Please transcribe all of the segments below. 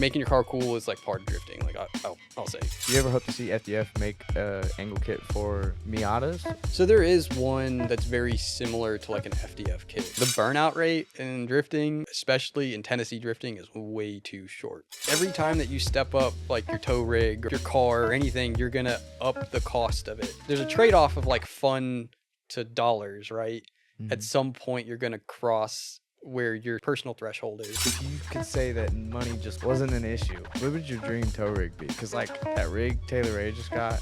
making your car cool is like part of drifting. Like I'll say. Do you ever hope to see FDF make an angle kit for Miatas? So there is one that's very similar to like an FDF kit. The burnout rate in drifting, especially in Tennessee drifting, is way too short. Every time that you step up like your tow rig or your car or anything, you're gonna up the cost of it. There's a trade-off of like fun to dollars, right? Mm-hmm. At some point you're gonna cross where your personal threshold is. If you could say that money just wasn't an issue, what would your dream tow rig be? Because like that rig Taylor Ray just got,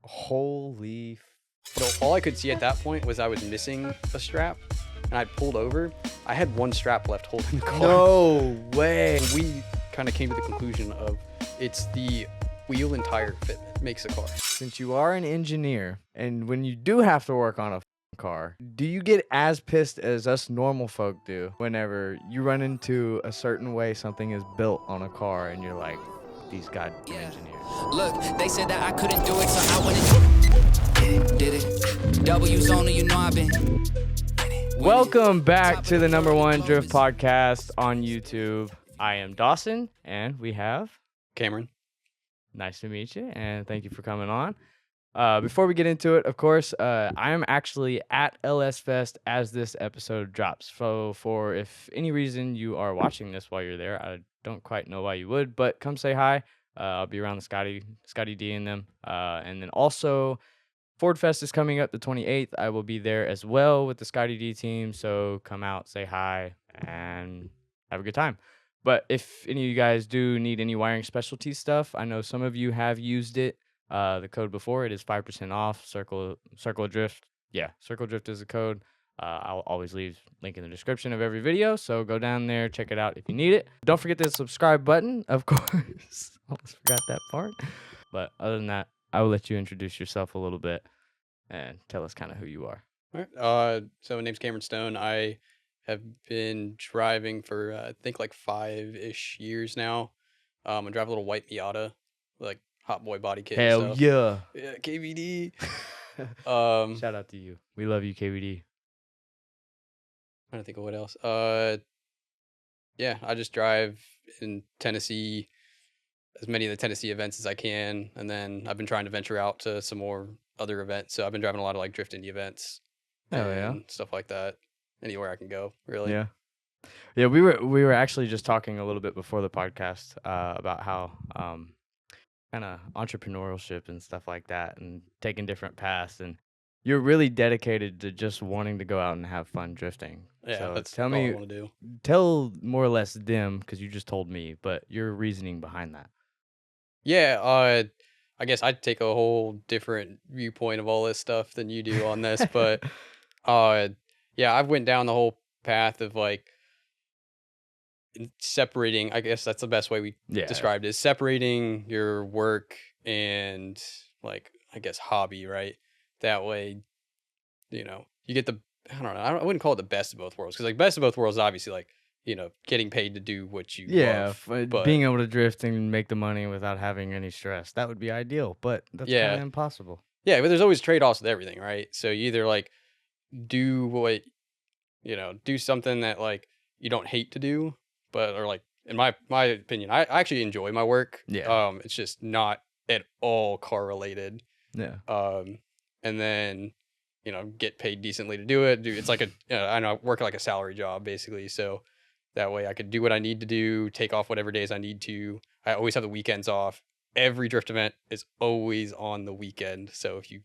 holy So all I could see at that point was I was missing a strap, and I pulled over. I had one strap left holding the car. no way. We kind of came to the conclusion of it's the wheel and tire fitment makes a car. Since you are an engineer, and when you do have to work on a car, do you get as pissed as us normal folk do whenever you run into a certain way something is built on a car and you're like, these goddamn engineers? Look, they said that I couldn't do it, so I went and did it. W's only, you know I've been. Welcome back to the #1 Drift Podcast on YouTube. I am Dawson, and we have Cameron. Nice to meet you, and thank you for coming on. Before we get into it, of course, I am actually at LS Fest as this episode drops. So for if any reason you are watching this while you're there, I don't quite know why you would, but come say hi. I'll be around the Scotty D and them. And then also, Ford Fest is coming up the 28th. I will be there as well with the Scotty D team. So come out, say hi, and have a good time. But if any of you guys do need any wiring specialty stuff, I know some of you have used it. The code before it is 5% off. Circle Drift. Yeah, Circle Drift is the code. I'll always leave link in the description of every video, so go down there, check it out if you need it. Don't forget the subscribe button, of course. Almost forgot that part. But other than that, I will let you introduce yourself a little bit and tell us kind of who you are. All right. So my name's Cameron Stone. I have been driving for I think like 5-ish years now. I drive a little white Miata, like Hot Boy body kit. Hell and stuff. yeah. Yeah, KVD. Shout out to you. We love you, KVD. I don't think of what else. Yeah, I just drive in Tennessee, as many of the Tennessee events as I can, and then I've been trying to venture out to some more other events. So I've been driving a lot of like drift indie events, and stuff like that. Anywhere I can go, really. Yeah. Yeah, we were actually just talking a little bit before the podcast about how kind of entrepreneurship and stuff like that, and taking different paths, and you're really dedicated to just wanting to go out and have fun drifting. Yeah, so that's tell all me, I want to do. tell more or less them, because you just told me, but your reasoning behind that. Yeah, I guess I'd take a whole different viewpoint of all this stuff than you do on this, but yeah, I've went down the whole path of like separating. I guess that's the best way we described it, separating your work and like I guess hobby, right? That way, you know, you get the I don't know. I wouldn't call it the best of both worlds, because like best of both worlds is obviously like, you know, getting paid to do what you love. But being able to drift and make the money without having any stress, that would be ideal, but that's kind of impossible. Yeah, but there's always trade-offs with everything, right? So you either like do what, you know, do something that like you don't hate to do, but or like in my opinion, I actually enjoy my work. Yeah. It's just not at all car related. Yeah. And then, you know, get paid decently to do it. It's like I know, I work like a salary job basically. So that way I could do what I need to do, take off whatever days I need to. I always have the weekends off. Every drift event is always on the weekend. So if you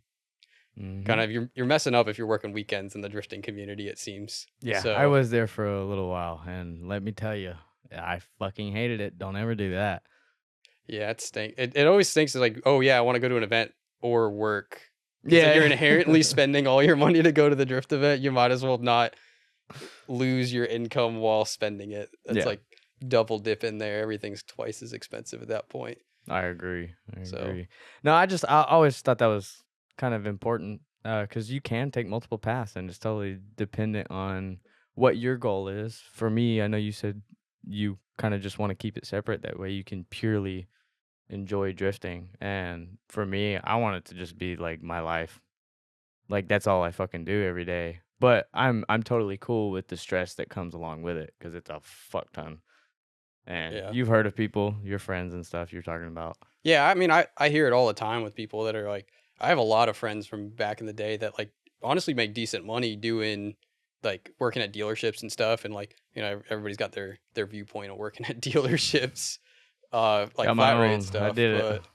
kind of, you're messing up if you're working weekends in the drifting community, it seems. Yeah. So, I was there for a little while, and let me tell you, I fucking hated it. Don't ever do that. Yeah, it stinks. It always stinks. It's like, oh yeah, I want to go to an event or work. Yeah, you're inherently spending all your money to go to the drift event. You might as well not lose your income while spending it. That's like double dip in there. Everything's twice as expensive at that point. I agree. No, I always thought that was kind of important, because you can take multiple paths, and it's totally dependent on what your goal is. For me, I know you said you kind of just want to keep it separate. That way you can purely enjoy drifting. And for me, I want it to just be like my life. Like that's all I fucking do every day. But I'm totally cool with the stress that comes along with it, because it's a fuck ton. And Yeah. you've heard of people, your friends and stuff you're talking about. Yeah, I mean, I hear it all the time with people that are like, I have a lot of friends from back in the day that like honestly make decent money doing like working at dealerships and stuff, and like everybody's got their viewpoint of working at dealerships, like Got my flat rate own. I stuff. did it. But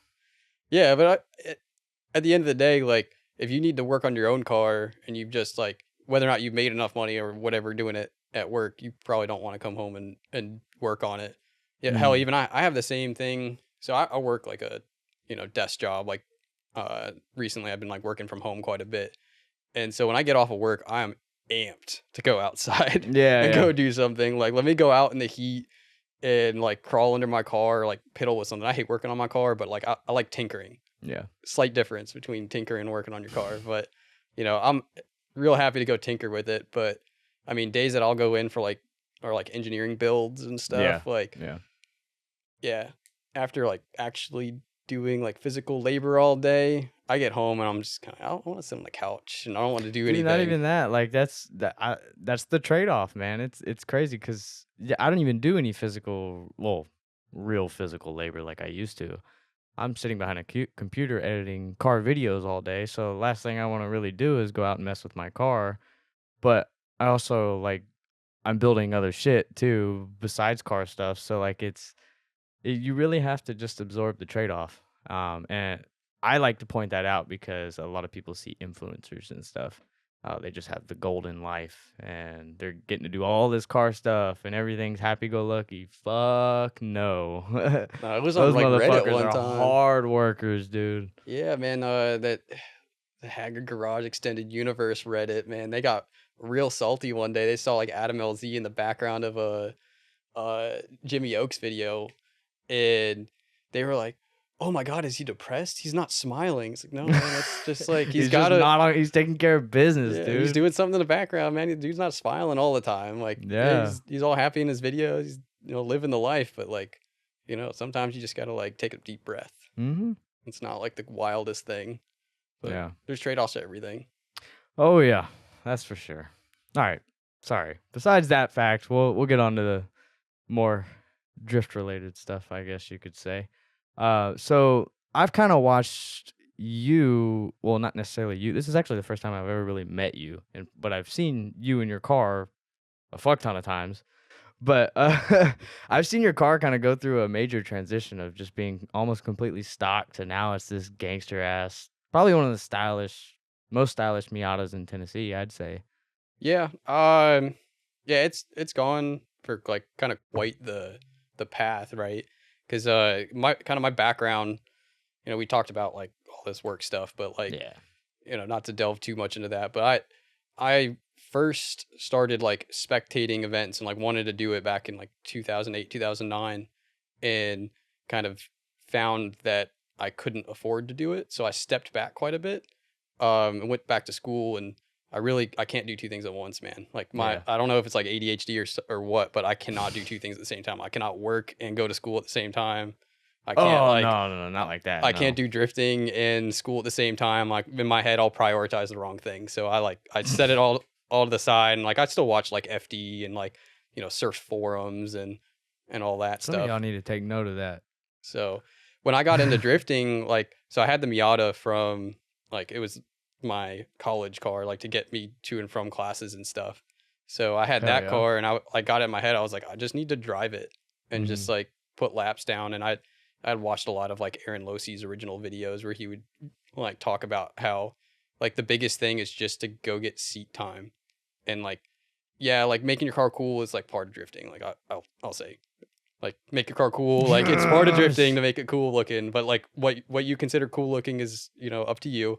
yeah, but at the end of the day, like if you need to work on your own car and you've just like whether or not you've made enough money or whatever doing it at work, you probably don't want to come home and work on it. Yeah, hell, even I have the same thing. So I work like a desk job. Like recently, I've been like working from home quite a bit, and so when I get off of work, I am amped to go outside Yeah, and yeah. go do something. Like let me go out in the heat and like crawl under my car, or, like piddle with something. I hate working on my car, but like I like tinkering. Yeah. Slight difference between tinkering and working on your car, but I'm real happy to go tinker with it. But I mean, days that I'll go in for like engineering builds and stuff, like yeah, after like actually doing like physical labor all day, I get home and I'm just kind of, I want to sit on the couch and I don't want to do anything. Not even that. Like that's the trade-off, man. It's crazy because I don't even do any real physical labor like I used to. I'm sitting behind a computer editing car videos all day. So the last thing I want to really do is go out and mess with my car. But I also like I'm building other shit too besides car stuff. So like you really have to just absorb the trade-off. And I like to point that out because a lot of people see influencers and stuff. They just have the golden life and they're getting to do all this car stuff and everything's happy-go-lucky. Fuck no. No, it was Those on like Reddit motherfuckers one are time. hard workers, dude. Yeah, man. The Haggard Garage Extended Universe Reddit, man, they got real salty one day. They saw like Adam LZ in the background of a Jimmy Oaks video, and they were like, "Oh my God, is he depressed? He's not smiling." It's like, no, man, that's just like he's taking care of business, dude. He's doing something in the background, man. The dude's not smiling all the time. Like, he's all happy in his videos. He's living the life, but like, sometimes you just gotta like take a deep breath. Mm-hmm. It's not like the wildest thing. But there's trade-offs to everything. Oh yeah, that's for sure. All right, sorry. Besides that fact, we'll get on to the more drift-related stuff, I guess you could say. So I've kind of watched you. Well, not necessarily you. This is actually the first time I've ever really met you, but I've seen you in your car a fuck ton of times. But I've seen your car kind of go through a major transition of just being almost completely stock to now it's this gangster ass. Probably one of the most stylish Miatas in Tennessee, I'd say. Yeah. Yeah, it's gone for like kind of quite the path, right? Because my background, we talked about like all this work stuff, but like not to delve too much into that, but I first started like spectating events and like wanted to do it back in like 2008, 2009, and kind of found that I couldn't afford to do it. So I stepped back quite a bit, and went back to school, and I can't do two things at once, man. Like I don't know if it's like ADHD or what, but I cannot do two things at the same time. I cannot work and go to school at the same time. I can't no, not like that. I can't do drifting and school at the same time. Like in my head, I'll prioritize the wrong thing. So I set it all to the side, and like I still watch like FD and like surf forums and all that Some stuff. of y'all need to take note of that. So when I got into drifting, like so I had the Miata from like it was my college car, like to get me to and from classes and stuff. So I had that car, and I got it in my head. I was like, I just need to drive it and just like put laps down. And I'd watched a lot of like Aaron Losey's original videos where he would like talk about how like the biggest thing is just to go get seat time, and like like making your car cool is like part of drifting. Like I'll say, like make your car cool, like it's part of drifting to make it cool looking. But like what you consider cool looking is up to you.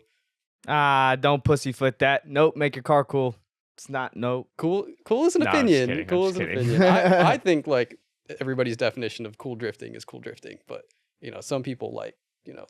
Don't pussyfoot that. Nope, make your car cool. It's not cool is an opinion. Cool is an opinion. I think like everybody's definition of cool drifting is cool drifting, but some people like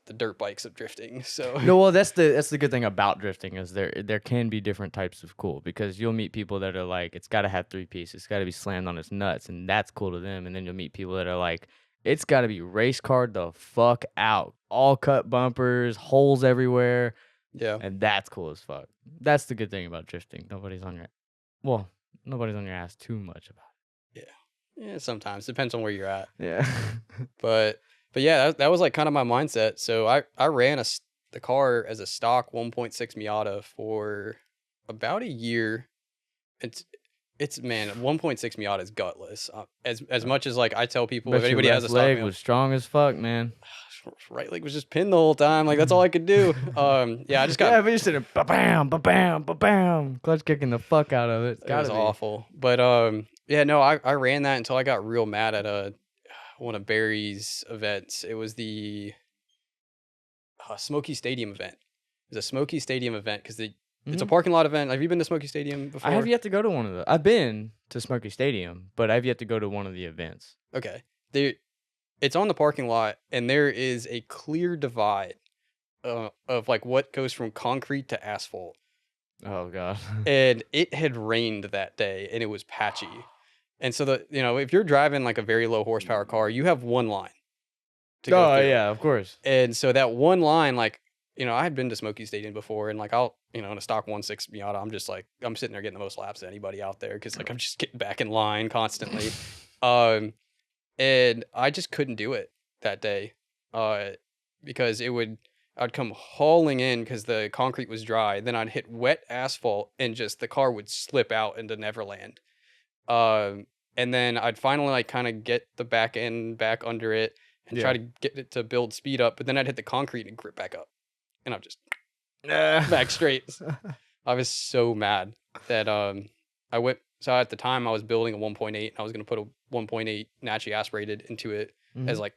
the dirt bikes of drifting. So no, well that's the good thing about drifting is there can be different types of cool, because you'll meet people that are like it's got to have 3 pieces, it's got to be slammed on its nuts, and that's cool to them. And then you'll meet people that are like it's got to be race card the fuck out, all cut bumpers, holes everywhere. Yeah. And that's cool as fuck. That's the good thing about drifting. Nobody's on your ass too much about it. Yeah, sometimes depends on where you're at. Yeah. But yeah, that was like kind of my mindset. So I ran the car as a stock 1.6 Miata for about a year. It's man, 1.6 Miata is gutless. As much as like I tell people, if Bet your anybody has a left stock leg Miata, was strong as fuck, man. right leg was just pinned the whole time. Like that's all I could do. Yeah, I just got Yeah, but you're sitting ba bam, ba bam, ba bam, clutch kicking the fuck out of it. It's it was gotta be. awful. But yeah, no, I ran that until I got real mad at one of Barry's events. It was the Smokey Stadium event. It was a Smokey Stadium event because it's a Mhm. parking lot event. Have you been to Smokey Stadium before? I have yet to go to one of the. I've been to Smokey Stadium, but I've yet to go to one of the events. Okay. It's on the parking lot, and there is a clear divide of like what goes from concrete to asphalt. Oh god. And it had rained that day, and it was patchy. And so if you're driving like a very low horsepower car, you have one line to go Oh through. yeah, of course. And so that one line, like, I had been to Smokey Stadium before, and like in a stock 1.6 Miata, I'm just like, I'm sitting there getting the most laps of anybody out there because like I'm just getting back in line constantly. And I just couldn't do it that day because I'd come hauling in because the concrete was dry. Then I'd hit wet asphalt and just the car would slip out into Neverland. And then I'd finally like kind of get the back end back under it and try to get it to build speed up. But then I'd hit the concrete and grip back up. And I'm just back straight. I was so mad that I went. So at the time I was building a 1.8 and I was going to put a 1.8 naturally aspirated into it as like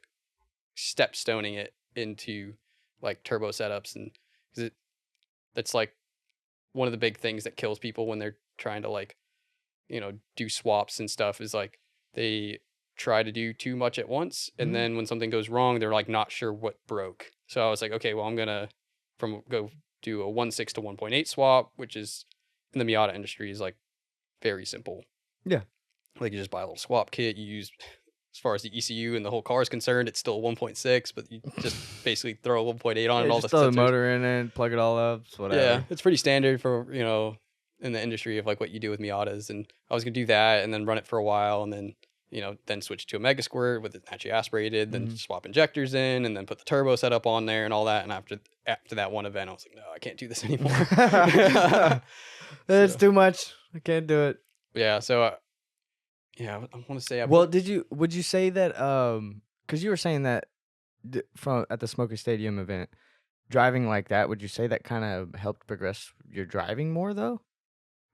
step stoning it into like turbo setups, and because that's like one of the big things that kills people when they're trying to like do swaps and stuff is like they try to do too much at once, and then when something goes wrong they're like not sure what broke. So I was like, okay, well I'm gonna go do a 1.6 to 1.8 swap, which is in the Miata industry is like very simple. Yeah. Like you just buy a little swap kit, you use, as far as the ECU and the whole car is concerned, it's still 1.6, but you just basically throw a 1.8 on it, all the just throw the sensors. motor in it, plug it all up, it's whatever. Yeah, it's pretty standard for, in the industry of like what you do with Miatas. And I was going to do that and then run it for a while and then, then switch to a Mega Squirt with it naturally aspirated, then swap injectors in and then put the turbo setup on there and all that. And after that one event, I was like, no, I can't do this anymore. It's too much. I can't do it. Yeah, so yeah, I want to say would you say that because you were saying that from at the Smokey Stadium event, driving like that, would you say that kind of helped progress your driving more though?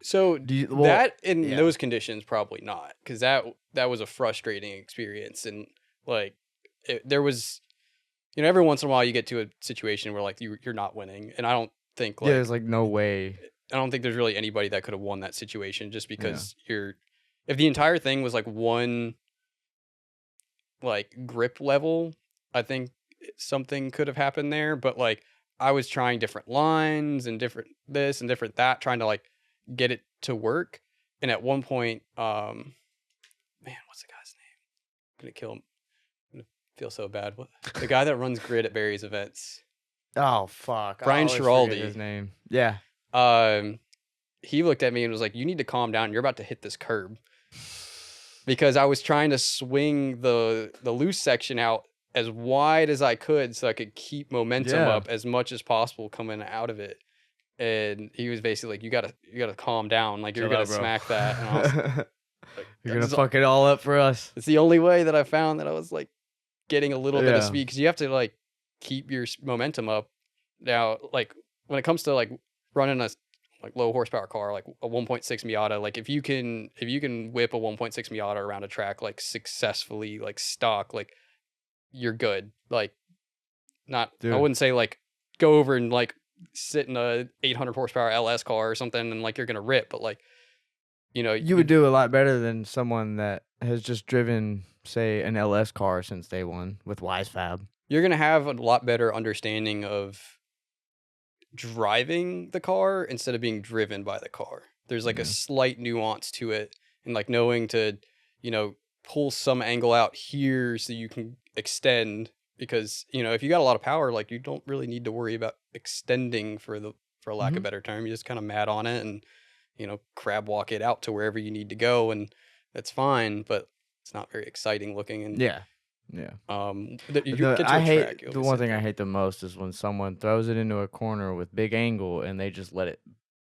So that in those conditions probably not, because that was a frustrating experience, and like there was every once in a while you get to a situation where like you're not winning, and I don't think like there's like no way. I don't think there's really anybody that could have won that situation just because if the entire thing was like one like grip level, I think something could have happened there. But like I was trying different lines and different this and different that, trying to like get it to work. And at one point, man, what's the guy's name? I'm gonna kill him. I'm gonna feel so bad. The guy that runs grid at Barry's events. Oh fuck. Brian Schiraldi. His name. Yeah. He looked at me and was like, you need to calm down. You're about to hit this curb. Because I was trying to swing the loose section out as wide as I could so I could keep momentum up as much as possible coming out of it. And he was basically like, you gotta calm down. Like, you're gonna smack that. And I was like, you're gonna fuck it all up for us. It's the only way that I found that I was like getting a little bit of speed, because you have to like keep your momentum up. Now, like when it comes to like running a like low horsepower car, like a 1.6 Miata, like if you can whip a 1.6 Miata around a track like successfully, like stock, like you're good. Like I wouldn't say like go over and like sit in a 800 horsepower LS car or something and like you're gonna rip, but like you would do a lot better than someone that has just driven, say, an LS car since day one with WiseFab. You're gonna have a lot better understanding of driving the car instead of being driven by the car. There's like a slight nuance to it, and like knowing to pull some angle out here so you can extend, because if you got a lot of power, like you don't really need to worry about extending for lack of better term. You just kind of mat on it and crab walk it out to wherever you need to go, and that's fine. But it's not very exciting looking. And Yeah. you get to I a hate track, you'll the be one sitting thing I there. hate the most is when someone throws it into a corner with big angle and they just let it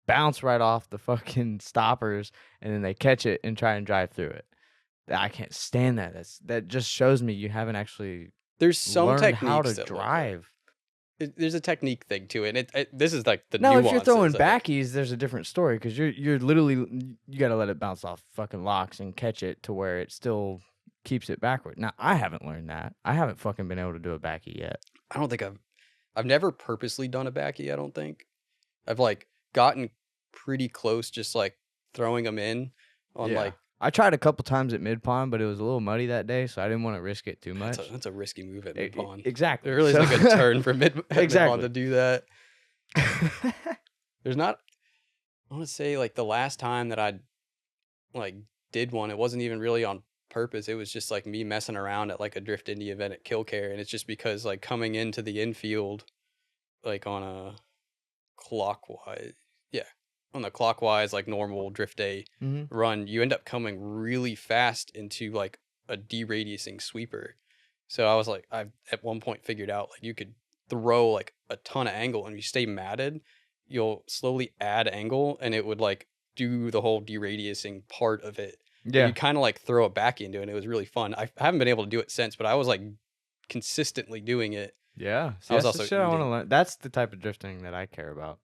bounce right off the fucking stoppers and then they catch it and try and drive through it. I can't stand that. That just shows me you haven't actually There's some learned how to techniques that look drive. there's a technique thing to it. And this is like the Now, if you're nuances throwing of it. backies, there's a different story because you're literally you got to let it bounce off fucking locks and catch it to where it still keeps it backward. Now, I haven't learned that. I haven't fucking been able to do a backy yet. I don't think I've never purposely done a backy, I don't think. I've like gotten pretty close just like throwing them in on Yeah. like I tried a couple times at mid pond, but it was a little muddy that day, so I didn't want to risk it too much. that's a risky move at mid pond. Exactly. There really isn't a good turn for mid pond Exactly. to do that. There's not. I want to say like the last time that I like did one, it wasn't even really on purpose. It was just like me messing around at like a drift indie event at Killcare, and it's just because like coming into the infield, like on a clockwise, on the clockwise like normal drift day Mhm. run, you end up coming really fast into like a deradiusing sweeper. So I was like, I at one point figured out like you could throw like a ton of angle, and if you stay matted, you'll slowly add angle, and it would like do the whole deradiusing part of it. Yeah. You kind of like throw it back into it, and it was really fun. I haven't been able to do it since, but I was like consistently doing it. Yeah. See, I was that's the also shit I want to eating. learn. That's the type of drifting that I care about.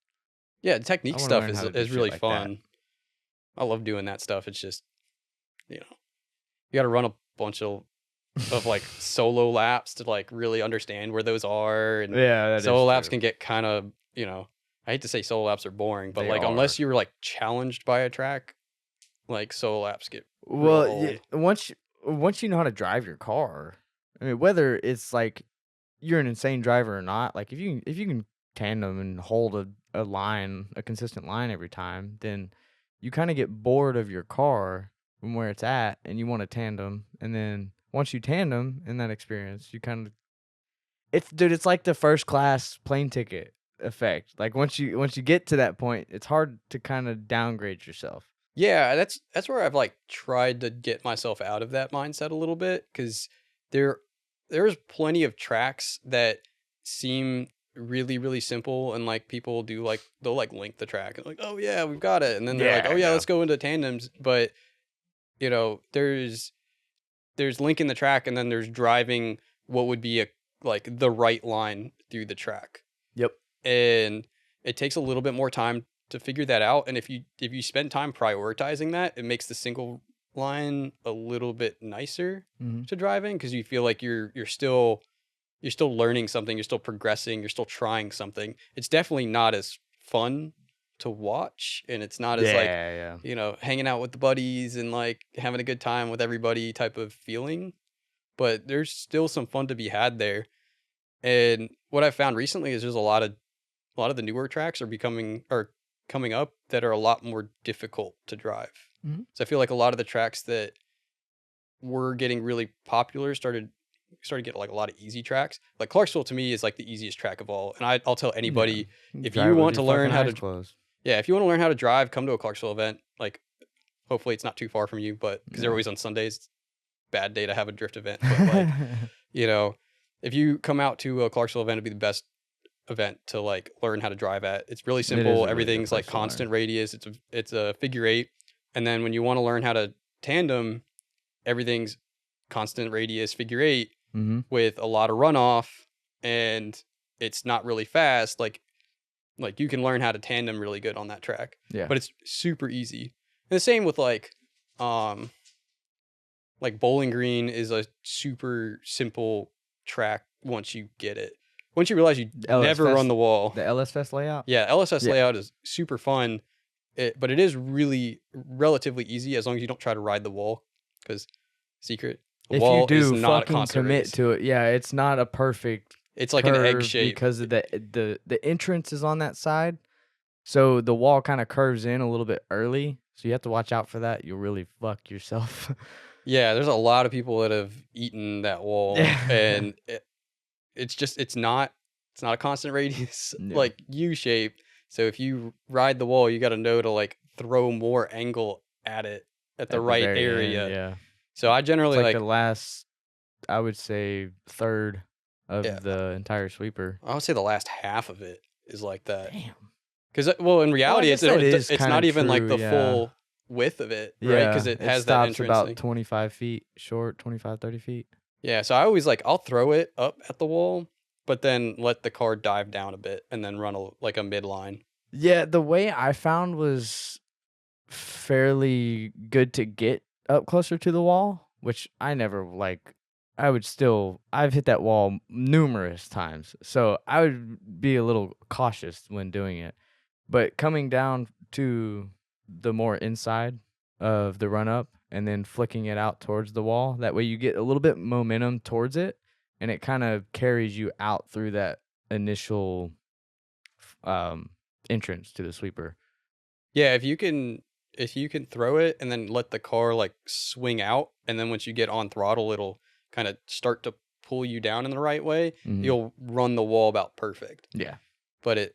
Yeah, the technique wanna stuff learn how to do is shit really like that. fun. I love doing that stuff. It's just, you got to run a bunch of like solo laps to like really understand where those are. And Yeah, that is solo laps true. can get kind of, I hate to say solo laps are boring, but They like are. unless you're like challenged by a track, like solo laps get Well, real once you know how to drive your car, I mean, whether it's like you're an insane driver or not, like if you can tandem and hold a line, a consistent line every time, then you kind of get bored of your car from where it's at, and you want to tandem. And then once you tandem in that experience, you kind of it's like the first class plane ticket effect. Like once you get to that point, it's hard to kind of downgrade yourself. Yeah, that's where I've like tried to get myself out of that mindset a little bit, because there's plenty of tracks that seem really really simple, and like people do like they'll like link the track and like, oh yeah, we've got it, and then they're like, Yeah, oh yeah, yeah. let's go into tandems. But there's linking the track, and then there's driving what would be like the right line through the track. Yep. And it takes a little bit more time to figure that out. And if you spend time prioritizing that, it makes the single line a little bit nicer Mhm. to driving, because you feel like you're still learning something, you're still progressing, you're still trying something. It's definitely not as fun to watch, and it's not as Yeah. hanging out with the buddies and like having a good time with everybody type of feeling. But there's still some fun to be had there. And what I found recently is there's a lot of the newer tracks are coming up that are a lot more difficult to drive. Mhm. So I feel like a lot of the tracks that were getting really popular started getting like a lot of easy tracks. Like Clarksville to me is like the easiest track of all. And I'll tell anybody, if Drive you with want your to learn fucking how eyes to closed. if you want to learn how to drive, come to a Clarksville event. Like hopefully it's not too far from you, but because they're always on Sundays, bad day to have a drift event. But like, if you come out to a Clarksville event, it'd be the best event to like learn how to drive at. It's really is a simple. really good Everything's like place to learn. constant radius. It's a figure eight. And then when you want to learn how to tandem, everything's constant radius figure eight Mhm. with a lot of runoff, and it's not really fast. Like you can learn how to tandem really good on that track. Yeah. But it's super easy. And the same with like Bowling Green is a super simple track once you get it. Once you realize you LS never Fest- run the wall. The LS Fest layout? Yeah, LSS Yeah. layout is super fun, but it is really relatively easy as long as you don't try to ride the wall. Because secret, the If wall you is do not a fucking constant commit radius. to it, yeah, it's not a perfect It's like an egg curve shape. because of the entrance is on that side. So the wall kind of curves in a little bit early. So you have to watch out for that. You'll really fuck yourself. Yeah, there's a lot of people that have eaten that wall, and it's not a constant radius Yeah. like U shape. So if you ride the wall, you got to know to like throw more angle at it at the right very area. end, yeah. So I It's generally like like the last, I would say, third of yeah, the entire sweeper. I would say the last half of it is like that. Damn. Because well, in Well, I reality, guess that is it's kind not of even like true. the Yeah. full width of it, right? Because Yeah. it It has that stops entrance about thing. 25 feet short, 25, 30 feet. Yeah, so I always like I'll throw it up at the wall, but then let the car dive down a bit and then run like a midline. Yeah. The way I found was fairly good to get up closer to the wall, which I never like. I've hit that wall numerous times. So I would be a little cautious when doing it. But coming down to the more inside of the run up and then flicking it out towards the wall, that way you get a little bit momentum towards it and it kind of carries you out through that initial entrance to the sweeper. Yeah, if you can throw it and then let the car like swing out, and then once you get on throttle, it'll kind of start to pull you down in the right way. Mhm. You'll run the wall about perfect. Yeah. But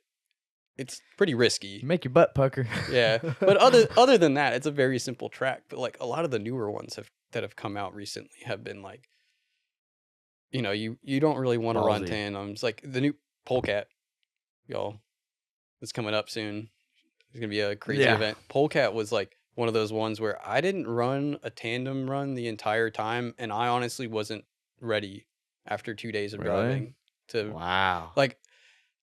it's pretty risky. Make your butt pucker. Yeah, but other than that, it's a very simple track. But like a lot of the newer ones that have come out recently have been like, you don't really want to run Ballsy. tandems. Like the new Polecat, y'all, it's coming up soon. It's gonna be a crazy Yeah. event. Polecat was like one of those ones where I didn't run a tandem run the entire time, and I honestly wasn't ready after 2 days of Really? driving to Wow. like.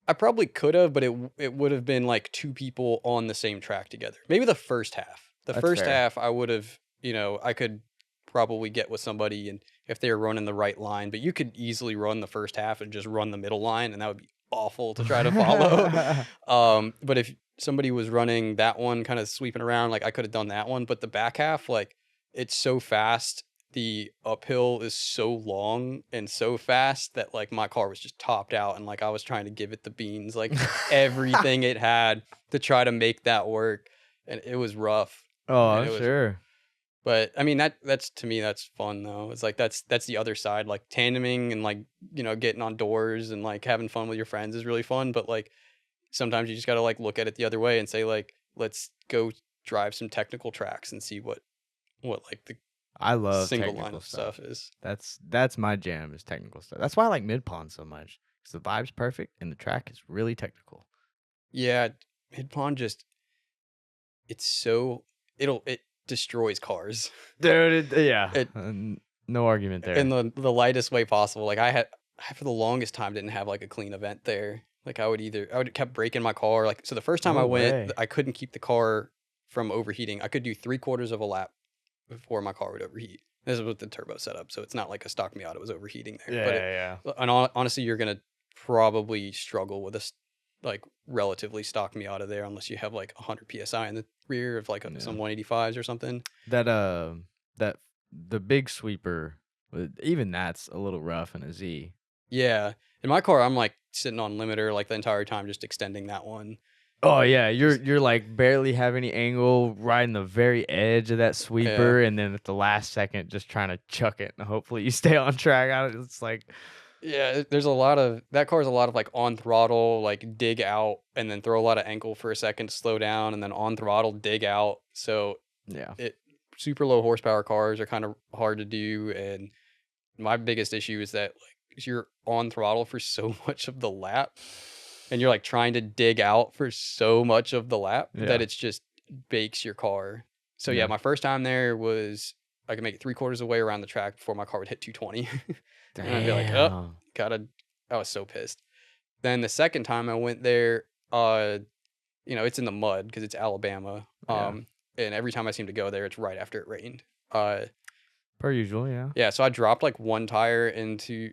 I probably could have, but it would have been like two people on the same track together. Maybe the first half. The That's first fair. half, I would have, I could probably get with somebody, and if they were running the right line, but you could easily run the first half and just run the middle line, and that would be awful to try to follow. But if somebody was running that one, kind of sweeping around, like I could have done that one. But the back half, like it's so fast. The uphill is so long and so fast that like my car was just topped out, and like I was trying to give it the beans, like everything it had to try to make that work, and it was rough. Oh, And I'm it was, sure. but I mean that's to me that's fun though. It's like that's the other side, like tandeming and like getting on doors and like having fun with your friends is really fun. But like sometimes you just got to like look at it the other way and say like let's go drive some technical tracks and see what like the I love single technical line of stuff is. That's my jam is technical stuff. That's why I like mid pond so much. Because the vibe's perfect and the track is really technical. Yeah, mid pond just it destroys cars Dude, yeah. It- No argument there. in the lightest way possible. Like I for the longest time didn't have like a clean event there. Like I would kept breaking my car. Like so the first time No I went, way. I couldn't keep the car from overheating. I could do 3/4 of a lap before my car would overheat. This is with the turbo setup, so it's not like a stock Miata was overheating there. Yeah, But and honestly, you're gonna probably struggle with like relatively stock Miata there unless you have like 100 psi in the rear of like some 185s or something. that the big sweeper, even that's a little rough in a Z. Yeah, in my car, I'm like sitting on limiter like the entire time, just extending that one. Oh yeah, you're like barely have any angle, riding the very edge of that sweeper, and then at the last second just trying to chuck it, and hopefully you stay on track. It's like, yeah, there's a lot of that car's a lot of like on throttle, like dig out, and then throw a lot of ankle for a second to slow down, and then on throttle dig out. So yeah, super low horsepower cars are kind of hard to do, and my biggest issue is that like you're on throttle for so much of the lap. And you're like trying to dig out for so much of the lap that it's just bakes your car. So yeah, my first time there was I could make it 3/4 of the way around the track before my car would hit 220. And I'd be like, oh, I was so pissed. Then the second time I went there, it's in the mud because it's Alabama. And every time I seem to go there, it's right after it rained. per usual, yeah. Yeah, so I dropped like one tire into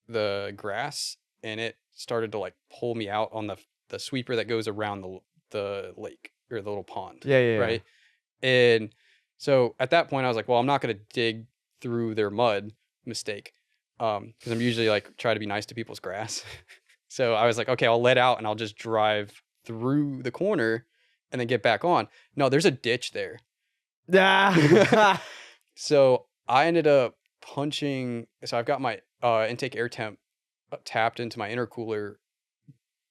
the grass, and it started to like pull me out on the sweeper that goes around the lake or the little pond. Yeah. Right. And so at that point I was like, well, I'm not going to dig through their mud. Mistake. Because I'm usually like try to be nice to people's grass. So I was like, okay, I'll let out and I'll just drive through the corner and then get back on. No, there's a ditch there. So I ended up punching. So I've got my intake air temp tapped into my intercooler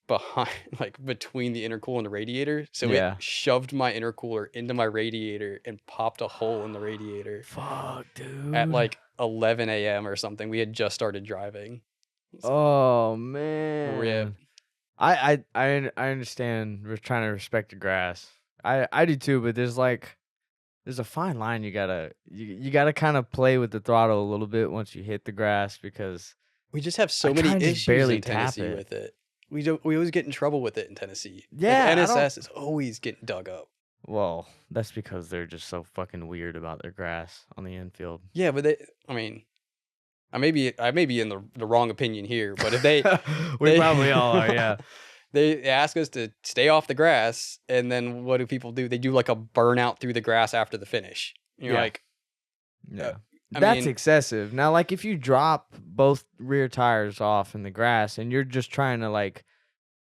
behind, like between the intercooler and the radiator. So Yeah. it shoved my intercooler into my radiator and popped a hole in the radiator Fuck, dude. at like 11 a.m. or something. We had just started driving. Oh man. Rip. I understand. We're trying to respect the grass. I do too, but there's a fine line you gotta kind of play with the throttle a little bit once you hit the grass, because We just have so I many kinda just issues barely in tap Tennessee it. with it. We always get in trouble with it in Tennessee. Yeah, I Like, don't- NSS is always getting dug up. well, that's because they're just so fucking weird about their grass on the infield. Yeah, but I mean, I may be in the wrong opinion here, but if they We they- probably all are, yeah. they ask us to stay off the grass, and then what do people do? They do like a burnout through the grass after the finish. You're Yeah. like, Yeah. I That's mean- excessive. Now, like, if you drop both rear tires off in the grass and you're just trying to, like,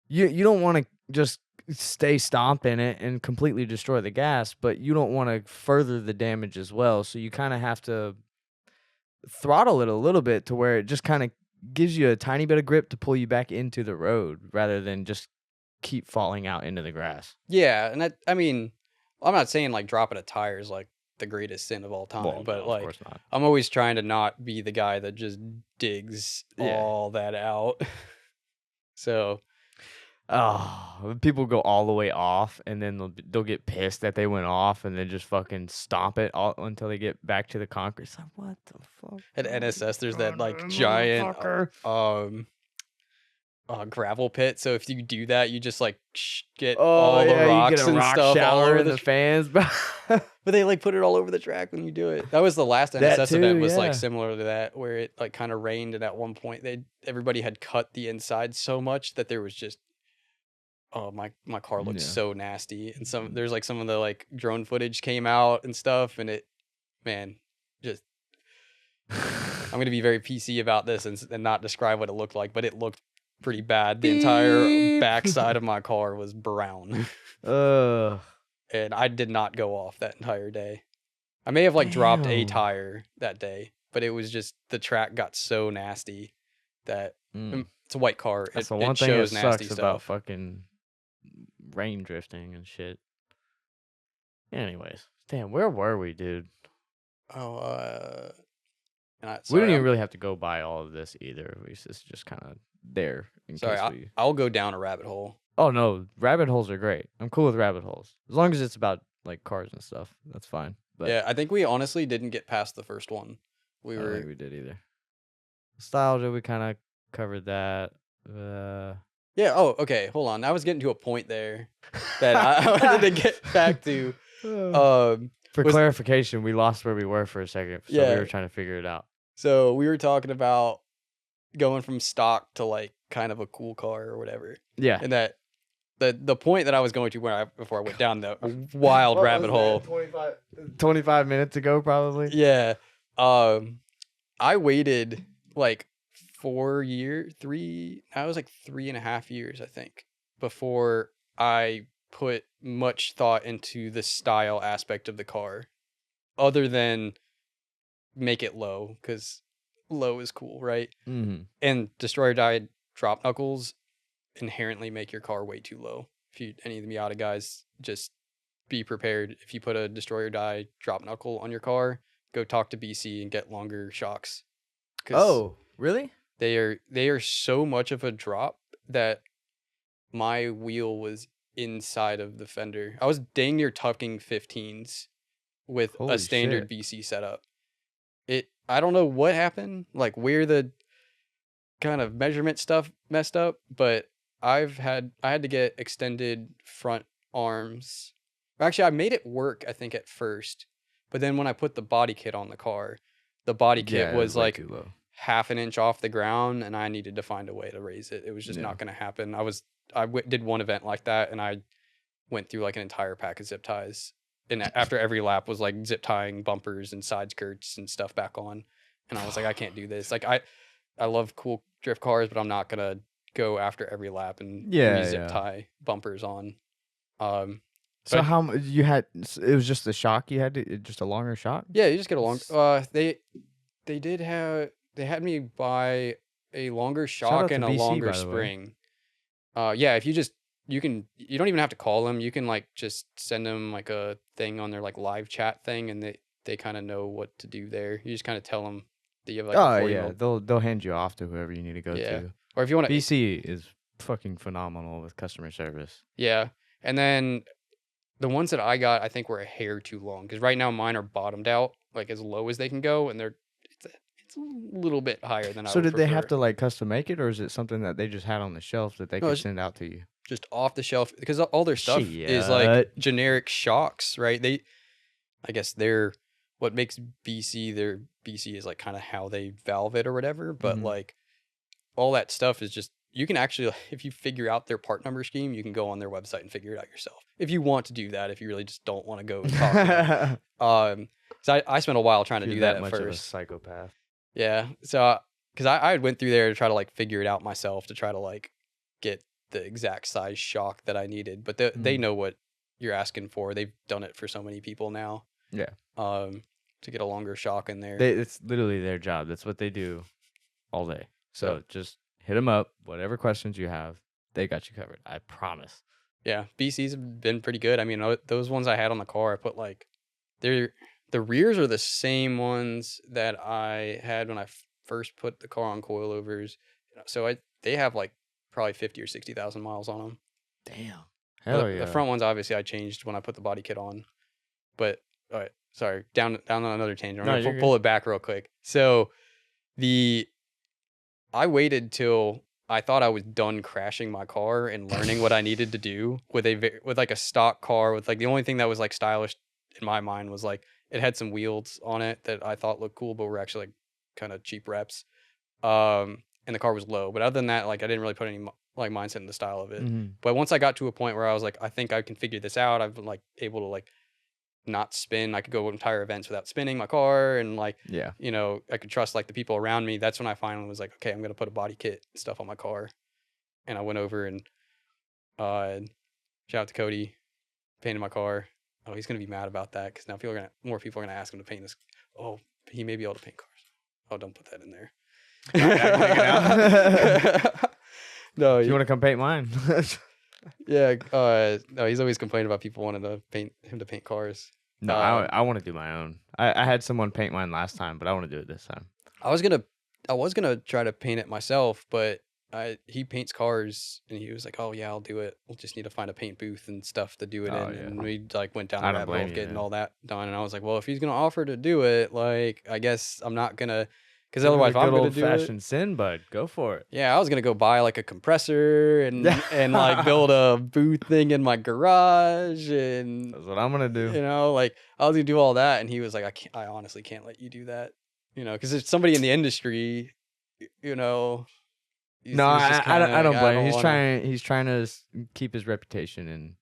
you don't want to just stay stomping it and completely destroy the gas, but you don't want to further the damage as well. So you kind of have to throttle it a little bit to where it just kind of gives you a tiny bit of grip to pull you back into the road rather than just keep falling out into the grass. yeah, and I mean, I'm not saying like dropping a tire is like the greatest sin of all time, Well, but no, of like course not. I'm always trying to not be the guy that just digs Yeah. all that out. So Oh, people go all the way off, and then they'll get pissed that they went off, and then just fucking stomp it all until they get back to the concrete. It's like, what the fuck? at Oh, NSS, there's that like goddamn giant motherfucker. gravel pit. So if you do that, you just like get Oh all the yeah, rocks you get a and rock stuff all shower over in the fans, bro. But they like put it all over the track when you do it. That was the last That NSS too, event was like yeah. similar to that, where it like kind of rained, and at one point everybody had cut the inside so much that there was just my car looked Yeah. so nasty. And there's like some of the like drone footage came out and stuff, and it, man, just I'm gonna be very PC about this and not describe what it looked like, but it looked pretty bad. The entire Beep. backside of my car was brown. Ugh. And I did not go off that entire day. I may have like dropped a Damn. tire that day, but it was just the track got so nasty that Mm. it's a white car. That's it, the one it thing that shows nasty sucks about stuff. fucking rain drifting and shit. Anyways, damn, where were we, dude? Oh, and We sorry, don't even I'm- really have to go by all of this either. It's just kind of there in sorry. case we. I'll go down a rabbit hole. Oh no, rabbit holes are great. I'm cool with rabbit holes as long as it's about like cars and stuff. That's fine. But Yeah, I think we honestly didn't get past the first one. We I don't were think we did either. Nostalgia, we kind of covered that. yeah. Oh, okay. Hold on. I was getting to a point there that I wanted to get back to. For was- clarification, we lost where we were for a second, so Yeah. we were trying to figure it out. So we were talking about going from stock to like kind of a cool car or whatever. Yeah. And that the point that I was going to before I went down the wild What rabbit was that, hole. 25 minutes ago, probably. Yeah. I waited like 4 years, I was like 3.5 years, I think, before I put much thought into the style aspect of the car, other than make it low, because low is cool, right? Mm-hmm. And Destroyer Die drop knuckles inherently make your car way too low. If you any of the Miata guys, just be prepared. If you put a Destroyer Die drop knuckle on your car, go talk to BC and get longer shocks. 'Cause Oh, really? they are so much of a drop that my wheel was inside of the fender. I was dang near tucking 15s with Holy a standard shit. BC setup. I don't know what happened, like where the kind of measurement stuff messed up, but I had to get extended front arms. Actually, I made it work, I think, at first, but then when I put the body kit on the car, the body kit was way like too low. half an inch off the ground, and I needed to find a way to raise it. It was just Yeah. not going to happen. I did one event like that, and I went through like an entire pack of zip ties, and after every lap was like zip tying bumpers and side skirts and stuff back on, and I was like, I can't do this. Like I love cool drift cars, but I'm not gonna go after every lap and Yeah, zip yeah. tie bumpers on. So but- how you had? It was just the shock you had to, just a longer shock. Yeah, you just get along. They had me buy a longer Shout out shock to and a BC, longer by the way. spring. Yeah, if you don't even have to call them. You can like just send them like a thing on their like live chat thing, and they kind of know what to do there. You just kind of tell them that you have like a Oh 40 yeah, mil. they'll hand you off to whoever you need to go Yeah. to. Or if you want to, BC is fucking phenomenal with customer service. yeah. And then the ones that I got, I think were a hair too long because right now mine are bottomed out like as low as they can go, and it's a little bit higher than I So would did they have prefer. to like custom make it, or is it something that they just had on the shelf that they No, could it's send out to you? just off the shelf because all their stuff is like Shit. generic shocks, right? I guess what makes their BC is like kind of how they valve it or whatever. But Mhm. like all that stuff is just, you can actually, if you figure out their part number scheme, you can go on their website and figure it out yourself. If you want to do that, if you really just don't want to go and talk to them. So I spent a while trying to You're do that that at much of a first. psychopath. Yeah. So, because I went through there to try to like figure it out myself to try to like get the exact size shock that I needed. But they know what you're asking for. They've done it for so many people now. Yeah. To get a longer shock in there. It's literally their job. That's what they do all day. So just hit them up. Whatever questions you have, they got you covered. I promise. Yeah, BC's have been pretty good. I mean, those ones I had on the car, I put like, the rears are the same ones that I had when I first put the car on coilovers. So they have like probably 50 or 60,000 miles on them. Damn. Hell The front ones, obviously, I changed when I put the body kit on. But, all right, sorry, down on another tangent. I'm going to pull it back real quick. So I waited till I thought I was done crashing my car and learning what I needed to do with like a stock car with like the only thing that was like stylish in my mind was like it had some wheels on it that I thought looked cool, but were actually like kind of cheap reps. And the car was low, but other than that, like I didn't really put any like mindset in the style of it. But once I got to a point where I was like, I think I can figure this out. I've been like able to like not spin. I could go entire events without spinning my car, and like, you know, I could trust like the people around me. That's when I finally was like, okay, I'm gonna put a body kit and stuff on my car. And I went over and shout out to Cody, painted my car. Oh, he's gonna be mad about that because now more people are gonna ask him to paint this. Oh, he may be able to paint cars. Oh, don't put that in there. No, you want to come paint mine? Yeah. No, he's always complaining about people wanting to paint cars. No, I want to do my own. I had someone paint mine last time, but I want to do it this time. I was gonna try to paint it myself, but he paints cars, and he was like, "Oh yeah, I'll do it. We'll just need to find a paint booth and stuff to do it in." Yeah. And we like went down the rabbit hole of getting all that done. And I was like, "Well, if he's gonna offer to do it, like I guess I'm not gonna." Because otherwise, if I'm going to do old-fashioned sin, bud, go for it. Yeah, I was going to go buy like a compressor and like build a booth thing in my garage, and that's what I'm going to do. You know, like I was going to do all that, and he was like, I honestly can't let you do that. You know, because it's somebody in the industry. You know. No, I don't blame him. He's trying to keep his reputation in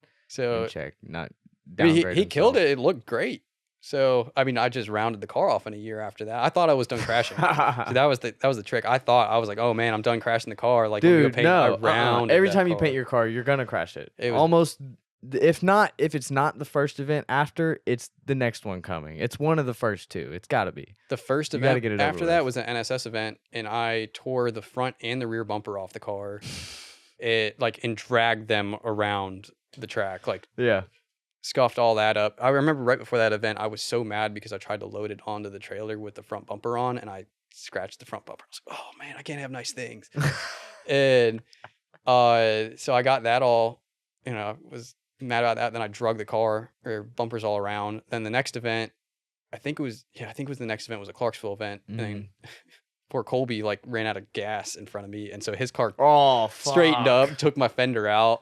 check, not downgrade. He killed it. It looked great. So, I mean, I just rounded the car off in a year after that. I thought I was done crashing. So that was the trick. I thought I was like, oh man, I'm done crashing the car. Like, dude, every time you paint your car, you're gonna crash it. It was, almost, if it's not the first event after, it's the next one coming. It's one of the first two. It's got to be the first event. After that was an NSS event, and I tore the front and the rear bumper off the car. And dragged them around the track. Scuffed all that up. I remember right before that event, I was so mad because I tried to load it onto the trailer with the front bumper on, and I scratched the front bumper. I was like, oh man, I can't have nice things. And so I got that all, was mad about that. Then I drug the car or bumpers all around. Then the next event, I think it was the next event was a Clarksville event. And then poor Colby ran out of gas in front of me. And so his car straightened up, took my fender out,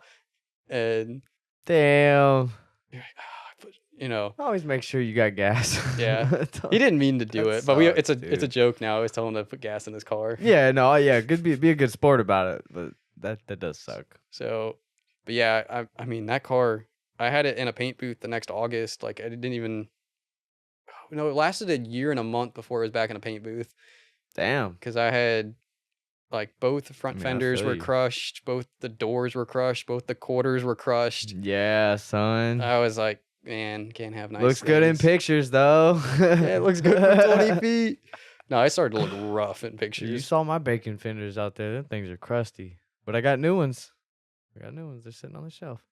and damn. Always make sure you got gas. Yeah, he didn't mean to do it, but it's a joke now. I always tell him to put gas in his car. Yeah, no, yeah, be a good sport about it, but that does suck. So, but yeah, I mean that car, I had it in a paint booth the next August. Like I didn't even, it lasted a year and a month before it was back in a paint booth. Damn, because I had both the front fenders were crushed, both the doors were crushed, both the quarters were crushed. Yeah, son. I was like, man, can't have nice Looks things. good in pictures, though. Yeah, it looks good for 20 feet. No, it started to look rough in pictures. You saw my bacon fenders out there. Them things are crusty. But I got new ones. We got new ones. They're sitting on the shelf.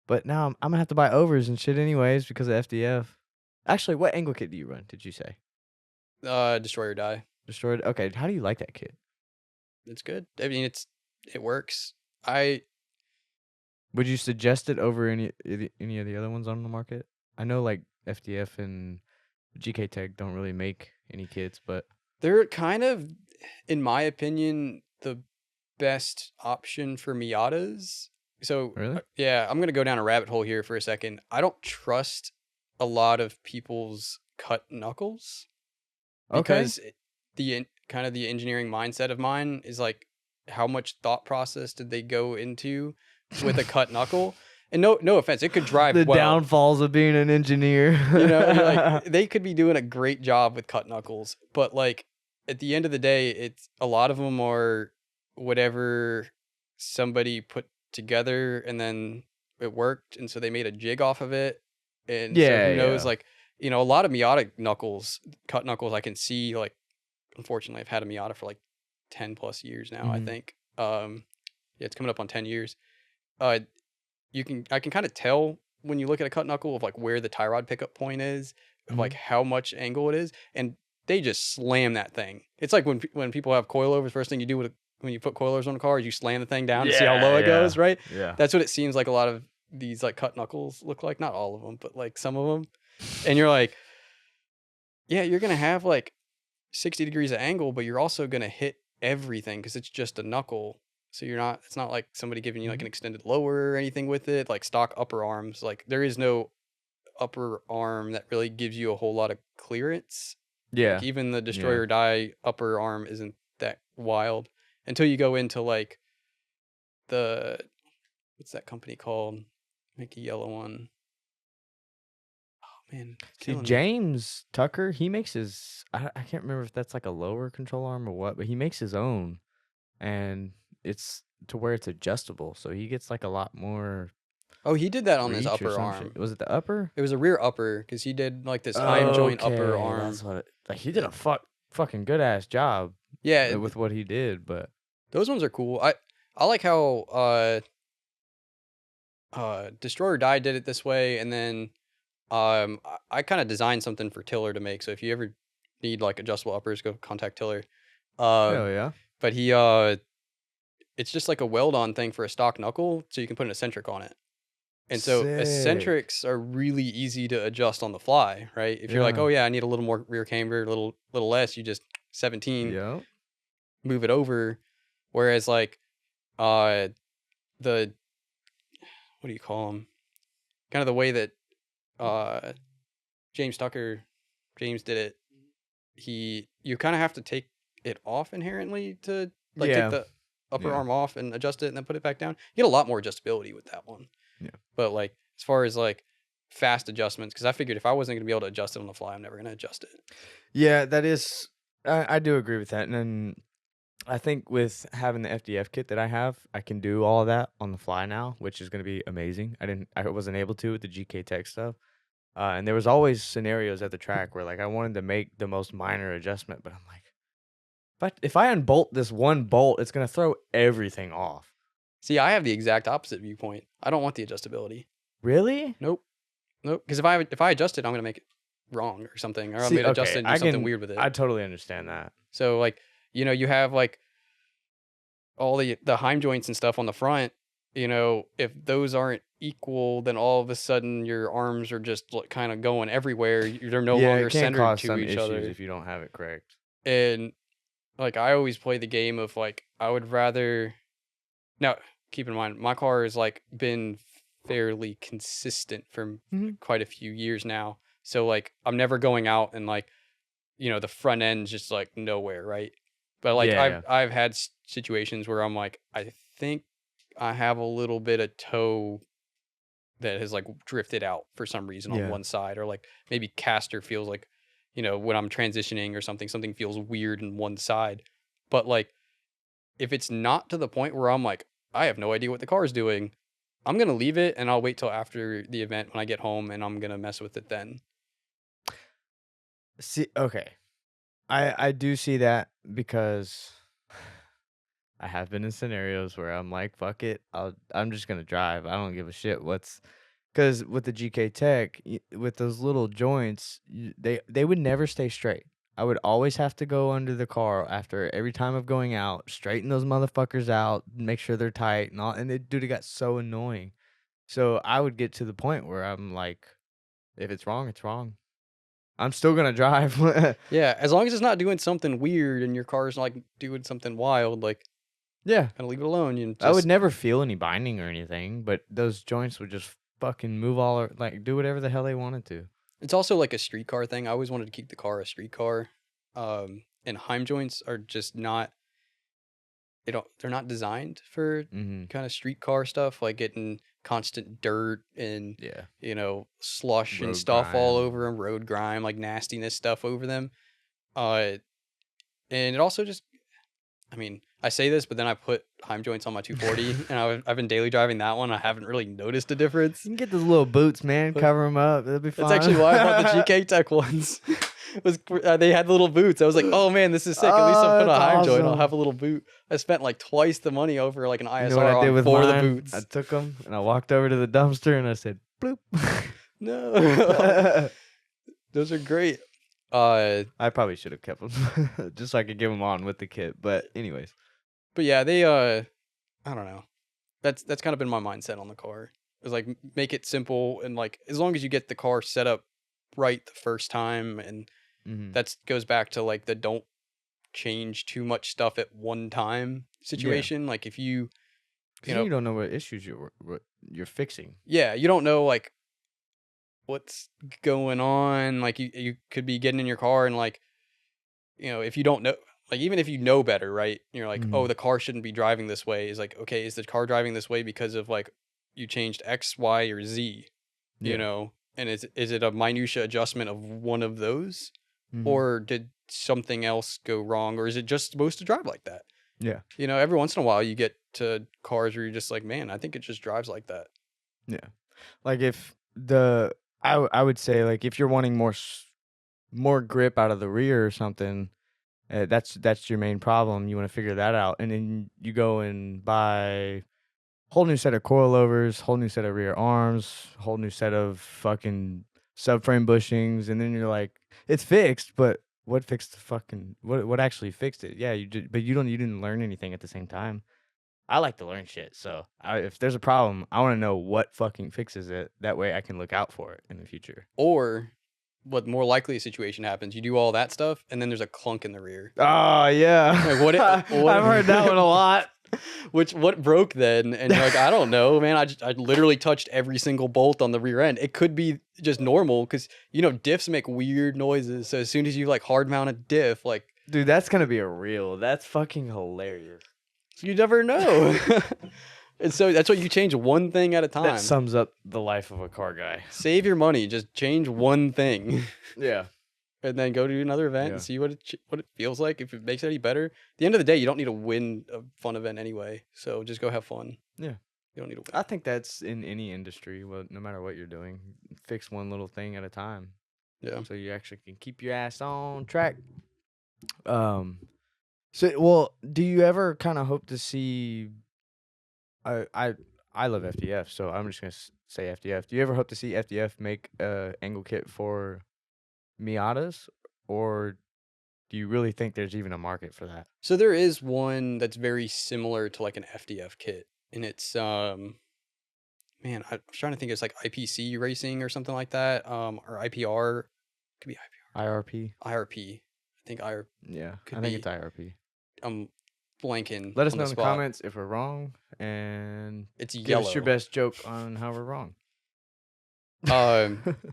But now I'm gonna have to buy overs and shit anyways because of FDF. Actually, what angle kit do you run? Did you say Destroy or Die. destroyed? Okay, how do you like that kit? It's good. I mean, it works. I Would you suggest it over any of the other ones on the market? I know like FDF and GK Tech don't really make any kits, but They're kind of, in my opinion, the best option for Miatas. So, Really? yeah, I'm going to go down a rabbit hole here for a second. I don't trust a lot of people's cut knuckles because kind of the engineering mindset of mine is like, how much thought process did they go into with a cut knuckle? And no offense, it could drive the well. downfalls of being an engineer. Like they could be doing a great job with cut knuckles, but like at the end of the day, it's a lot of them are whatever somebody put together and then it worked, and so they made a jig off of it. And so who knows? Yeah. Like, a lot of Miata knuckles, cut knuckles, I can see. Like, unfortunately, I've had a Miata for like 10 plus years now. I think. Yeah, it's coming up on 10 years. I can kind of tell when you look at a cut knuckle of like where the tie rod pickup point is, of like how much angle it is, and they just slam that thing. It's like when people have coilovers, first thing you do when you put coilovers on a car is you slam the thing down to see how low it goes, right? Yeah. That's what it seems like a lot of these like cut knuckles look like. Not all of them, but like some of them. And you're like, yeah, you're gonna have like 60 degrees of angle, but you're also gonna hit everything because it's just a knuckle. So it's not like somebody giving you like an extended lower or anything with it, like stock upper arms. Like there is no upper arm that really gives you a whole lot of clearance. Yeah. Like even the Destroy or Die upper arm isn't that wild until you go into like what's that company called? Make a yellow one. Oh man. See, James Tucker, he makes his, I can't remember if that's like a lower control arm or what, but he makes his own. And it's to where it's adjustable, so he gets like a lot more. Oh, he did that on his reach or upper some arm. shit. Was it the upper? It was a rear upper because he did like this Heim joint upper arm. That's what like he did a fucking good ass job. Yeah, with what he did, but those ones are cool. I like how Destroy or Die did it this way, and then I kind of designed something for Tiller to make. So if you ever need like adjustable uppers, go contact Tiller. hell yeah. But he it's just like a weld-on thing for a stock knuckle, so you can put an eccentric on it. And so eccentrics are really easy to adjust on the fly, right? If you're like, oh yeah, I need a little more rear camber, a little less, you just 17, move it over. Whereas like the what do you call them? Kind of the way that James did it. You kind of have to take it off inherently to like take the upper arm off and adjust it and then put it back down. You get a lot more adjustability with that one. Yeah. But like as far as like fast adjustments, because I figured if I wasn't gonna be able to adjust it on the fly, I'm never gonna adjust it. Yeah, that is. I do agree with that, and then I think with having the FDF kit that I have, I can do all of that on the fly now, which is going to be amazing. I wasn't able to with the GK Tech stuff, and there was always scenarios at the track where like I wanted to make the most minor adjustment, but I'm like, but if I unbolt this one bolt, it's going to throw everything off. See, I have the exact opposite viewpoint. I don't want the adjustability. Really? Nope. Because if I adjust it, I'm gonna make it wrong or something, or I'm gonna adjust it and do something weird with it. I totally understand that. So like, you have like all the Heim joints and stuff on the front. If those aren't equal, then all of a sudden your arms are just like, kind of going everywhere. They're no longer centered to each other if you don't have it correct. And like I always play the game of like I would rather. Now, keep in mind, my car has like been fairly consistent for quite a few years now. So like I'm never going out and like, the front end's just like nowhere, right? But like I've had situations where I'm like, I think I have a little bit of toe that has like drifted out for some reason on one side, or like maybe caster feels like, when I'm transitioning or something feels weird in one side. But like if it's not to the point where I'm like, I have no idea what the car is doing, I'm going to leave it and I'll wait till after the event when I get home and I'm going to mess with it then. See, okay. I do see that because I have been in scenarios where I'm like, fuck it, I'm just gonna drive. I don't give a shit what's, because with the GK Tech, with those little joints, they would never stay straight. I would always have to go under the car after every time of going out, straighten those motherfuckers out, make sure they're tight and all. And dude, it got so annoying. So I would get to the point where I'm like, if it's wrong, it's wrong. I'm still gonna drive. Yeah, as long as it's not doing something weird and your car's like doing something wild, like Yeah, kind of leave it alone. You I would just never feel any binding or anything, but those joints would just fucking move like do whatever the hell they wanted to. it's also like a street car thing. I always wanted to keep the car a street car. And Heim joints are just not they're not designed for Mm-hmm. kind of street car stuff, like getting constant dirt and Yeah. slush and Road stuff all grime. over them, road grime, like nastiness stuff over them. And it also just, I mean, I say this, but then I put Heim joints on my 240, and I've been daily driving that one. I haven't really noticed a difference. You can get those little boots, man. But- Cover them up. That'll be fine. That's actually why I bought the GK Tech ones. They had the little boots. I was like, oh man, this is sick. At least I'll put a that's Heim joint. I'll awesome. have a little boot. I spent like twice the money over like an ISR You know what I did with for the mine? boots. I took them and I walked over to the dumpster and I said, bloop. No, those are great. I probably should have kept them just so I could give them on with the kit. But anyways. But yeah, they I don't know. That's kind of been my mindset on the car. It's like make it simple and like as long as you get the car set up right the first time, and Mhm. that goes back to like the don't change too much stuff at one time situation. Like if you 'Cause then you don't know what issues you're fixing. yeah, you don't know like what's going on. Like you could be getting in your car and like, if you don't know, like even if you know better, right? You're like, oh, Mhm. the car shouldn't be driving this way. Is like, okay, is the car driving this way because of like you changed X, Y, or Z? You Yeah. know, and is it a minutia adjustment of one of those, Mhm. or did something else go wrong, or is it just supposed to drive like that? Yeah. Every once in a while you get to cars where you're just like, man, I think it just drives like that. Yeah. Like if I would say like if you're wanting more grip out of the rear or something, that's your main problem. You want to figure that out, and then you go and buy whole new set of coilovers, whole new set of rear arms, whole new set of fucking subframe bushings, and then you're like, it's fixed, but what fixed the fucking what actually fixed it? Yeah, you did, but you didn't learn anything at the same time. I like to learn shit, so if there's a problem, I want to know what fucking fixes it. That way, I can look out for it in the future. Or what more likely a situation happens, you do all that stuff and then there's a clunk in the rear. Oh yeah, Like, what I've heard that one a lot. What broke then? And you're like, I don't know, man. I literally touched every single bolt on the rear end. It could be just normal because diffs make weird noises. So as soon as you like hard mount a diff, like Dude, that's gonna be a reel. That's fucking hilarious. you never know. And so that's what you change one thing at a time. That sums up the life of a car guy. Save your money. Just change one thing. Yeah. And then go to another event and see what it feels like. If it makes it any better. At the end of the day, you don't need to win a fun event anyway. So just go have fun. Yeah. You don't need to win. I think that's in any industry, well, no matter what you're doing. Fix one little thing at a time. Yeah. So you actually can keep your ass on track. Well, do you ever kind of hope to see I love FDF, so I'm just gonna say FDF. Do you ever hope to see FDF make a angle kit for Miatas, or do you really think there's even a market for that? So there is one that's very similar to like an FDF kit. And it's man, I was trying to think it's like IPC racing or something like that. Or IPR. Could be IRP? IRP. I think Yeah, Could I think be. it's IRP. I'm blanking. Let us on know the in the spot. comments if we're wrong, and It's give yellow. us your best joke on how we're wrong.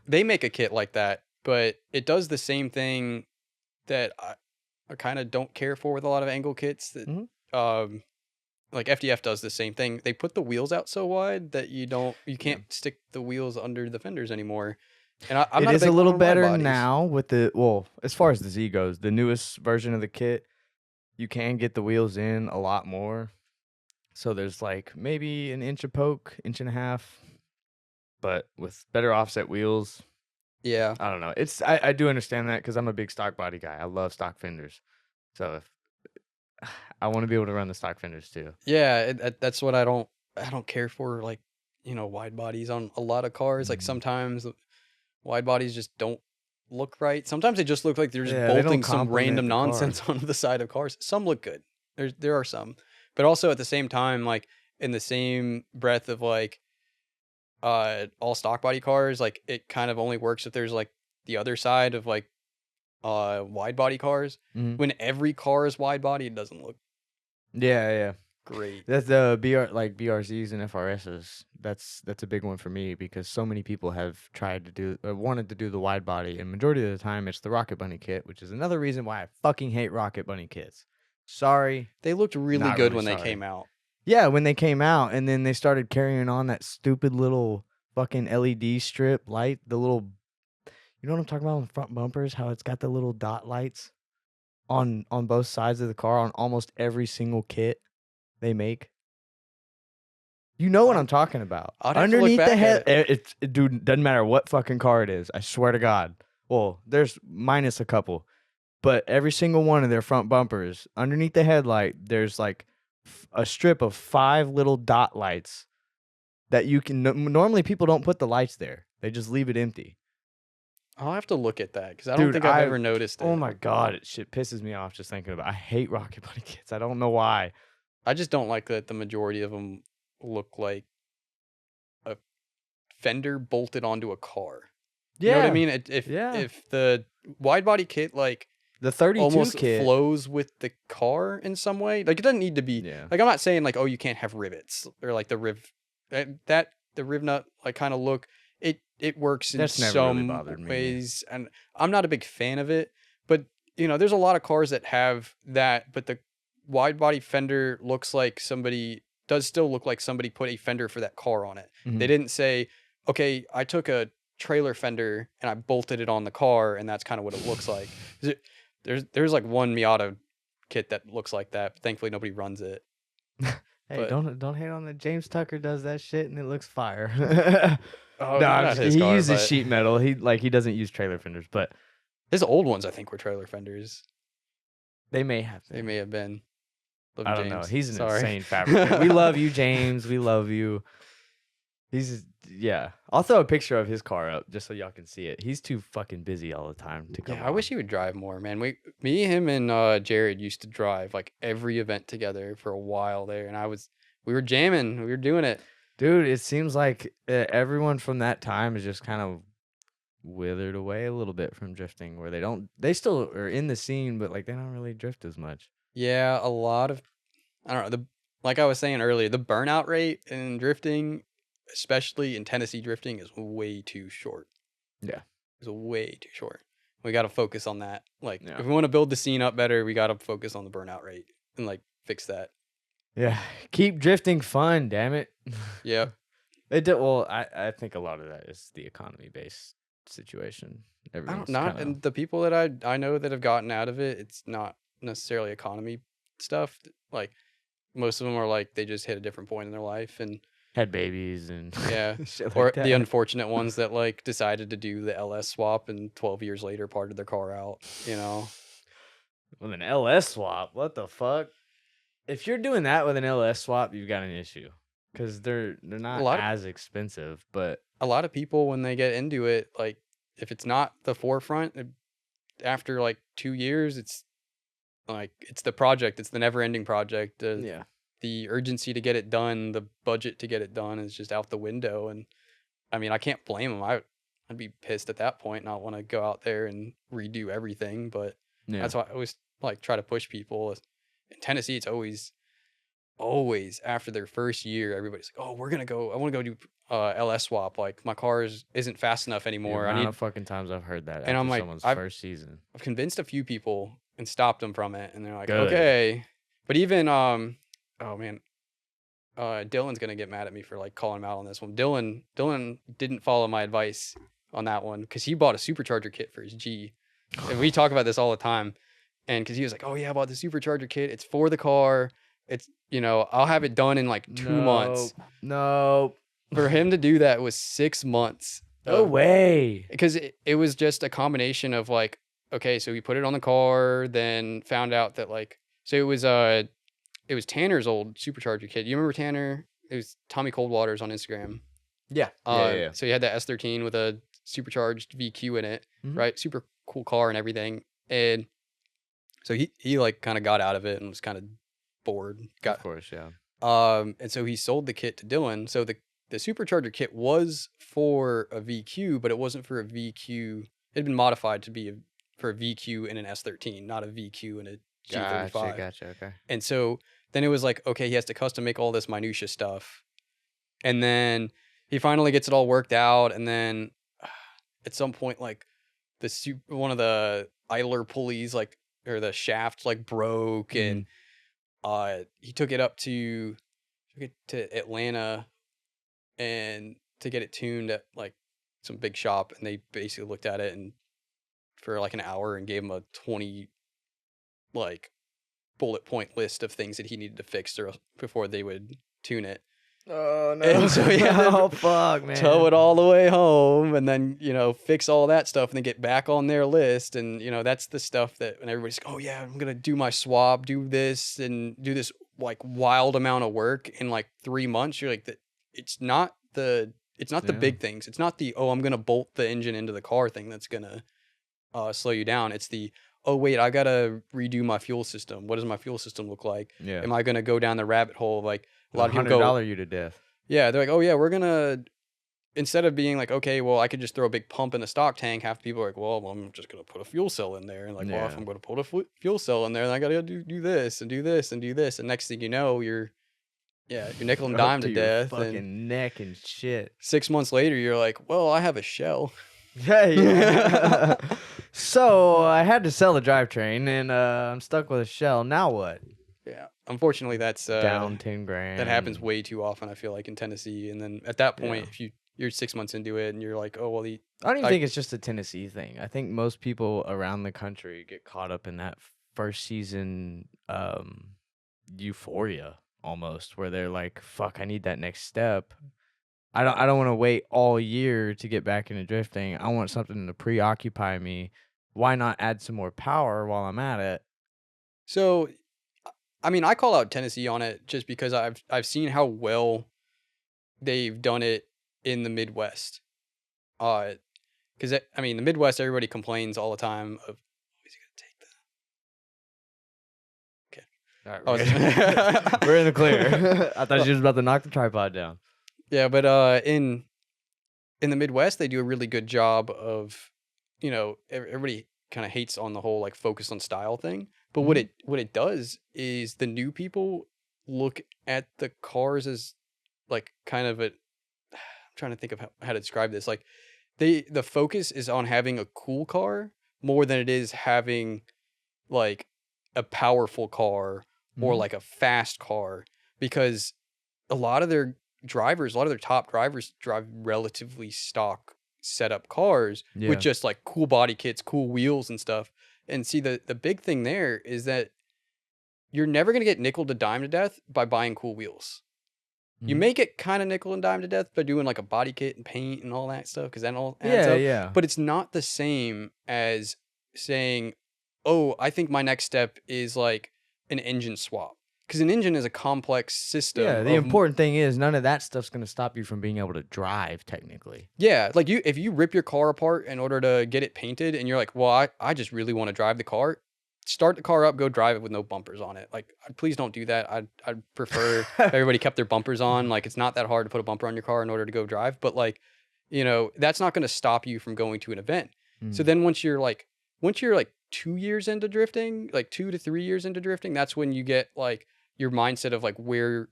They make a kit like that, but it does the same thing that I kind of don't care for with a lot of angle kits. That Mhm. like FDF does the same thing. They put the wheels out so wide that you can't stick the wheels under the fenders anymore. And I'm It not is a big little fan of wide better bodies. now with as far as the Z goes, the newest version of the kit, you can get the wheels in a lot more. So there's like maybe an inch of poke, inch and a half, but with better offset wheels. Yeah. I don't know. I do understand that because I'm a big stock body guy. I love stock fenders. So I want to be able to run the stock fenders too. Yeah, that's what I don't care for, like, wide bodies on a lot of cars. Like, sometimes wide bodies just don't look right. Sometimes they just look like they're just Yeah, they don't bolting some complement random the car. nonsense onto the side of cars. Some look good. There are some. But also at the same time, like, in the same breath of, like, all stock body cars, like, it kind of only works if there's, like, the other side of, like, wide body cars. Mhm. When every car is wide body, it doesn't look Yeah. great. That's the BRZs and FRSs. That's a big one for me because so many people have tried to do or wanted to do the wide body, and majority of the time it's the Rocket Bunny kit, which is another reason why I fucking hate Rocket Bunny kits. Sorry. They looked really Not good really when they sorry. came out. Yeah, when they came out, and then they started carrying on that stupid little fucking LED strip light, the little, you know what I'm talking about on the front bumpers, how it's got the little dot lights on both sides of the car on almost every single kit they make. You know what I'm talking about. I'd have to look Underneath the back head, at dude, doesn't matter what fucking car it is. I swear to God. Well, there's minus a couple, but every single one of their front bumpers, underneath the headlight, there's like a strip of 5 little dot lights that you can. Normally, people don't put the lights there; they just leave it empty. I'll have to look at that because I don't Dude, think I've ever noticed it. Oh my God, it shit pisses me off just thinking about it. I hate Rocket Bunny kits. I don't know why. I just don't like that the majority of them look like a fender bolted onto a car. You know what I mean? If the wide body kit, like, The 32 almost kit flows with the car in some way, like, it doesn't need to be. Yeah. Like, I'm not saying, like, oh, you can't have rivets or, like, the riv nut, like, kind of look. It works in That's never really some bothered me. ways, and I'm not a big fan of it. But there's a lot of cars that have that, but the wide body fender does still look like somebody put a fender for that car on it. Mhm. They didn't say, okay, I took a trailer fender and I bolted it on the car, and that's kind of what it looks like. There's like one Miata kit that looks like that. Thankfully, nobody runs it. Hey, But- don't hate on it. James Tucker does that shit and it looks fire. Oh, No, not his he car, uses but sheet metal. He doesn't use trailer fenders, but his old ones, I think, were trailer fenders. they may have. They may have been. Love I you, don't know. James. He's an Sorry. insane fabricator. We love you, James. We love you. Yeah. I'll throw a picture of his car up just so y'all can see it. He's too fucking busy all the time to come. Yeah, I wish he would drive more, man. Me, him, and Jared used to drive like every event together for a while there, and we were jamming, we were doing it. Dude, it seems like everyone from that time is just kind of withered away a little bit from drifting, where they still are in the scene, but like they don't really drift as much. Yeah, a lot of, I don't know, like I was saying earlier, the burnout rate in drifting, especially in Tennessee drifting, is way too short. Yeah. It's way too short. We got to focus on that. Like, Yeah. if we want to build the scene up better, we got to focus on the burnout rate and like fix that. Yeah. Keep drifting fun, damn it. Yeah. Well, I think a lot of that is the economy based situation. And the people that I know that have gotten out of it, it's not necessarily economy stuff. Like, most of them are like, they just hit a different point in their life and had babies and yeah, shit like or that. the unfortunate ones that like decided to do the LS swap and 12 years later parted their car out, With an LS swap, what the fuck? If you're doing that with an LS swap, you've got an issue because they're not as expensive. But a lot of people, when they get into it, like, if it's not the forefront, after like 2 years, it's like, it's the project, it's the never-ending project. yeah, The urgency to get it done, the budget to get it done is just out the window. And I mean, I can't blame them. I'd be pissed at that point, not want to go out there and redo everything. But that's why I always like try to push people. In Tennessee, it's always after their first year, everybody's like, oh, I want to go do LS swap. Like, my car isn't fast enough anymore. I need fucking times I've heard that. And after I'm like, someone's first season. I've convinced a few people and stopped them from it. And they're like, Good. okay. But even, oh man, Dylan's going to get mad at me for like calling him out on this one. Dylan didn't follow my advice on that one because he bought a supercharger kit for his G. And we talk about this all the time. And because he was like, oh yeah, I bought the supercharger kit. It's for the car. It's, I'll have it done in like 2 months. No. For him to do that was 6 months. No way. Because it was just a combination of like, okay, so we put it on the car, then found out that like So it was Tanner's old supercharger kit. You remember Tanner? It was Tommy Coldwater's on Instagram. Yeah. So he had that S13 with a supercharged VQ in it, Mhm. right? Super cool car and everything. And so he like kind of got out of it and was kind of bored. Of course, yeah. And so he sold the kit to Dylan. So the supercharger kit was for a VQ, but it wasn't for a VQ. It had been modified to be for a VQ in an S13, not a VQ in a G35. Gotcha. Okay. And so then it was like, okay, he has to custom make all this minutia stuff. And then he finally gets it all worked out. And then at some point, like one of the idler pulleys, like, or the shaft like broke, and he took it to Atlanta and to get it tuned at like some big shop, and they basically looked at it and for like an hour and gave him a 20 like bullet point list of things that he needed to fix before they would tune it. Oh no! And so he had to fuck, man! tow it all the way home, and then fix all that stuff, and then get back on their list. And that's the stuff that when everybody's like, oh yeah, I'm gonna do my swap, do this, and do this like wild amount of work in like 3 months. You're like, it's not the big things. It's not the I'm gonna bolt the engine into the car thing that's gonna slow you down. It's the oh wait, I gotta redo my fuel system. What does my fuel system look like? Yeah. Am I gonna go down the rabbit hole of like a lot of people go you to death? Yeah, they're like, oh yeah, we're gonna, instead of being like, okay, well I could just throw a big pump in the stock tank. Half the people are like, well, I'm just gonna put a fuel cell in there, and like, well, if I'm gonna put a fuel cell in there, then I gotta do this and do this and do this, and next thing you know, you're nickel and dime to death, fucking and neck and shit. 6 months later, you're like, well, I have a shell. Hey. So I had to sell the drivetrain, and I'm stuck with a shell. Now what? Yeah, unfortunately, that's down 10 grand. That happens way too often. I feel like in Tennessee, and then at that point, if you're 6 months into it, and you're like, oh well, I don't even think it's just a Tennessee thing. I think most people around the country get caught up in that first season euphoria almost, where they're like, fuck, I need that next step. I don't want to wait all year to get back into drifting. I want something to preoccupy me. Why not add some more power while I'm at it? So, I mean, I call out Tennessee on it just because I've seen how well they've done it in the Midwest. Because I mean, the Midwest, everybody complains all the time of, is he gonna take that? Okay, All right, we're in the clear. I thought she was about to knock the tripod down. Yeah, but in the Midwest, they do a really good job of, everybody kind of hates on the whole like focus on style thing. But what it does is the new people look at the cars as like kind of I'm trying to think of how to describe this. Like the focus is on having a cool car more than it is having like a powerful car or like a fast car, because a lot of their top drivers drive relatively stock setup cars with just like cool body kits, cool wheels and stuff. And see, the big thing there is that you're never going to get nickel to dime to death by buying cool wheels. You may get kind of nickel and dime to death by doing like a body kit and paint and all that stuff, because that all adds up. Yeah. But it's not the same as saying, oh, I think my next step is like an engine swap. Because an engine is a complex system. Yeah, the important thing is none of that stuff's going to stop you from being able to drive, technically. Yeah, like if you rip your car apart in order to get it painted, and you're like, well, I just really want to drive the car, start the car up, go drive it with no bumpers on it. Like, please don't do that. I'd prefer if everybody kept their bumpers on. Like, it's not that hard to put a bumper on your car in order to go drive. But like, that's not going to stop you from going to an event. So then once you're like 2 years into drifting, like 2 to 3 years into drifting, that's when you get like your mindset of like where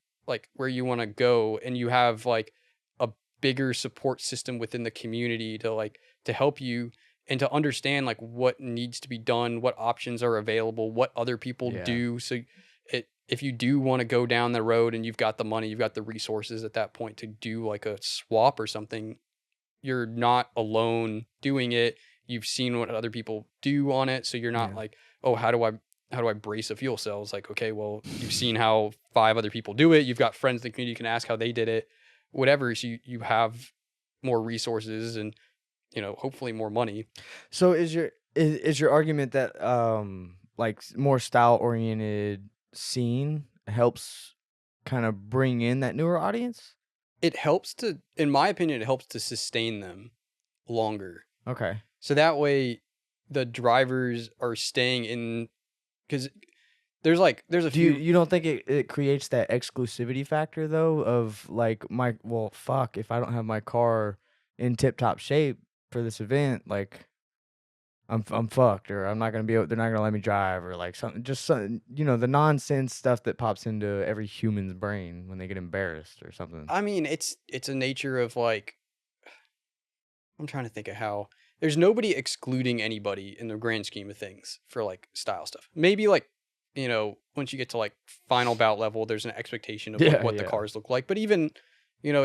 you want to go, and you have like a bigger support system within the community to help you and to understand like what needs to be done, what options are available, what other people do. So if you do want to go down the road and you've got the money, you've got the resources at that point to do like a swap or something, you're not alone doing it. You've seen what other people do on it, so you're not like, oh, how do I brace a fuel cell? It's like, okay, well, you've seen how 5 other people do it. You've got friends in the community you can ask how they did it, whatever. So you have more resources and, hopefully more money. So is your argument that like more style oriented scene helps kind of bring in that newer audience? It helps to, in my opinion, it helps to sustain them longer. Okay. So that way the drivers are staying in, because there's a Do few. you don't think it creates that exclusivity factor though of like fuck, if I don't have my car in tip top shape for this event, like I'm fucked, or I'm not gonna be able, they're not gonna let me drive, or like something, the nonsense stuff that pops into every human's brain when they get embarrassed or something. I mean, it's a nature of like, I'm trying to think of how, there's nobody excluding anybody in the grand scheme of things for like style stuff. Maybe like, once you get to like final bout level, there's an expectation of like what the cars look like. But even, there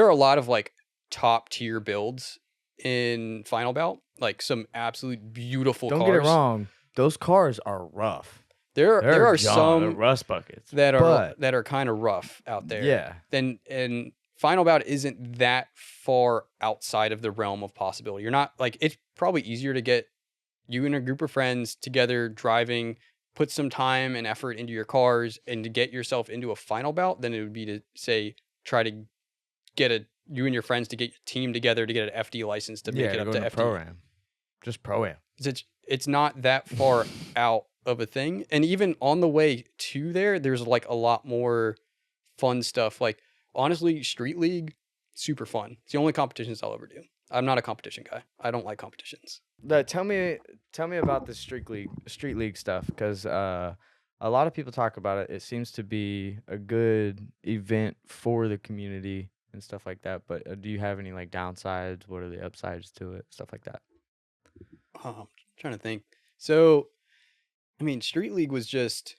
are a lot of like top tier builds in final bout, like some absolute beautiful Don't cars. get it wrong, those cars are rough. There are They're some rust buckets that are kind of rough out there. Yeah. And final bout isn't that far outside of the realm of possibility. You're not like, it's probably easier to get you and a group of friends together driving, put some time and effort into your cars, and to get yourself into a final bout than it would be to say try to get you and your friends to get your team together to get an FD license to make it up to FD. ProAm. Just ProAm. It's not that far out of a thing. And even on the way to there's like a lot more fun stuff. Like honestly, Street League, super fun. It's the only competitions I'll ever do. I'm not a competition guy. I don't like competitions. Tell me about the street league stuff, because a lot of people talk about it. It seems to be a good event for the community and stuff like that. But do you have any like downsides? What are the upsides to it? Stuff like that. I'm trying to think. So, I mean, Street League was just,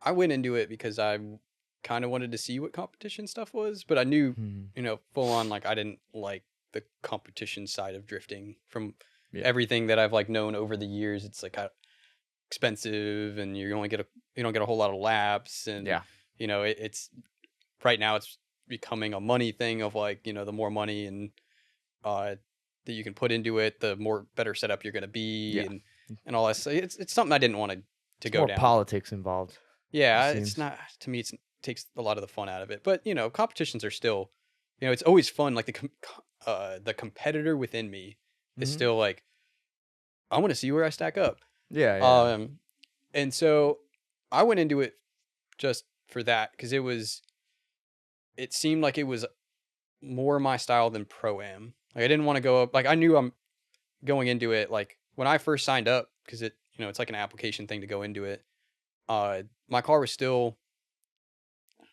I went into it because I kind of wanted to see what competition stuff was, but I knew, full on, like, I didn't like the competition side of drifting from everything that I've like known over the years. It's like expensive, and you don't get a whole lot of laps, and it's right now it's becoming a money thing of like, the more money and that you can put into it, the more better setup you're going to be, and all that. So it's something I didn't want to go more down. Politics involved. Yeah, it's not, to me, it takes a lot of the fun out of it. But competitions are still, it's always fun. Like the competitor within me is still like, I want to see where I stack up. Yeah. And so I went into it just for that, because it seemed like it was more my style than Pro-Am. Like I didn't want to go up, like I knew I'm going into it, like when I first signed up, because it's like an application thing to go into it. My car was still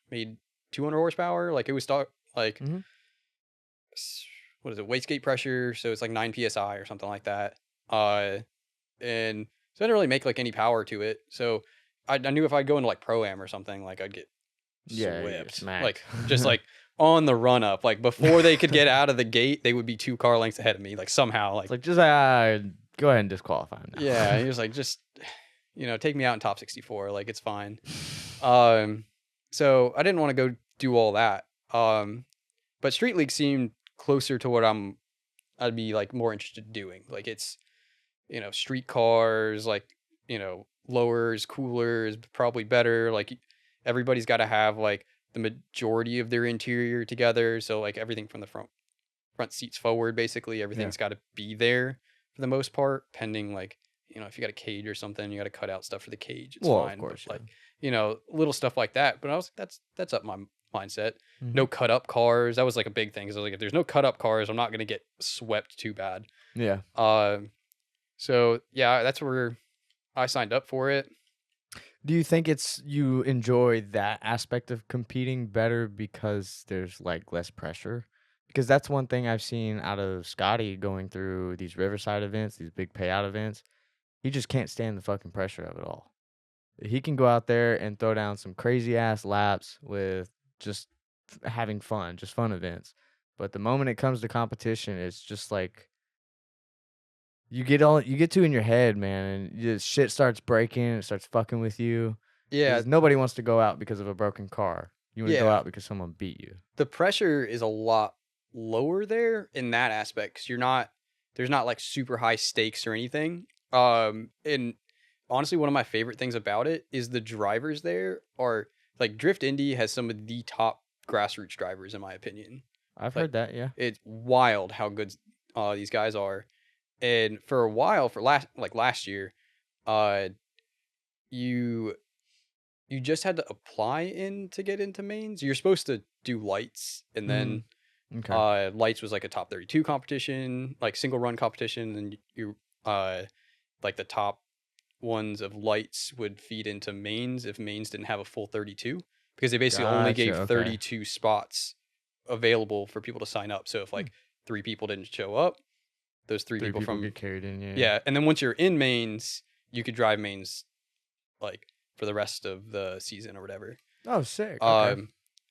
made 200 horsepower. Like it was like, what is it? Wastegate pressure. So it's like 9 PSI or something like that. And so I didn't really make like any power to it. So I knew if I'd go into like Pro-Am or something, like I'd get swept. Like just like on the run up, like before they could get out of the gate, they would be 2 car lengths ahead of me. Like somehow, like, it's like just go ahead and disqualify him now. Yeah, he was like, just take me out in top 64. Like it's fine. So I didn't want to go do all that. But Street League seemed closer to what I'd be like more interested in doing. Like it's, street cars, like, lowers, coolers, probably better. Like everybody's got to have like the majority of their interior together. So like everything from the front seats forward, basically everything's got to be there for the most part, pending like, if you got a cage or something, you got to cut out stuff for the cage. It's fine. Of course, but, like, little stuff like that. But I was like, that's up my mindset. No cut up cars. That was like a big thing. Cause I was like, if there's no cut up cars, I'm not going to get swept too bad. Yeah. So yeah, that's where I signed up for it. Do you think you enjoy that aspect of competing better because there's like less pressure? Because that's one thing I've seen out of Scotty going through these Riverside events, these big payout events. He just can't stand the fucking pressure of it all. He can go out there and throw down some crazy ass laps with just having fun, just fun events. But the moment it comes to competition, it's just like you get too in your head, man, and shit starts breaking, it starts fucking with you. Yeah, nobody wants to go out because of a broken car. You want to go out because someone beat you. The pressure is a lot lower there in that aspect, because there's not like super high stakes or anything. And honestly, one of my favorite things about it is the drivers there are like Drift Indy has some of the top grassroots drivers in my opinion. I've Like, heard that. Yeah. it's wild how good these guys are. And for a while, for last year, uh, you just had to apply in to get into mains. You're supposed to do lights, and then Okay. lights was like a top 32 competition, like single run competition, and you like the top ones of lights would feed into mains if mains didn't have a full 32, because they basically only Gotcha, gave okay. 32 spots available for people to sign up. So if like 3 people didn't show up, those 3 people from get carried in. Yeah. yeah, and then once you're in mains, you could drive mains like for the rest of the season or whatever. Oh, sick. Okay.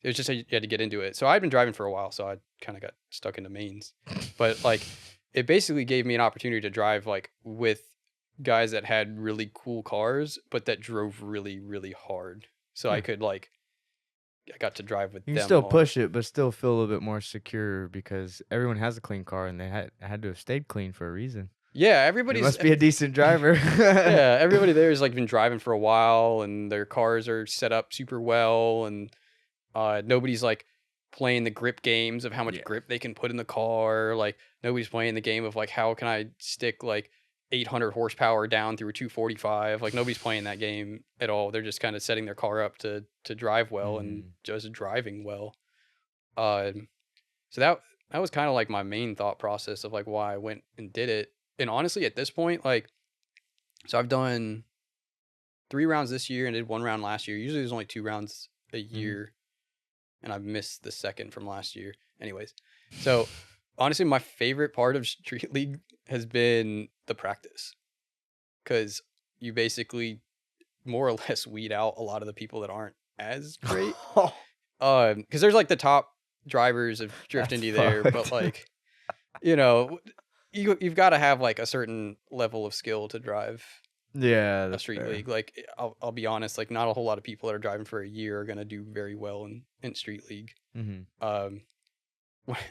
It was just you had to get into it. So I'd been driving for a while, so I kind of got stuck into mains. But like, it basically gave me an opportunity to drive like with guys that had really cool cars, but that drove really, really hard. So I could like, I got to drive with You them. can still all. push it, but still feel a little bit more secure because everyone has a clean car and they had to have stayed clean for a reason. Yeah, You everybody's must be a decent driver. yeah, everybody there has like been driving for a while, and their cars are set up super well, and nobody's like playing the grip games of how much grip they can put in the car. Like nobody's playing the game of like how can I stick like 800 horsepower down through a 245. Like nobody's playing that game at all. They're just kind of setting their car up to drive well and just driving well. So that was kind of like my main thought process of like why I went and did it. And honestly, at this point, like, so I've done 3 rounds this year and did 1 round last year. Usually there's only 2 rounds a year, and I've missed the second from last year. Anyways, so honestly, my favorite part of Street League has been the practice, because you basically more or less weed out a lot of the people that aren't as great. Because there's like the top drivers of Drift Indy there, but like, you know, you've got to have like a certain level of skill to drive a Street League. Like I'll be honest, like not a whole lot of people that are driving for a year are gonna do very well in Street League. It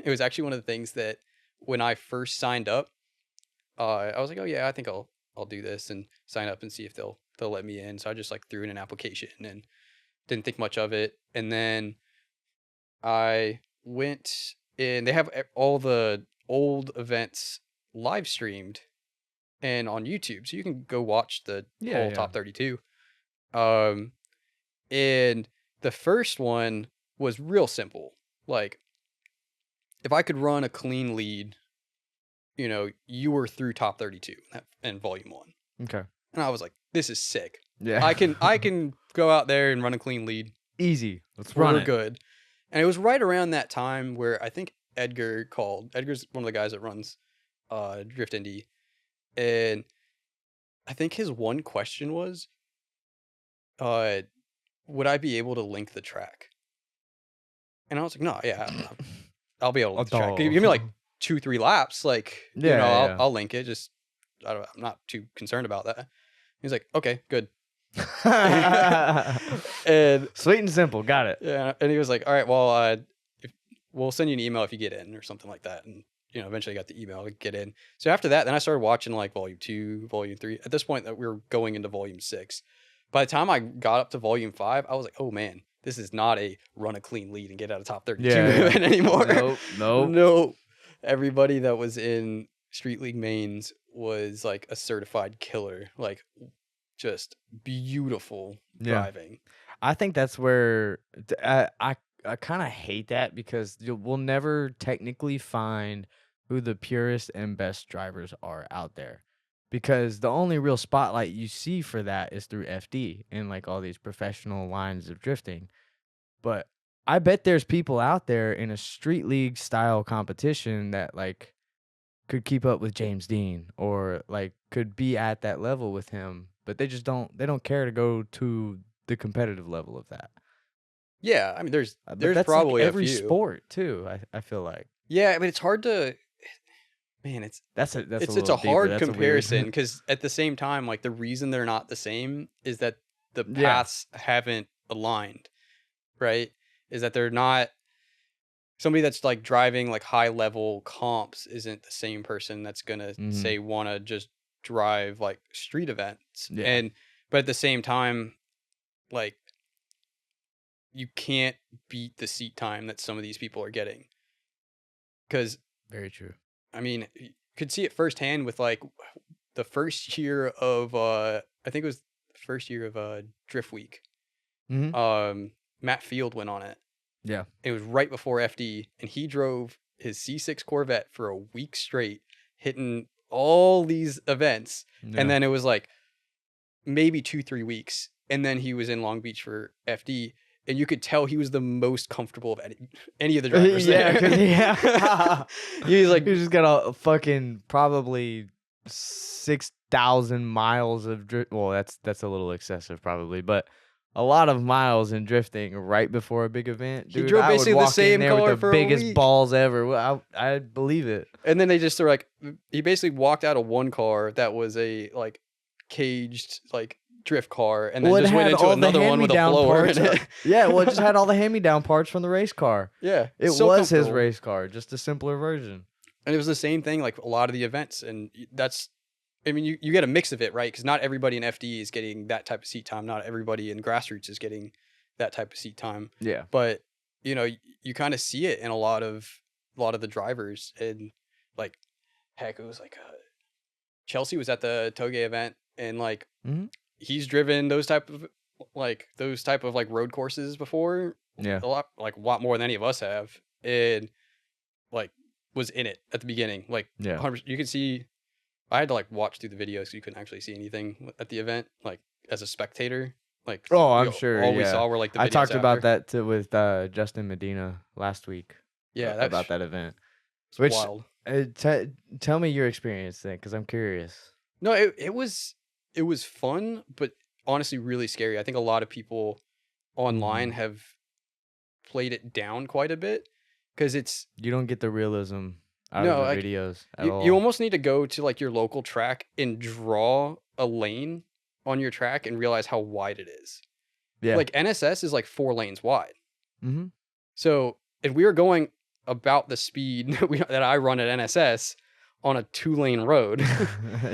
was actually one of the things that when I first signed up, I was like, oh yeah, I think I'll do this and sign up and see if they'll let me in. So I just like threw in an application and didn't think much of it. And then I went in. They have all the old events live streamed and on YouTube, so you can go watch the whole top 32. And the first one was real simple. Like, if I could run a clean lead, you know, you were through top 32 in volume 1. Okay. And I was like, this is sick. Yeah. I can go out there and run a clean lead. Easy. Let's run it. Good. And it was right around that time where I think Edgar called. Edgar's one of the guys that runs Drift Indy. And I think his one question was, would I be able to link the track? And I was like, no, yeah, I'll be able to link the track. Give me like 2-3 laps. Like, I'll link it. Just, I'm not too concerned about that. He's like, okay, good. And sweet and simple. Got it. Yeah. And he was like, all right, well, we'll send you an email if you get in or something like that. And, you know, eventually I got the email to get in. So after that, then I started watching like volume 2, volume 3. At this point that we were going into volume 6. By the time I got up to volume 5, I was like, oh man, this is not a run a clean lead and get out of top 32 event anymore. Nope. Everybody that was in Street League mains was like a certified killer. Like, just beautiful driving. I think that's where I kind of hate that, because we'll never technically find who the purest and best drivers are out there, because the only real spotlight you see for that is through FD and like all these professional lines of drifting. But I bet there's people out there in a Street League style competition that like could keep up with James Dean or like could be at that level with him, but they don't care to go to the competitive level of that. Yeah, I mean, there's that's probably like every a few. sport too. I feel like. Yeah, I mean, it's hard to. Man, it's a hard comparison, because at the same time, like the reason they're not the same is that the paths haven't aligned, right? Is that they're not. Somebody that's like driving like high level comps isn't the same person that's gonna say want to just drive like street events. Yeah. But at the same time, like, you can't beat the seat time that some of these people are getting. Because, Very true. I mean, you could see it firsthand with like the first year of, I think it was the first year of Drift Week. Matt Field went on it. Yeah. It was right before FD, and he drove his C6 Corvette for a week straight, hitting all these events. Yeah. And then it was like maybe 2-3 weeks. And then he was in Long Beach for FD. And you could tell he was the most comfortable of any of the drivers there. He's like, he just got a fucking probably 6,000 miles of drift. Well, that's a little excessive probably, but a lot of miles in drifting right before a big event. Dude, he drove basically the same car with the for biggest a week. balls ever. Well, I believe it. And then they just were like, he basically walked out of one car that was a like caged like drift car, and then just went into another one with a blower in it. Yeah, well, it just had all the hand-me-down parts from the race car. Yeah, it so was his comfortable. race car, just a simpler version. And it was the same thing like a lot of the events, and that's, I mean, you get a mix of it, right? Because not everybody in FD is getting that type of seat time. Not everybody in grassroots is getting that type of seat time. Yeah, but you know, you kind of see it in a lot of the drivers, and like, heck, it was like Chelsea was at the Toge event, and like he's driven those type of road courses before. Yeah, a lot more than any of us have, and like was in it at the beginning. Like, yeah, 100%, you could see. I had to like watch through the video so you couldn't actually see anything at the event, like as a spectator. Like, oh, I'm sure. All we saw were like the videos I talked after. about that with Justin Medina last week. Yeah, about that event. Which wild. Tell me your experience then, because I'm curious. No, it was fun, but honestly really scary. I think a lot of people online have played it down quite a bit because you don't get the realism out no, of the like, videos at all. You almost need to go to like your local track and draw a lane on your track and realize how wide it is. Yeah, like NSS is like 4 lanes wide. Mm-hmm. So if we were going about the speed that I run at NSS on a 2-lane road.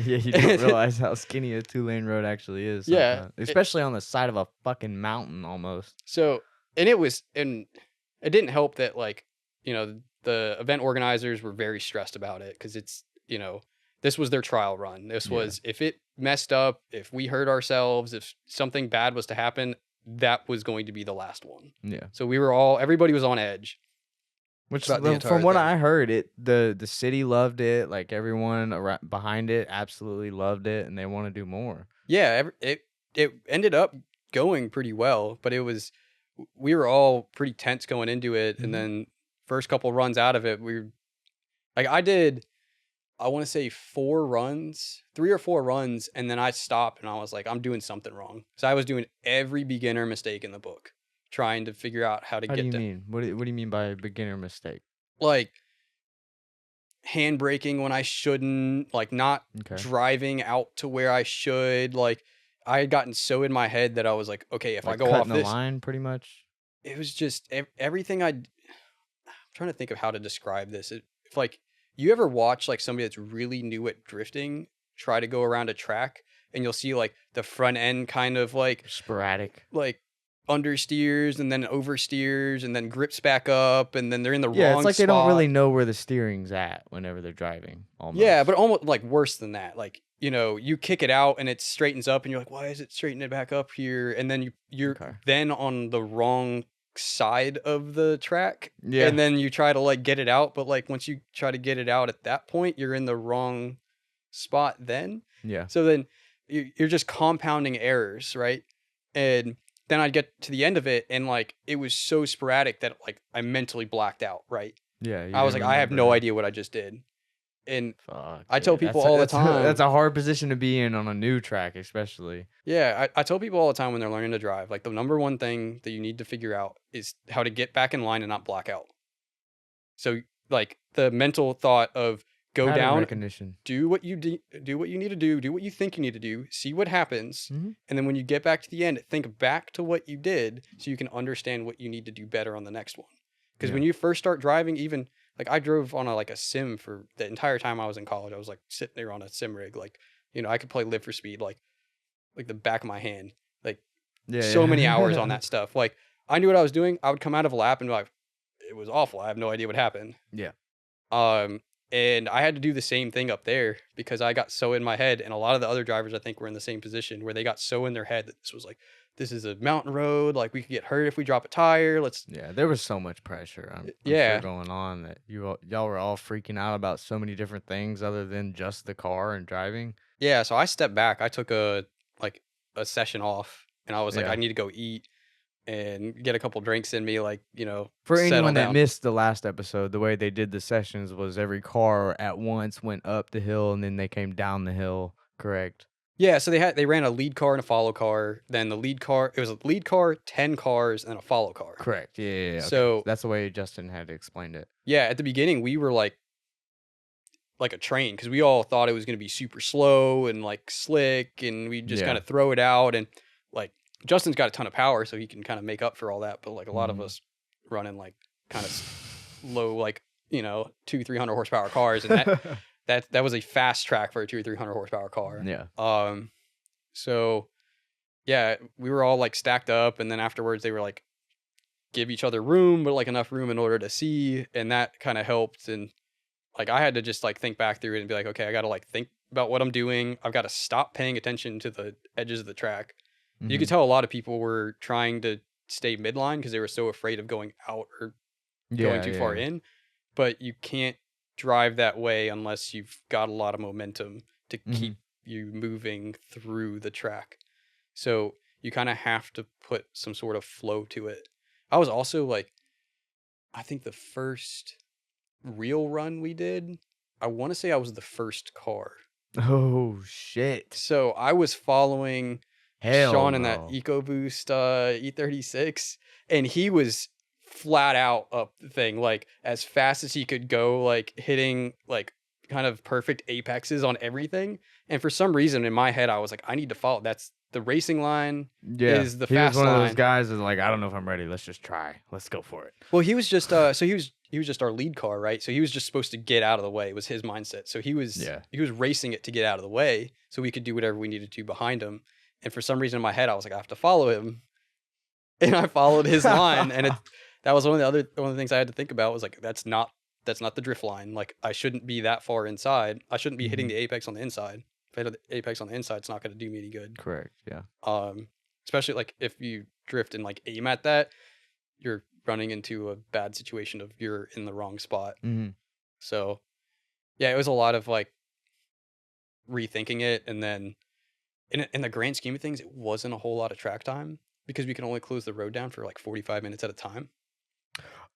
Yeah, you don't realize how skinny a 2-lane road actually is. Yeah. Especially on the side of a fucking mountain almost. So, and it didn't help that, like, you know, the event organizers were very stressed about it because it's, you know, this was their trial run. This was, if it messed up, if we hurt ourselves, if something bad was to happen, that was going to be the last one. Yeah. So everybody was on edge. Which, from what I heard, the city loved it. Like everyone behind it absolutely loved it, and they want to do more. Yeah, it ended up going pretty well, but we were all pretty tense going into it, and then first couple runs out of it, I want to say 3 or 4 runs, and then I stopped and I was like, I'm doing something wrong. So I was doing every beginner mistake in the book, trying to figure out how to get to. What do you mean? What do you mean by a beginner mistake? Like hand braking when I shouldn't, like not driving out to where I should. Like I had gotten so in my head that I was like, okay, if I go off this line, pretty much. It was just everything. I'm trying to think of how to describe this. If like you ever watch like somebody that's really new at drifting try to go around a track, and you'll see like the front end kind of like sporadic, like understeers and then oversteers and then grips back up, and then they're in the wrong it's like spot. They don't really know where the steering's at whenever they're driving. Almost. Yeah, but almost like worse than that. Like, you know, you kick it out and it straightens up, and you're like, why is it straightening it back up here? And then you're then on the wrong side of the track. Yeah. And then you try to like get it out, but like once you try to get it out at that point, you're in the wrong spot then. Yeah. So then you're just compounding errors, right? And then I'd get to the end of it, and like it was so sporadic that like I mentally blacked out, right? Yeah. I was like, I have no idea what I just did. And I tell people all the time. That's a hard position to be in on a new track, especially. Yeah, I tell people all the time when they're learning to drive, like the number one thing that you need to figure out is how to get back in line and not black out. So like the mental thought of go down, recognition. Do what you need to do what you think you need to do, see what happens, and then when you get back to the end, think back to what you did so you can understand what you need to do better on the next one. Because when you first start driving, even like I drove on a sim for the entire time I was in college. I was like sitting there on a sim rig, like, I could play Live for Speed like the back of my hand. Like Yeah, so many hours on that stuff. Like I knew what I was doing. I would come out of a lap and be like, it was awful. I have no idea what happened. Yeah. And I had to do the same thing up there because I got so in my head, and a lot of the other drivers I think were in the same position where they got so in their head that this was like, this is a mountain road. Like we could get hurt if we drop a tire. Yeah, there was so much pressure. I'm sure going on that y'all were all freaking out about so many different things other than just the car and driving. Yeah, so I stepped back. I took a session off, and I was like, I need to go eat and get a couple drinks in me, like, For settle anyone that down. missed the last episode, the way they did the sessions was every car at once went up the hill and then they came down the hill, correct? Yeah, so they ran a lead car and a follow car. Then the lead car, it was a lead car, 10 cars, and a follow car. Correct. Yeah. Okay. So that's the way Justin had explained it. Yeah, at the beginning we were like a train because we all thought it was going to be super slow and like slick, and we just kind of throw it out. And like Justin's got a ton of power, so he can kind of make up for all that. But like a lot of us running like kind of low, like 200-300 horsepower cars, and that was a fast track for a 200-300 horsepower car. Yeah. So yeah, we were all like stacked up, and then afterwards they were like give each other room, but like enough room in order to see, and that kind of helped. And like I had to just like think back through it and be like, okay, I got to like think about what I'm doing. I've got to stop paying attention to the edges of the track. Mm-hmm. You could tell a lot of people were trying to stay midline because they were so afraid of going out or going too far in. But you can't drive that way unless you've got a lot of momentum to keep you moving through the track. So you kind of have to put some sort of flow to it. I was also like, I think the first real run we did, I want to say I was the first car. Oh shit. So I was following Sean in that EcoBoost E36, and he was flat out up the thing, like as fast as he could go, like hitting like kind of perfect apexes on everything. And for some reason in my head I was like, I need to follow, that's the racing line. Is the fast line. He was one of those guys that's like, I don't know if I'm ready, let's just try, let's go for it. Well, he was just so he was just our lead car, right? So he was just supposed to get out of the way, was his mindset. So he was racing it to get out of the way so we could do whatever we needed to behind him. And for some reason in my head I was like, I have to follow him, and I followed his line. And that was one of the things I had to think about was like, that's not the drift line. Like I shouldn't be that far inside. I shouldn't be hitting the apex on the inside. If I hit the apex on the inside, it's not going to do me any good. Correct. Yeah. Especially like if you drift and like aim at that, you're running into a bad situation of you're in the wrong spot. So yeah, it was a lot of like rethinking it. And then in the grand scheme of things, it wasn't a whole lot of track time because we can only close the road down for like 45 minutes at a time.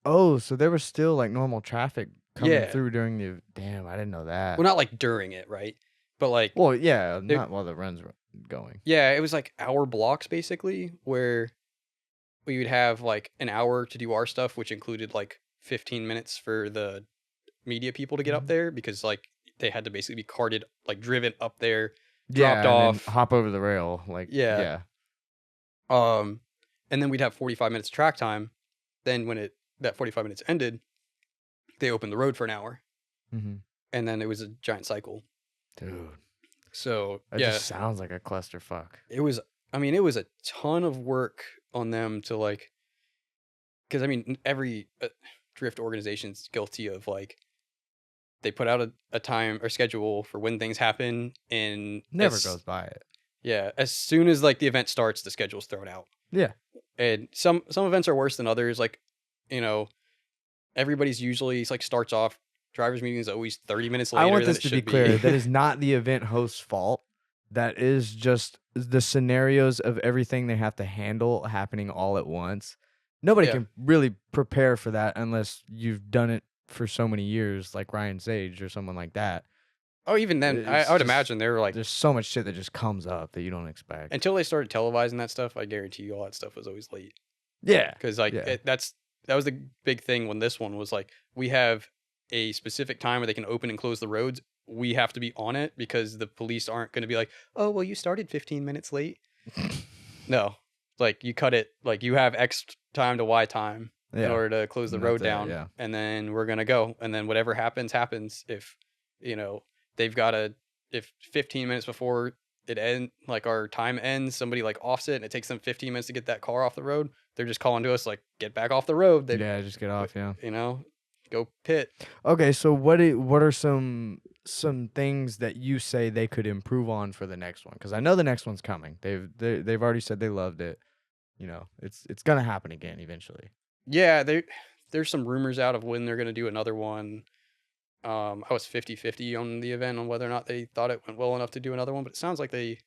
Oh, so there was still like normal traffic coming through during the... Damn, I didn't know that. Well, not like during it, right? But like... Well, yeah, not while the run's going. Yeah, it was like hour blocks basically where we would have like an hour to do our stuff, which included like 15 minutes for the media people to get up there because like they had to basically be carted, like driven up there, dropped off, hop over the rail. Like, yeah. And then we'd have 45 minutes track time. Then when that 45 minutes ended, they opened the road for an hour. And then it was a giant cycle. Dude. So, that just sounds like a clusterfuck. It was a ton of work on them to like, because I mean, every drift organization's guilty of like, they put out a time or schedule for when things happen and never goes by it. Yeah. As soon as like the event starts, the schedule's thrown out. Yeah. And some events are worse than others. Like, everybody's usually like starts off, driver's meeting is always 30 minutes later. I want this to be clear. That is not the event host's fault. That is just the scenarios of everything they have to handle happening all at once. Nobody can really prepare for that unless you've done it for so many years, like Ryan Sage or someone like that. Oh, even then, I would imagine they were like... There's so much shit that just comes up that you don't expect. Until they started televising that stuff, I guarantee you all that stuff was always late. Yeah. Because like that was the big thing when this one was like, we have a specific time where they can open and close the roads. We have to be on it because the police aren't going to be like, oh, well, you started 15 minutes late. No, like you cut it, like you have X time to Y time in order to close the road down. And then we're going to go. And then whatever happens. If, they've got to if 15 minutes before like our time ends, somebody like offs it and it takes them 15 minutes to get that car off the road, they're just calling to us like, get back off the road. They, Yeah, just get off. Yeah. you know, go pit. Okay, so what are some things that you say they could improve on for the next one? Because I know the next one's coming. They've already said they loved it. You know, it's gonna happen again eventually. Yeah, there's some rumors out of when they're gonna do another one. I was 50-50 on the event on whether or not they thought it went well enough to do another one, but it sounds like they,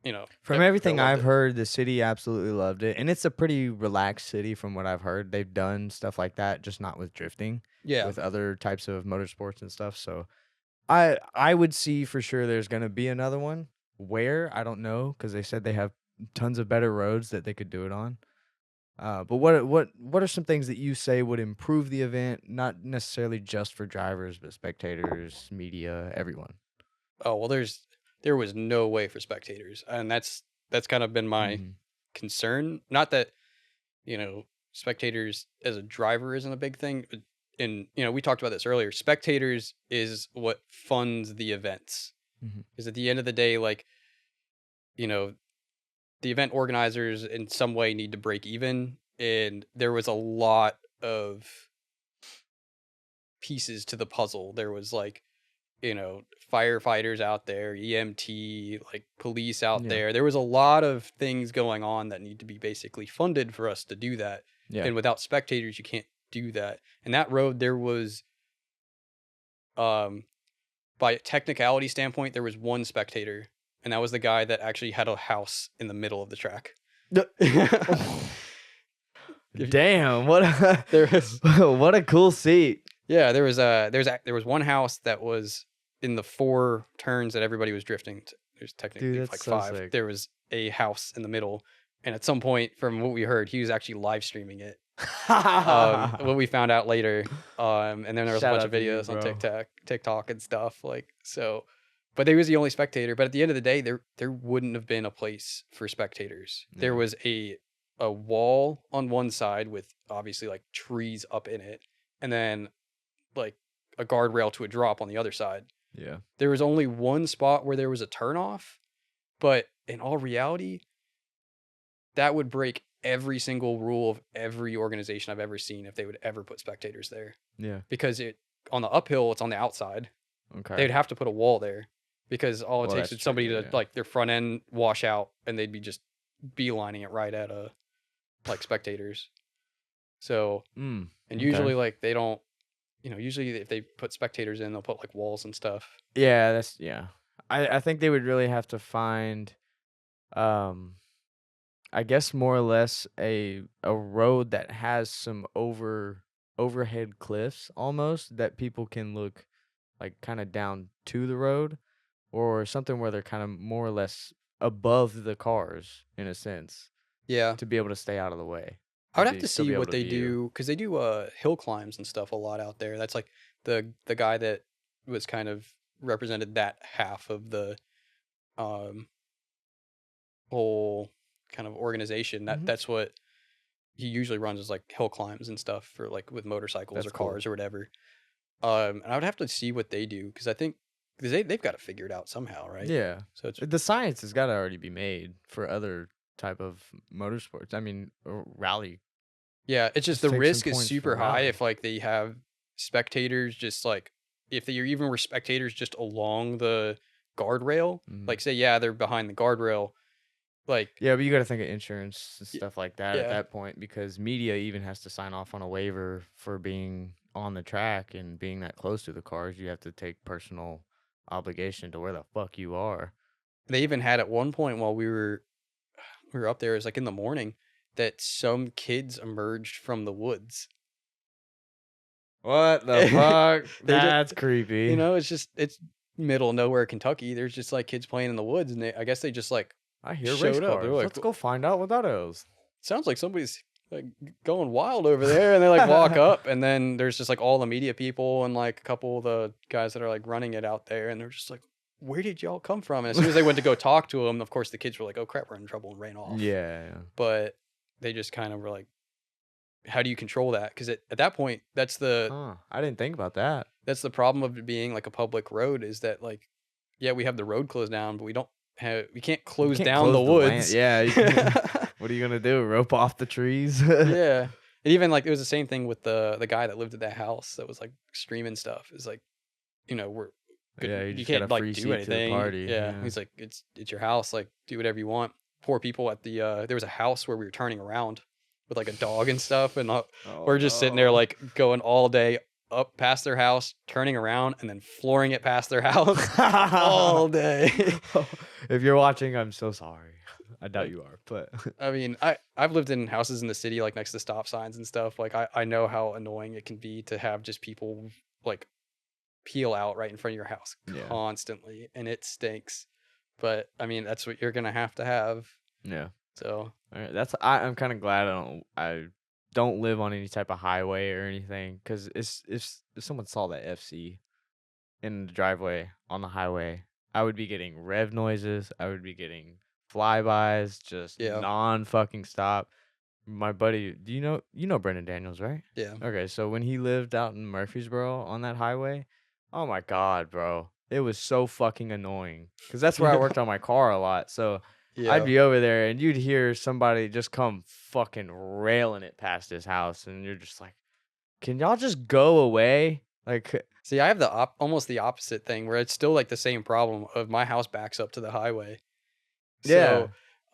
you know, From they everything loved I've it. heard, the city absolutely loved it, and it's a pretty relaxed city from what I've heard. They've done stuff like that, just not with drifting, Yeah, with other types of motorsports and stuff. So I would see for sure there's gonna be another one. Where, I don't know, because they said they have tons of better roads that they could do it on. But what are some things that you say would improve the event, not necessarily just for drivers, but spectators, media, everyone? oh well, there was no way for spectators, and that's kind of been my Mhm. concern. Not that, you know, spectators as a driver isn't a big thing, but we talked about this earlier. Spectators is what funds the events. Mhm. Because at the end of the day, like, you know, the event organizers in some way need to break even, and there was a lot of pieces to the puzzle. There was like, firefighters out there, EMT, like police out Yeah. there. There was a lot of things going on that need to be basically funded for us to do that. Yeah. And without spectators, you can't do that. And that road, there was, by a technicality standpoint, there was one spectator, and that was the guy that actually had a house in the middle of the track. Damn, what a There was, what a cool seat. yeah, there was one house that was in the 4 turns that everybody was drifting. There's technically Dude, that's like so 5. sick. There was a house in the middle, and at some point, from what we heard, he was actually live streaming it. What we found out later, and then there was Shout a bunch out of to you, videos on bro. TikTok and stuff like so. But he was the only spectator. But at the end of the day, there wouldn't have been a place for spectators. There Yeah. was a wall on one side with obviously like trees up in it, and then like a guardrail to a drop on the other side. Yeah. There was only one spot where there was a turnoff, but in all reality, that would break every single rule of every organization I've ever seen if they would ever put spectators there. Yeah. Because on the uphill, it's on the outside. Okay. They'd have to put a wall there because all it Well, takes that's is somebody true, to yeah. like their front end wash out, and they'd be just beelining it right at like spectators. So, and okay. usually like they don't, usually if they put spectators in, they'll put like walls and stuff. Yeah, I think they would really have to find I guess more or less a road that has some overhead cliffs almost that people can look like kind of down to the road, or something where they're kind of more or less above the cars in a sense, Yeah. to be able to stay out of the way. I would and have to still see be able what to they view. do because they do hill climbs and stuff a lot out there. That's like the guy that was kind of represented that half of the whole kind of organization. Mhm. That's what he usually runs, is like hill climbs and stuff for like with motorcycles That's or cars or whatever. And I would have to see what they do because I think they've got to figure it out somehow, right? Yeah. So it's The science has got to already be made for other type of motorsports. I mean, rally. yeah, it's just Just the take some risk is points for super high rally. if like they have spectators just like if they even were spectators just along the guardrail, Mhm. like say they're behind the guardrail, like Yeah, but you got to think of insurance and Y- stuff like that at yeah. that point, because media even has to sign off on a waiver for being on the track and being that close to the cars. You have to take personal obligation to where the fuck you are. They even had at one point while we were up there, it was like in the morning, that some kids emerged from the woods. What the fuck? They just- That's creepy. It's middle of nowhere Kentucky. There's just like kids playing in the woods, and I guess they just like I hear race showed up. cars. They're like, Let's go find out what that is. sounds like somebody's like going wild over there, and they like walk up, and then there's just like all the media people and like a couple of the guys that are like running it out there, and they're just like, where did y'all come from? And as soon as they went to go talk to them, of course the kids were like, oh crap, we're in trouble, and ran off. Yeah. But they just kind of were like, how do you control that? Because at that point, that's the Huh. I didn't think about that. problem of it being like a public road, is that like yeah, we have the road closed down, but we can't close can't down the close land. woods. Yeah. What are you gonna do? Rope off the trees? Yeah. And even like it was the same thing with the guy that lived at that house that was like streaming stuff. It's like, we're Yeah, you you just got a can't like free do seat to the anything. party. Yeah. Yeah. He's like, it's your house, like do whatever you want. Poor people at the there was a house where we were turning around with like a dog and stuff, and we're just sitting there like going all day up past their house, turning around, and then flooring it past their house all day. If you're watching, I'm so sorry. I doubt you are, but I mean, I've lived in houses in the city, like next to stop signs and stuff. Like I know how annoying it can be to have just people like peel out right in front of your house Yeah. constantly, and it stinks. But I mean, that's what you're gonna have to have. yeah. So All right, I'm kind of glad I don't live on any type of highway or anything, because if someone saw that FC in the driveway on the highway, I would be getting rev noises. I would be getting flybys, just Yeah. non fucking stop. My buddy, do you know Brendan Daniels, right? yeah, Okay, so when he lived out in Murfreesboro on that highway, oh my god, bro, it was so fucking annoying, because that's where I worked on my car a lot. So yeah. I'd be over there and you'd hear somebody just come fucking railing it past his house, and you're just like, can y'all just go away? Like, See, I have almost the opposite thing where it's still like the same problem of my house backs up to the highway. Yeah. So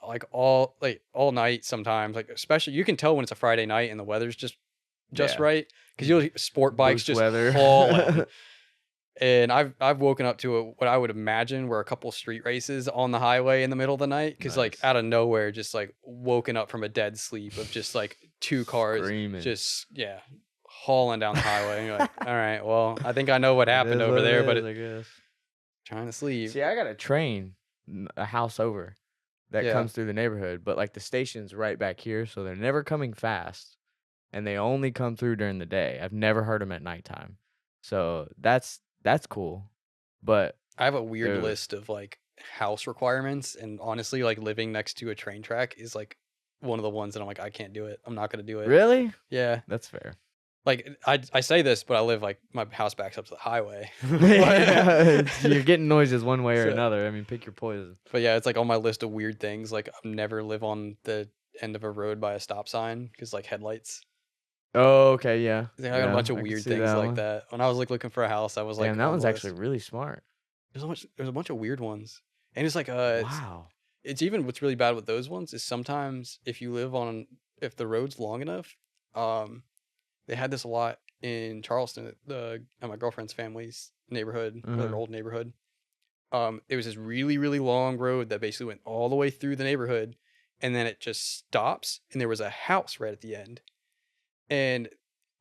like all night sometimes, like especially you can tell when it's a Friday night and the weather's just Yeah. right, because you'll sport bikes Boost just weather. hauling. And I've woken up to what I would imagine were a couple street races on the highway in the middle of the night, because like Nice. out of nowhere, just like woken up from a dead sleep of just like two cars Screaming. just hauling down the highway. And you're like, all right, well, I think I know what happened over there, but I guess. trying to sleep. See, I got a train a house over that Yeah. comes through the neighborhood, but like the station's right back here, so they're never coming fast, and they only come through during the day. I've never heard them at nighttime, so that's cool. But I have a weird Dude. list of like house requirements, and honestly, like living next to a train track is like one of the ones that I'm like, I can't do it. I'm not gonna do it. really, Yeah. that's fair. Like I say this, but I live like my house backs up to the highway. You're getting noises one way or So- another. I mean, pick your poison. But yeah, it's like on my list of weird things. Like I'll never live on the end of a road by a stop sign because like headlights. Oh, okay, yeah. I got a bunch of I can weird see things that like one. that. When I was like looking for a house, I was like, Damn, that on one's the actually list. really smart. There's a bunch of weird ones, and it's like Wow. it's even what's really bad with those ones is sometimes if if the road's long enough, they had this a lot in Charleston at my girlfriend's family's neighborhood, their Mhm. old neighborhood. It was this really, really long road that basically went all the way through the neighborhood, and then it just stops, and there was a house right at the end. And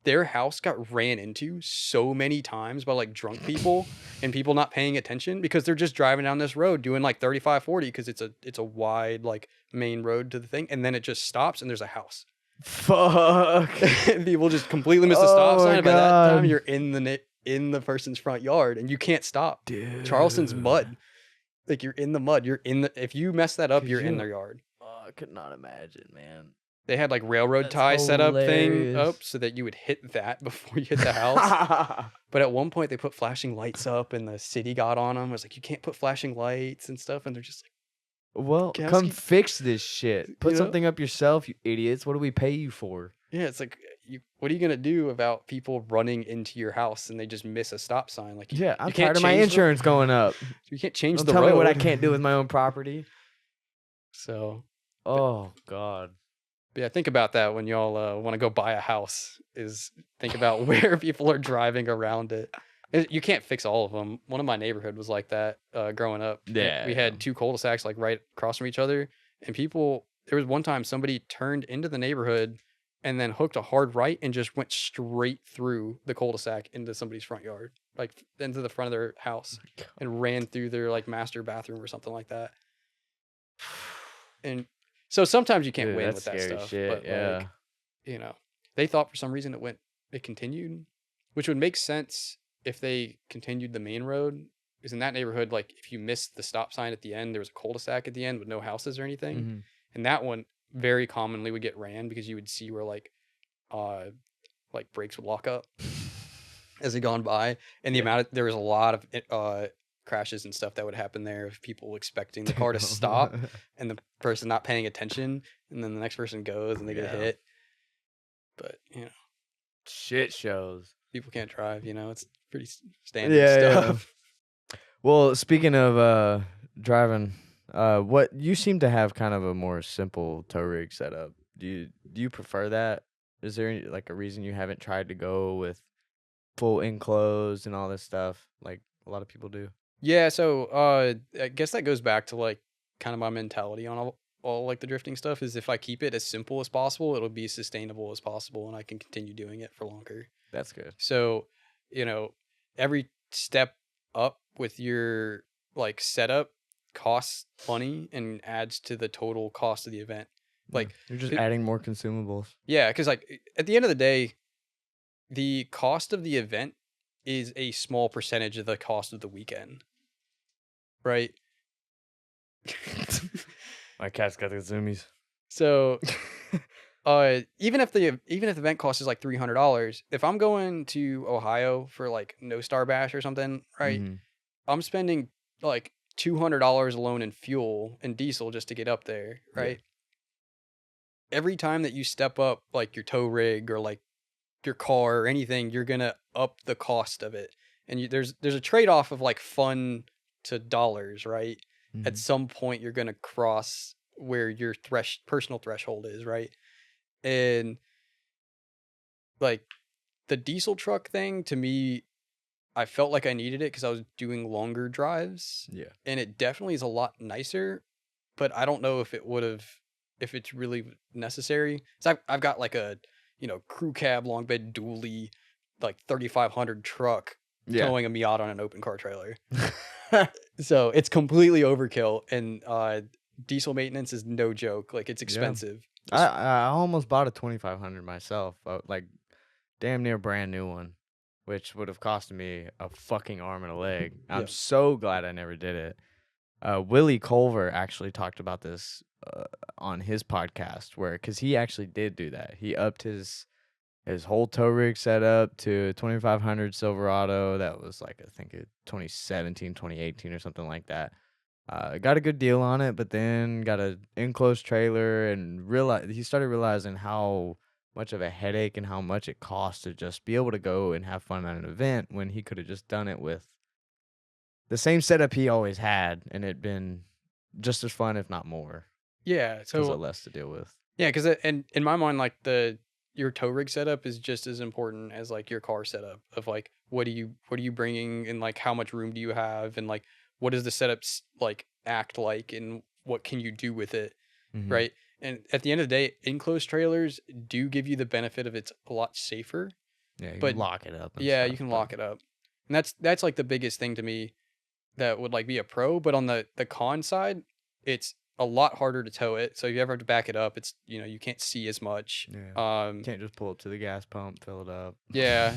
their house got ran into so many times by like drunk people and people not paying attention because they're just driving down this road doing like 35, 40 because it's a wide like main road to the thing, and then it just stops and there's a house. Fuck. And people just completely miss the stop Oh sign, my and by that time God. you're in the person's front yard and you can't stop. Dude. Charleston's mud. Like you're in the mud. If you mess that up, Could you're in you- their yard. Oh, I could not imagine, man. They had like railroad That's tie setup thing hilarious. up so that you would hit that before you hit the house. But at one point they put flashing lights up and the city got on them. It was like, you can't put flashing lights and stuff. And they're just like, Well, Guys, come keep- fix this shit. Put You know? something up yourself, you idiots. What do we pay you for? yeah, it's like, what are you going to do about people running into your house and they just miss a stop sign? Like, Yeah, I'm you can't tired of my change the- insurance going up. you can't change Don't the tell road. me what I can't do with my own property. So, Oh, God. but yeah, think about that when y'all want to go buy a house. Is think about where people are driving around it. You can't fix all of them. One of my neighborhood was like that growing up. Yeah, We had two cul-de-sacs like right across from each other, and there was one time somebody turned into the neighborhood and then hooked a hard right and just went straight through the cul-de-sac into somebody's front yard, like into the front of their house, and ran through their like master bathroom or something like that. And so sometimes you can't Dude, win that's with that scary stuff. shit, But yeah. like, they thought for some reason it continued, which would make sense if they continued the main road. Because in that neighborhood, like if you missed the stop sign at the end, there was a cul-de-sac at the end with no houses or anything. Mhm. And that one very commonly would get ran because you would see where like brakes would lock up as they gone by. And the amount of, there was a lot of crashes and stuff that would happen there of people expecting the car to stop and the person not paying attention, and then the next person goes and they get hit. But Shit shows. people can't drive. It's pretty standard stuff. Well, speaking of driving, what you seem to have kind of a more simple tow rig setup. Do you prefer that? Is there any, like a reason you haven't tried to go with full enclosed and all this stuff like a lot of people do? Yeah, so I guess that goes back to like kind of my mentality on all like the drifting stuff is if I keep it as simple as possible, it'll be sustainable as possible and I can continue doing it for longer. That's good. So, every step up with your like setup costs money and adds to the total cost of the event. Like you're just adding more consumables. Yeah, because like at the end of the day, the cost of the event is a small percentage of the cost of the weekend, right? My cat's got the zoomies. So, even if the event cost is like $300, if I'm going to Ohio for like No Star Bash or something, right? Mm-hmm. I'm spending like $200 alone in fuel and diesel just to get up there, right? Yeah. Every time that you step up like your tow rig or like your car or anything, you're gonna up the cost of it, and there's a trade-off of like fun to dollars, right? Mm-hmm. At some point you're gonna cross where your personal threshold is, right? And like the diesel truck thing, to me, I felt like I needed it because I was doing longer drives, and it definitely is a lot nicer, but I don't know if it's really necessary. So I've got like a crew cab long bed dually, like 3,500 truck towing a Miata on an open car trailer. So it's completely overkill, and diesel maintenance is no joke. Like it's expensive. Yeah. I almost bought a 2,500 myself, like damn near brand new one, which would have cost me a fucking arm and a leg. I'm so glad I never did it. Willie Culver actually talked about this on his podcast, because he actually did do that. He upped his whole tow rig setup to a 2,500 Silverado. That was like, I think, 2017, 2018 or something like that. Got a good deal on it, but then got an enclosed trailer and he started realizing how much of a headache and how much it costs to just be able to go and have fun at an event when he could have just done it with the same setup he always had, and it'd been just as fun, if not more. Yeah, so less to deal with. Yeah, because in my mind, like your tow rig setup is just as important as like your car setup. Of like, what are you bringing, and like how much room do you have, and like what does the setup like act like, and what can you do with it, right? And at the end of the day, enclosed trailers do give you the benefit of it's a lot safer. Yeah, you can lock it up. Yeah, you can lock it up, and that's like the biggest thing to me that would like be a pro. But on the con side, it's a lot harder to tow it. So if you ever have to back it up, it's you can't see as much. Yeah. Can't just pull up to the gas pump, fill it up. Yeah.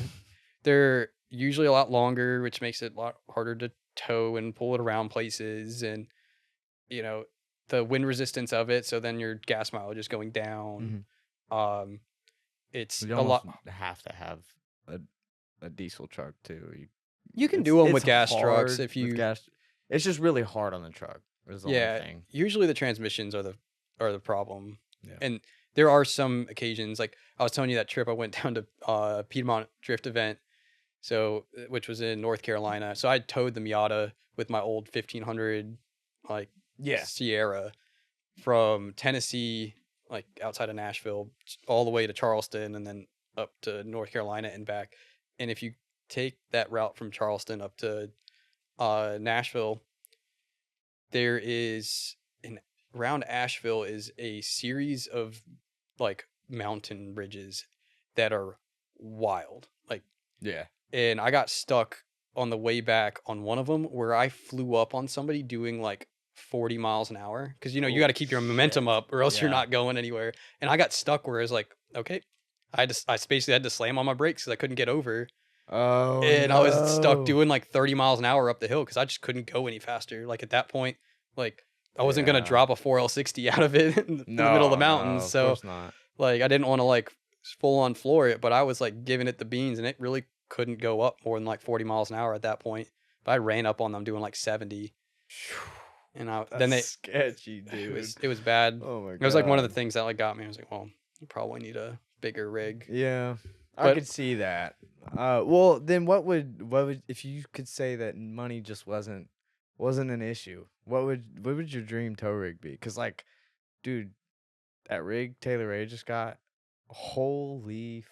They're usually a lot longer, which makes it a lot harder to tow and pull it around places, and the wind resistance of it, so then your gas mileage is going down. It's you a lot. Have to have a diesel truck too. You can do them with gas trucks if you. It's just really hard on the truck. Thing. Usually the transmissions are the problem, and there are some occasions, like I was telling you that trip I went down to Piedmont Drift event, which was in North Carolina. So I towed the Miata with my old 1500 Sierra from Tennessee, like outside of Nashville, all the way to Charleston, and then up to North Carolina and back. And if you take that route from Charleston up to Nashville, there is around Asheville is a series of like mountain ridges that are wild. Like, and I got stuck on the way back on one of them where I flew up on somebody doing like 40 miles an hour. Cause you got to keep your momentum up or else you're not going anywhere. And I got stuck where it's like, okay, I basically had to slam on my brakes cause I couldn't get over. Oh, and I was stuck doing like 30 miles an hour up the hill because I just couldn't go any faster. Like at that point, like I wasn't gonna drop a 4L60 out of it in the middle of the mountains. No, of course not. Like I didn't want to like full on floor it, but I was like giving it the beans, and it really couldn't go up more than like 40 miles an hour at that point. but I ran up on them doing like 70. And That's sketchy, it dude. was bad. Oh my god. It was like one of the things that like got me. I was like, well, you probably need a bigger rig. Yeah, I But- could see that. Well, then what would if you could say that money just wasn't an issue? What would your dream tow rig be? Because like, dude, that rig Taylor Ray just got, holy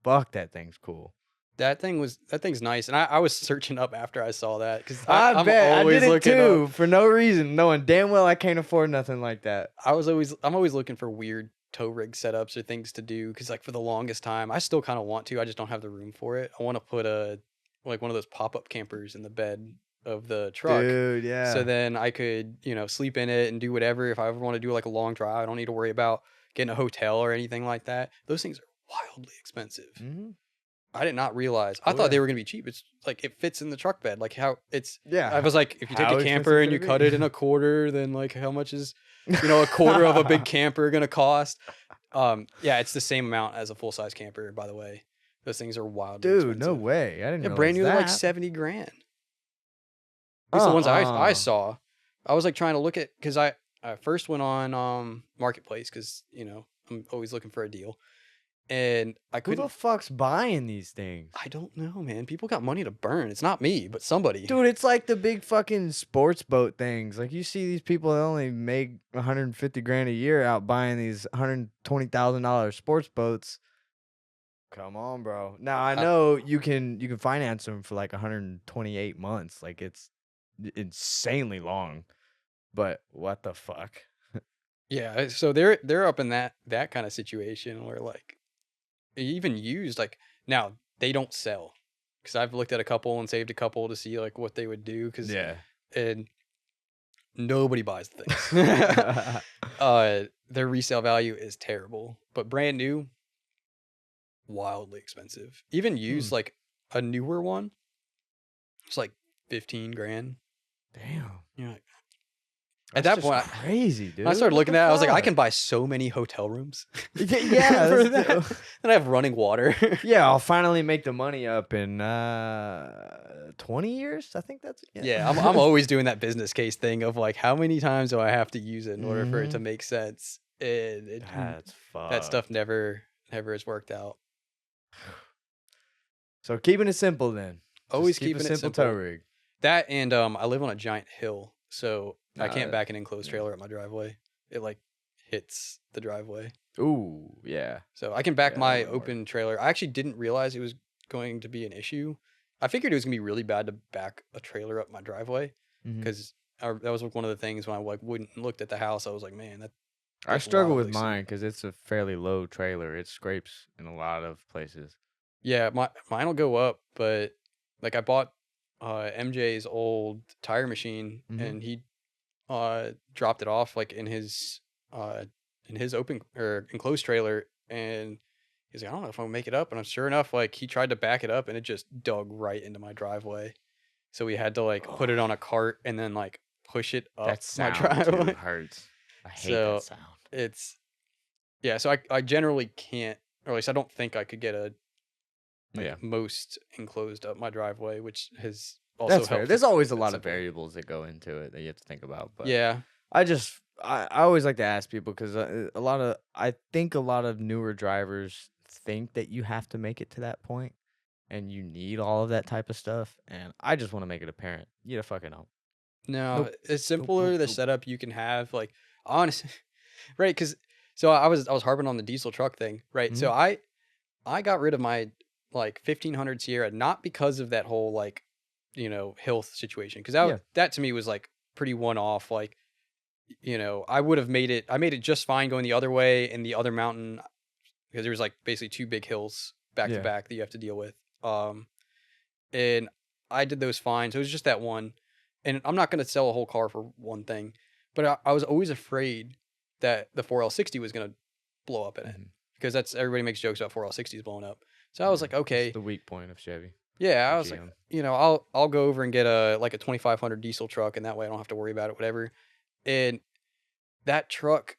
fuck, that thing's cool. That thing's nice, and I was searching up after I saw that because I I'm bet I always did it looking too up. for no reason, knowing damn well I can't afford nothing like that. I'm always looking for weird tow rig setups or things to do because like for the longest time I still kind of want to. I just don't have the room for it. I want to put like one of those pop-up campers in the bed of the truck. Dude, yeah. So then I could, sleep in it and do whatever. If I ever want to do like a long drive, I don't need to worry about getting a hotel or anything like that. Those things are wildly expensive. Mm-hmm. I did not realize. I thought they were going to be cheap. It's like it fits in the truck bed. Like how it's. Yeah. I was like, if you take How a expensive camper could and you it be? cut it in a quarter, then like how much is, a quarter of a big camper going to cost? Yeah, it's the same amount as a full size camper. By the way, those things are wildly Dude, expensive. no way. I didn't know. Brand new, they're like that. 70 grand. At least the ones I Uh-uh. saw. I was like trying to look at because I first went on Marketplace because I'm always looking for a deal, and I Who couldn't. the fuck's buying these things? I don't know, man. People got money to burn. It's not me, but somebody. Dude, it's like the big fucking sports boat things. Like you see these people that only make 150 grand a year out buying these $120,000 sports boats. Come on, bro. Now I know you can finance them for like 128 months. Like it's insanely long. But what the fuck? Yeah, so they're up in that kind of situation where like even used like now they don't sell because I've looked at a couple and saved a couple to see like what they would do because and nobody buys the things. Their resale value is terrible, but brand new, wildly expensive. Even used like a newer one, it's like 15 grand. Damn. You know, like, That's at that just point, crazy, dude. when I started What looking the at it, I was like, I fuck? can buy so many hotel rooms. Yeah, for that's that. dope. And I have running water. Yeah, I'll finally make the money up in 20 years. I think that's Yeah, I'm always doing that business case thing of like, how many times do I have to use it in order for it to make sense? And That's fucked. that stuff never has worked out. So keeping it simple then. Always Just keep keeping a it simple simple. tow rig. That and I live on a giant hill, so I Nah, can't back an enclosed trailer at my driveway. It like hits the driveway. Ooh, yeah. So I can back Yeah, that my wouldn't work. open trailer. I actually didn't realize it was going to be an issue. I figured it was gonna be really bad to back a trailer up my driveway Mhm. because that was like one of the things when I like wouldn't looked at the house. I was like, man, I that's struggle with wildly mine because it's a fairly low trailer. It scrapes in a lot of places. yeah, mine will go up, but like I bought MJ's old tire machine Mhm. and he dropped it off like in his open or enclosed trailer and he's like, I don't know if I'm gonna make it up. And sure enough, like he tried to back it up and it just dug right into my driveway. So we had to like put it on a cart and then like push it up That my sound driveway. too hurts. I hate So, that sound. It's yeah, so I generally can't, or at least I don't think I could get a Yeah. most enclosed up my driveway, which has also That's fair. helped. There's always a keep it lot of simple. variables that go into it that you have to think about. But Yeah, I always like to ask people because I think a lot of newer drivers think that you have to make it to that point and you need all of that type of stuff. And I just want to make it apparent. You fucking don't. no, Nope. it's simpler the nope. setup you can have. Like honestly, right? Because so I was harping on the diesel truck thing, right? So I got rid of my like 1500 Sierra not because of that whole like hill situation because that to me was like pretty one off. Like I would have made it. I made it just fine going the other way in the other mountain because there was like basically two big hills back to back that you have to deal with. And I did those fine. So it was just that one. And I'm not going to sell a whole car for one thing, but I was always afraid that the 4L60 was going to blow up in it because everybody makes jokes about 4L60s blowing up. So I was like, okay, It's the weak point of Chevy. yeah, I or was like, GM. I'll go over and get a 2500 diesel truck, and that way I don't have to worry about it, whatever. And that truck,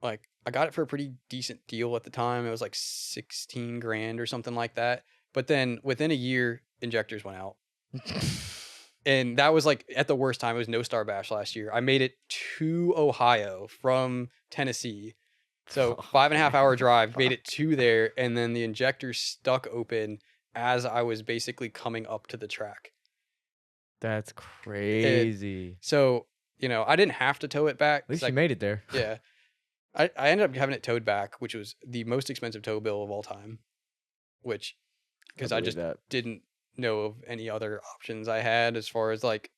like, I got it for a pretty decent deal at the time. It was like 16 grand or something like that. But then within a year, injectors went out. And that was like at the worst time. It was no Star Bash last year. I made it to Ohio from Tennessee. So 5.5 hour drive, made it to there, and then the injector stuck open as I was basically coming up to the track. That's crazy. So, I didn't have to tow it back. At least you made it there. Yeah. I ended up having it towed back, which was the most expensive tow bill of all time, because I just didn't know of any other options I had as far as like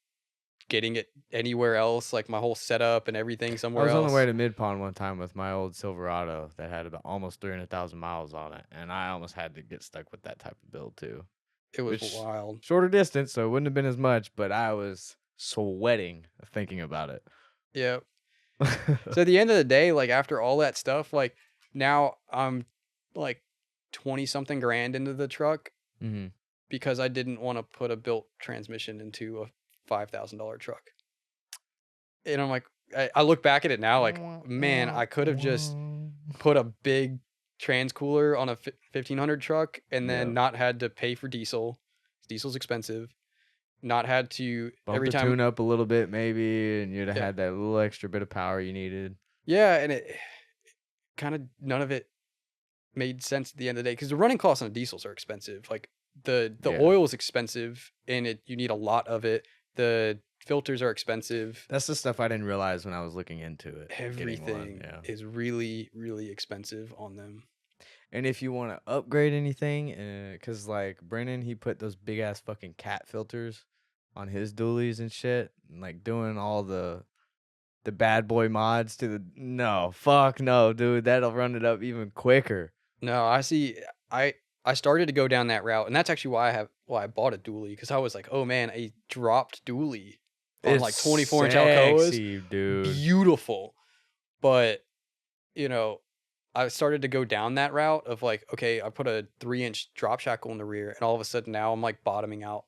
getting it anywhere else, like my whole setup and everything somewhere else. I was on the way to Mid-Pond one time with my old Silverado that had about almost 300,000 miles on it, and I almost had to get stuck with that type of build too. It was wild. Shorter distance, so it wouldn't have been as much, but I was sweating thinking about it. Yeah. So at the end of the day, like after all that stuff, like now I'm like 20-something grand into the truck because I didn't want to put a built transmission into a $5,000 truck. And I'm like, I look back at it now, like, man, I could have just put a big transcooler on a 1500 truck and then not had to pay for diesel. Diesel's expensive. Not had to bump every the time tune up a little bit maybe, and you'd have had that little extra bit of power you needed. Yeah, and it kind of none of it made sense at the end of the day because the running costs on diesels are expensive. Like the oil is expensive, and you need a lot of it. The filters are expensive. That's the stuff I didn't realize when I was looking into it. Everything is really, really expensive on them. And if you want to upgrade anything, because like Brennan, he put those big ass fucking cat filters on his dualies and shit, and like doing all the bad boy mods to fuck no, dude, that'll run it up even quicker. No, I see. I started to go down that route, and that's actually why I bought a dually, because I was like, oh man, a dropped dually on like 24-inch Alcoas, dude, beautiful. But I started to go down that route of like, okay, I put a 3-inch drop shackle in the rear, and all of a sudden now I'm like bottoming out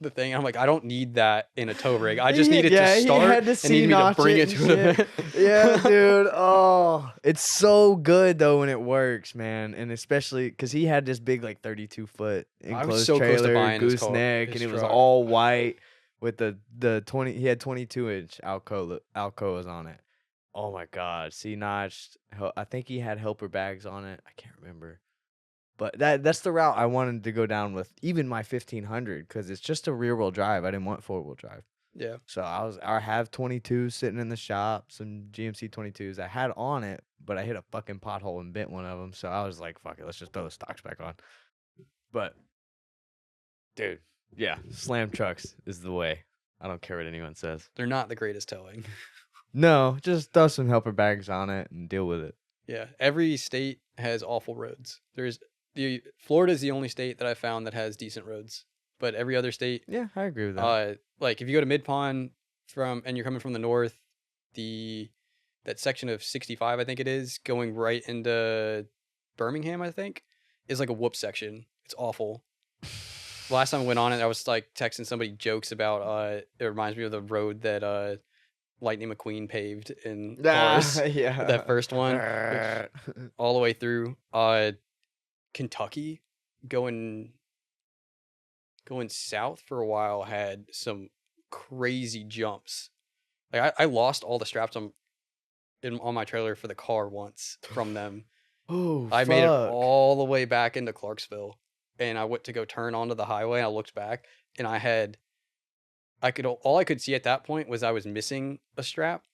the thing. I'm like, I don't need that in a tow rig. I just need it to start and need me to bring it to an event. Yeah, dude. Oh, it's so good though when it works, man. And especially because he had this big like 32-foot enclosed trailer, gooseneck, and it was all white with the 20. He had 22-inch Alcoas on it. Oh my God, C-notched. I think he had helper bags on it. I can't remember. But that's the route I wanted to go down with even my 1500 because it's just a rear wheel drive. I didn't want 4-wheel drive. Yeah. So I have 22s sitting in the shop, some GMC 22s I had on it, but I hit a fucking pothole and bent one of them. So I was like, fuck it, let's just throw the stocks back on. But dude, yeah, slam trucks is the way. I don't care what anyone says. They're not the greatest towing. No, just throw some helper bags on it and deal with it. Yeah, every state has awful roads. Florida is the only state that I found that has decent roads, but every other state. Yeah, I agree with that. Like if you go to Mid-Pond and you're coming from the north, that section of 65, I think it is, going right into Birmingham, I think, is like a whoop section. It's awful. Last time I went on it, I was like texting somebody jokes about. It reminds me of the road that Lightning McQueen paved in Cars. Yeah, that first one, all the way through. Kentucky, going south for a while, had some crazy jumps. Like I lost all the straps on my trailer for the car once from them. Oh, I made it all the way back into Clarksville, and I went to go turn onto the highway, and I looked back, and all I could see at that point was I was missing a strap,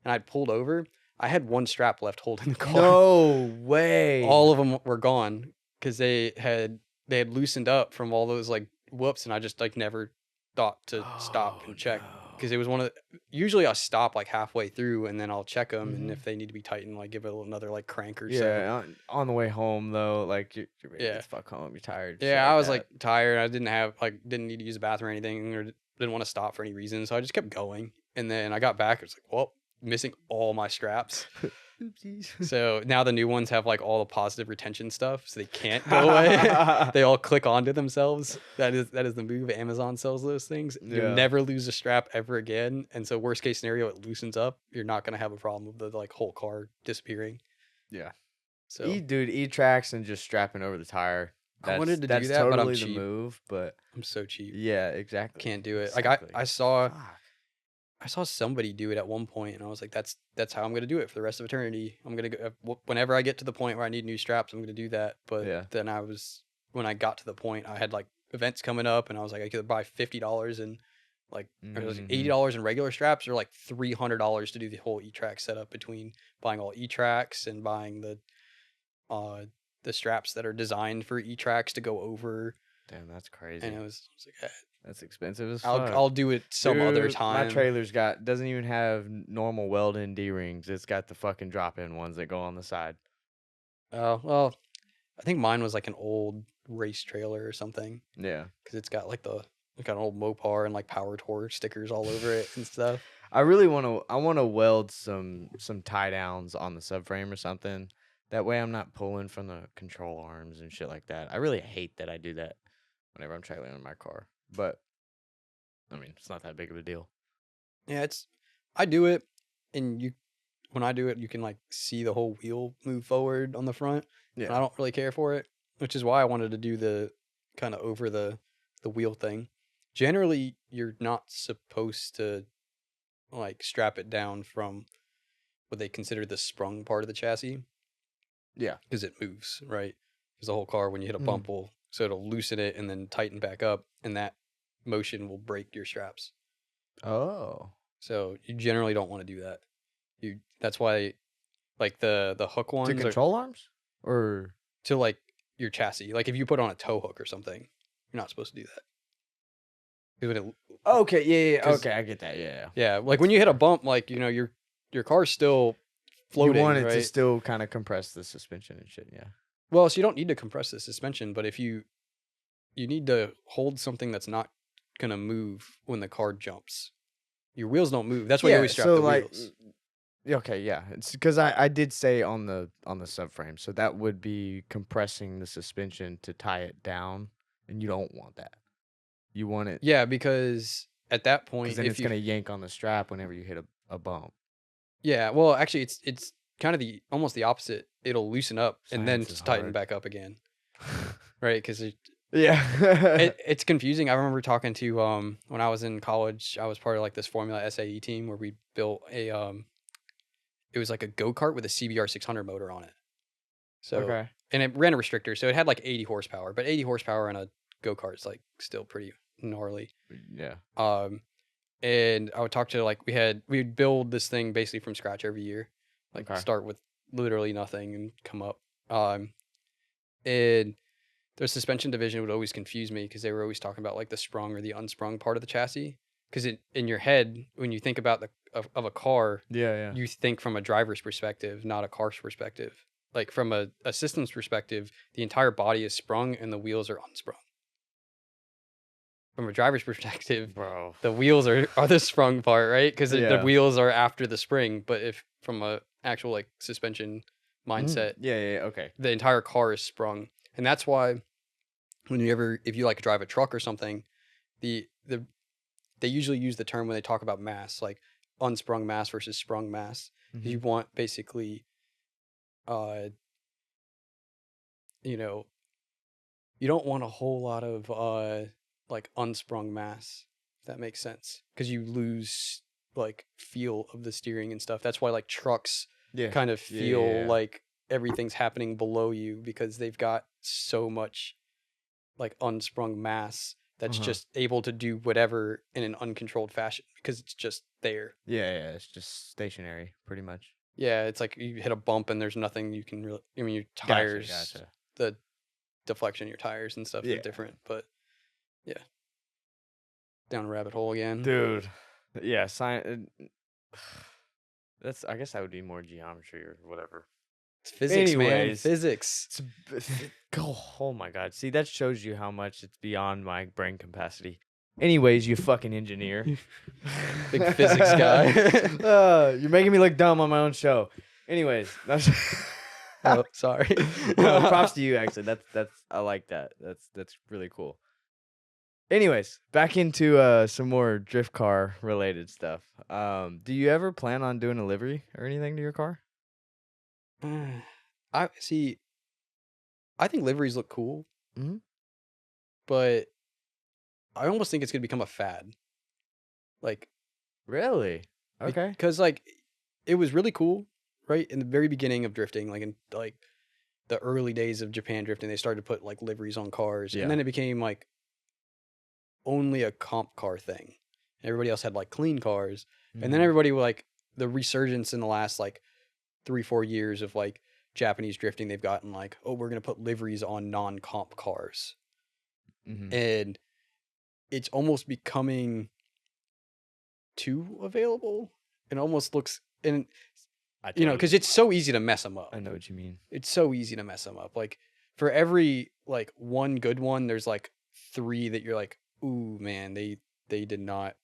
and I'd pulled over. I had one strap left holding the car. No way. All of them were gone because they had loosened up from all those like whoops, and I just like never thought to stop and check because it was one of the. Usually I stop like halfway through and then I'll check them, and if they need to be tightened, like give it another like crank or so. Yeah, on the way home though, like you're ready to fuck home, you're tired. Yeah, I was like tired. I didn't need to use the bathroom or anything, or didn't want to stop for any reason, so I just kept going. And then I got back. It was like, well, missing all my straps. Oopsies. So now the new ones have like all the positive retention stuff, so they can't go away. They all click onto themselves. That is the move. Amazon sells those things. You never lose a strap ever again. And so worst case scenario, it loosens up. You're not gonna have a problem with the like whole car disappearing. Yeah. So E-tracks and just strapping over the tire. I wanted to do that's that, but I'm totally the cheap. move. But I'm so cheap. yeah, exactly. Can't do it. Exactly. Like I saw Fuck. somebody do it at one point, and I was like, that's how I'm gonna do it for the rest of eternity. I'm gonna go whenever I get to the point where I need new straps, I'm gonna do that. But Yeah. then when I got to the point, I had like events coming up, and I was like, I could buy $50 and like or it was like $80 in regular straps, or like $300 to do the whole E-Track setup between buying all E-Tracks and buying the straps that are designed for E-Tracks to go over. Damn, that's crazy. And I was like, That's expensive as fuck. I'll do it some other Dude, time. My trailer's doesn't even have normal weld-in D-rings. It's got the fucking drop-in ones that go on the side. Oh, well, I think mine was like an old race trailer or something. Yeah. Because it's got like it's got an old Mopar and like Power Tour stickers all over it and stuff. I really want to weld some tie downs on the subframe or something. That way I'm not pulling from the control arms and shit like that. I really hate that I do that whenever I'm trailering in my car. But I mean, it's not that big of a deal. Yeah, I do it, and when I do it, you can like see the whole wheel move forward on the front. Yeah. And I don't really care for it, which is why I wanted to do the kind of over the wheel thing. Generally, you're not supposed to like strap it down from what they consider the sprung part of the chassis. Yeah. Because it moves, right? Because the whole car, when you hit a bump, so it'll loosen it and then tighten back up, and that motion will break your straps. Oh. So you generally don't want to do that. That's why, like the hook ones To control arms or to like your chassis. Like if you put on a tow hook or something, you're not supposed to do that. okay, yeah, okay, I get that, yeah. Yeah, like when you hit a bump, like your car's still floating. You want it right? to still kind of compress the suspension and shit, yeah. Well, so you don't need to compress the suspension, but if you need to hold something that's not gonna move when the car jumps. Your wheels don't move. That's why you always strap the wheels. Okay, yeah. It's because I did say on the subframe, so that would be compressing the suspension to tie it down, and you don't want that. You want it. Yeah, because at that point, then it's gonna yank on the strap whenever you hit a bump. Yeah, well, actually, it's kind of almost the opposite. It'll loosen up and then Science is tighten hard. back up again, right? Because Yeah. it's confusing. I remember talking to when I was in college, I was part of like this Formula SAE team where we built it was like a go-kart with a CBR 600 motor on it. So Okay. and it ran a restrictor, so it had like 80 horsepower, but 80 horsepower in a go-kart is like still pretty gnarly. Yeah. And I would talk to like we'd build this thing basically from scratch every year, like start with literally nothing and come up. And their suspension division would always confuse me because they were always talking about like the sprung or the unsprung part of the chassis. Because in your head, when you think about of a car, Yeah. you think from a driver's perspective, not a car's perspective. Like from a system's perspective, the entire body is sprung and the wheels are unsprung. From a driver's perspective, Bro. the wheels are the sprung part, right? Because the Yeah. wheels are after the spring. But if from a actual like suspension mindset, Yeah, okay. the entire car is sprung. And that's why if you like drive a truck or something, they usually use the term when they talk about mass, like unsprung mass versus sprung mass. Mm-hmm. You want basically, you don't want a whole lot of like unsprung mass, if that makes sense, because you lose like feel of the steering and stuff. That's why like trucks kind of feel like everything's happening below you because they've got so much like unsprung mass that's just able to do whatever in an uncontrolled fashion because it's just there. Yeah, it's just stationary pretty much. Yeah, it's like you hit a bump and there's nothing you can really. I mean, your tires, Gotcha. the deflection of your tires and stuff is different, but yeah, down a rabbit hole again, dude. Yeah, that's. I guess that would be more geometry or whatever. It's physics, man. Anyways, Physics. Oh my god! See, that shows you how much it's beyond my brain capacity. Anyways, you fucking engineer, big physics guy. You're making me look dumb on my own show. Anyways, oh, sorry. No, props to you. Actually, that's I like that. That's really cool. Anyways, back into some more drift car related stuff. Do you ever plan on doing a livery or anything to your car? I think liveries look cool. but I almost think it's gonna become a fad. Like, Really? Okay. because like it was really cool, right? In the very beginning of drifting, like in like the early days of Japan drifting, they started to put like liveries on cars, Yeah. and then it became like only a comp car thing. Everybody else had like clean cars, and then everybody like the resurgence in the last like 3-4 years of like Japanese drifting, they've gotten like, oh, we're gonna put liveries on non-comp cars, and it's almost becoming too available. It almost looks, and you know, because it's so easy to mess them up. I know what you mean. It's so easy to mess them up. Like for every like one good one, there's like 3 that you're like, ooh man, they did not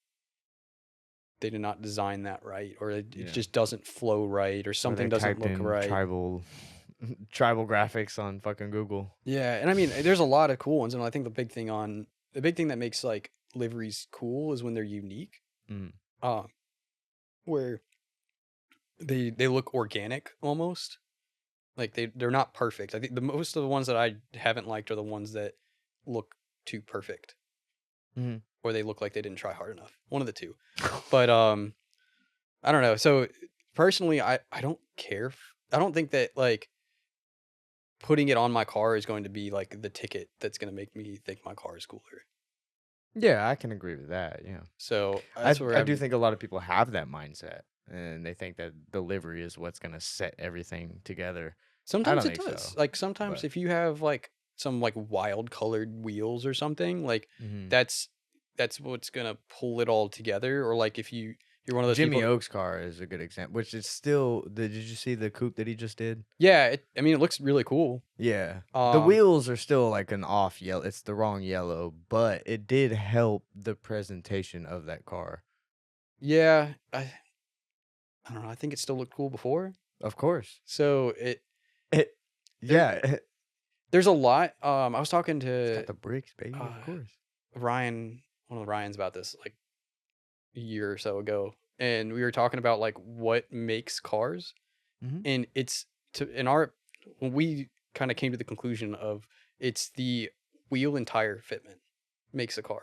design that right, or it just doesn't flow right, or something doesn't look right. Tribal graphics on fucking Google. Yeah, and I mean, there's a lot of cool ones, and I think the big thing that makes like liveries cool is when they're unique, where they look organic almost, like they're not perfect. I think the most of the ones that I haven't liked are the ones that look too perfect, or they look like they didn't try hard enough. One of the two. But I don't know. So personally, I don't care. I don't think that like putting it on my car is going to be like the ticket that's going to make me think my car is cooler. Yeah, I can agree with that. Yeah. So I do think a lot of people have that mindset, and they think that the livery is what's going to set everything together. Sometimes it does. So, like sometimes if you have like some like wild colored wheels or something, like that's what's gonna pull it all together. Or like if you're one of those Jimmy people, Oak's car is a good example, which is still. Did you see the coupe that he just did? Yeah, I mean it looks really cool. Yeah, the wheels are still like an off yellow. It's the wrong yellow, but it did help the presentation of that car. Yeah, I don't know. I think it still looked cool before. Of course. So yeah. There's a lot. I was talking to It's got the bricks, baby. Of course. Ryan, one of the Ryans, about this like a year or so ago, and we were talking about like what makes cars, and it's when we kind of came to the conclusion of it's the wheel and tire fitment makes a car.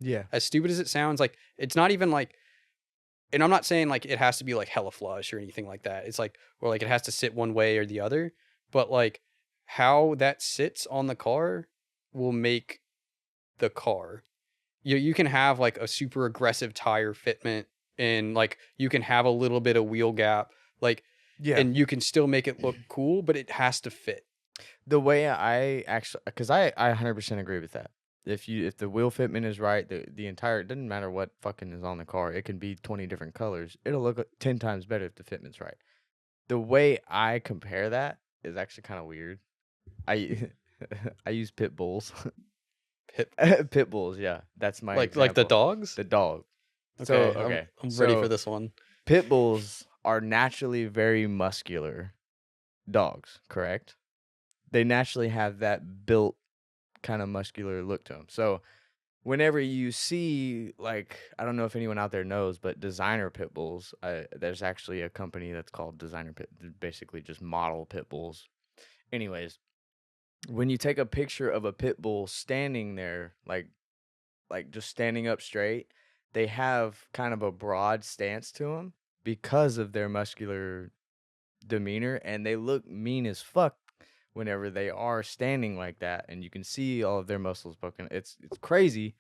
Yeah. As stupid as it sounds, like it's not even like, and I'm not saying like it has to be like hella flush or anything like that. It's like, or like it has to sit one way or the other, but like how that sits on the car will make the car. You can have like a super aggressive tire fitment, and like you can have a little bit of wheel gap, like, and you can still make it look cool, but it has to fit. The way I actually, because I 100% agree with that. If the wheel fitment is right, the entire, it doesn't matter what fucking is on the car. It can be 20 different colors. It'll look 10 times better if the fitment's right. The way I compare that is actually kind of weird. I use pit bulls. Pit bulls, yeah. That's my like the dogs? The dog. Okay, So, okay. I'm ready for this one. Pit bulls are naturally very muscular dogs, correct? They naturally have that built kind of muscular look to them. So whenever you see, like, I don't know if anyone out there knows, but designer pit bulls, there's actually a company that's called Designer Pit, basically just model pit bulls. Anyways, when you take a picture of a pit bull standing there, like just standing up straight, they have kind of a broad stance to them because of their muscular demeanor, and they look mean as fuck whenever they are standing like that, and you can see all of their muscles poking. It's crazy,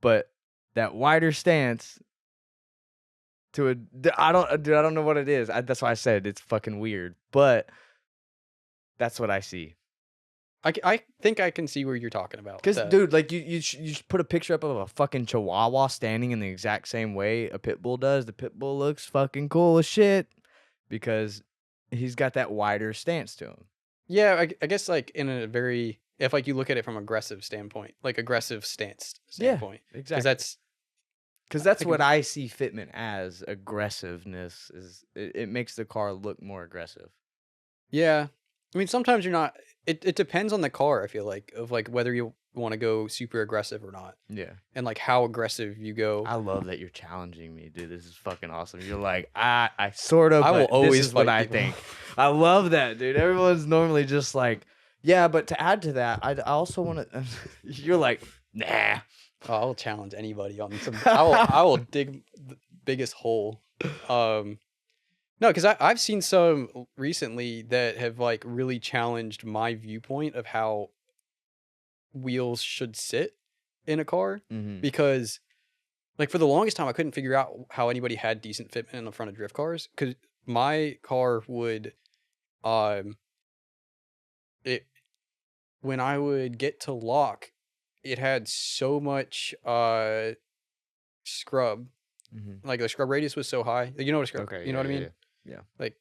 but that wider stance to I don't know what it is. That's why I said it's fucking weird, but that's what I see. I think I can see where you're talking about. Because, dude, like, you should put a picture up of a fucking chihuahua standing in the exact same way a pit bull does. The pit bull looks fucking cool as shit because he's got that wider stance to him. Yeah, I guess, like, in a very, if, like, you look at it from aggressive standpoint, like, aggressive stance standpoint. Yeah, exactly. Because that's what I see fitment as, aggressiveness. It makes the car look more aggressive. Yeah. I mean, sometimes you're not, it depends on the car, I feel like, of like whether you want to go super aggressive or not. Yeah. And like how aggressive you go. I love that you're challenging me, dude. This is fucking awesome. You're like, I sort of, I will always this is what I think. I love that, dude. Everyone's normally just like, Yeah, but to add to that, I also want to. You're like, nah. Oh, I'll challenge anybody on some. I will dig the biggest hole. No, because I've seen some recently that have like really challenged my viewpoint of how wheels should sit in a car. Mm-hmm. Because like for the longest time I couldn't figure out how anybody had decent fitment in the front of drift cars, because my car would it when I would get to lock, it had so much scrub. Mm-hmm. Like the scrub radius was so high. You know what a scrub? Okay. You know Yeah, what I mean? yeah. Like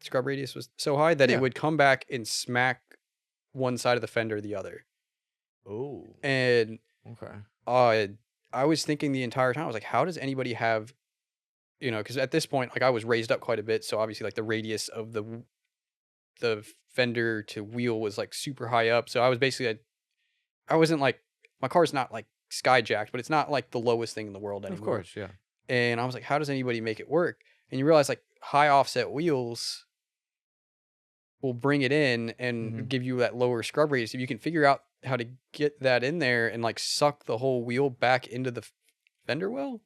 scrub radius was so high that Yeah. it would come back and smack one side of the fender or the other. Oh. And Okay. I was thinking the entire time, I was like, how does anybody have, because at this point, like I was raised up quite a bit, so obviously like the radius of the fender to wheel was like super high up. So I was basically I wasn't like, my car's not like skyjacked, but it's not like the lowest thing in the world anymore. Of course, yeah. And I was like, how does anybody make it work? And you realize like high offset wheels will bring it in and give you that lower scrub radius. If you can figure out how to get that in there and like suck the whole wheel back into the fender well,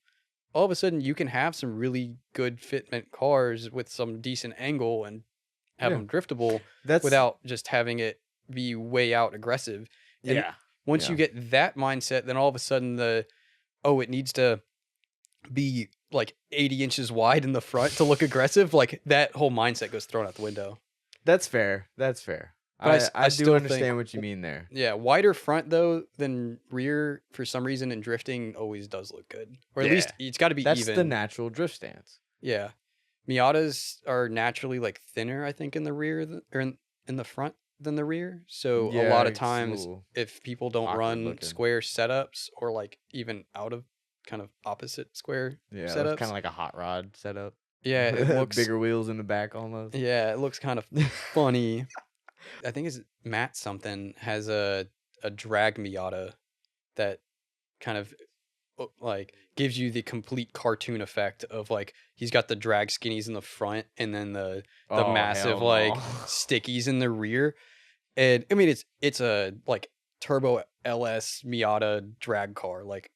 all of a sudden you can have some really good fitment cars with some decent angle and have them driftable without just having it be way out aggressive. And once you get that mindset, then all of a sudden it needs to be like 80 inches wide in the front to look aggressive. Like that whole mindset goes thrown out the window. That's fair. But I still do understand think, what you mean there. Yeah, wider front though than rear for some reason in drifting always does look good. Or at least it's got to be That's even. the natural drift stance. Yeah. Miatas are naturally like thinner, I think, in the rear or in the front than the rear. So a lot of times if people don't run square setups or like even out of kind of opposite square setups. Kind of like a hot rod setup. Yeah, it looks bigger wheels in the back almost. Yeah, it looks kind of funny. I think it's Matt something has a drag Miata that kind of like gives you the complete cartoon effect of like he's got the drag skinnies in the front and then the massive like stickies in the rear. And I mean it's a like turbo LS Miata drag car, like,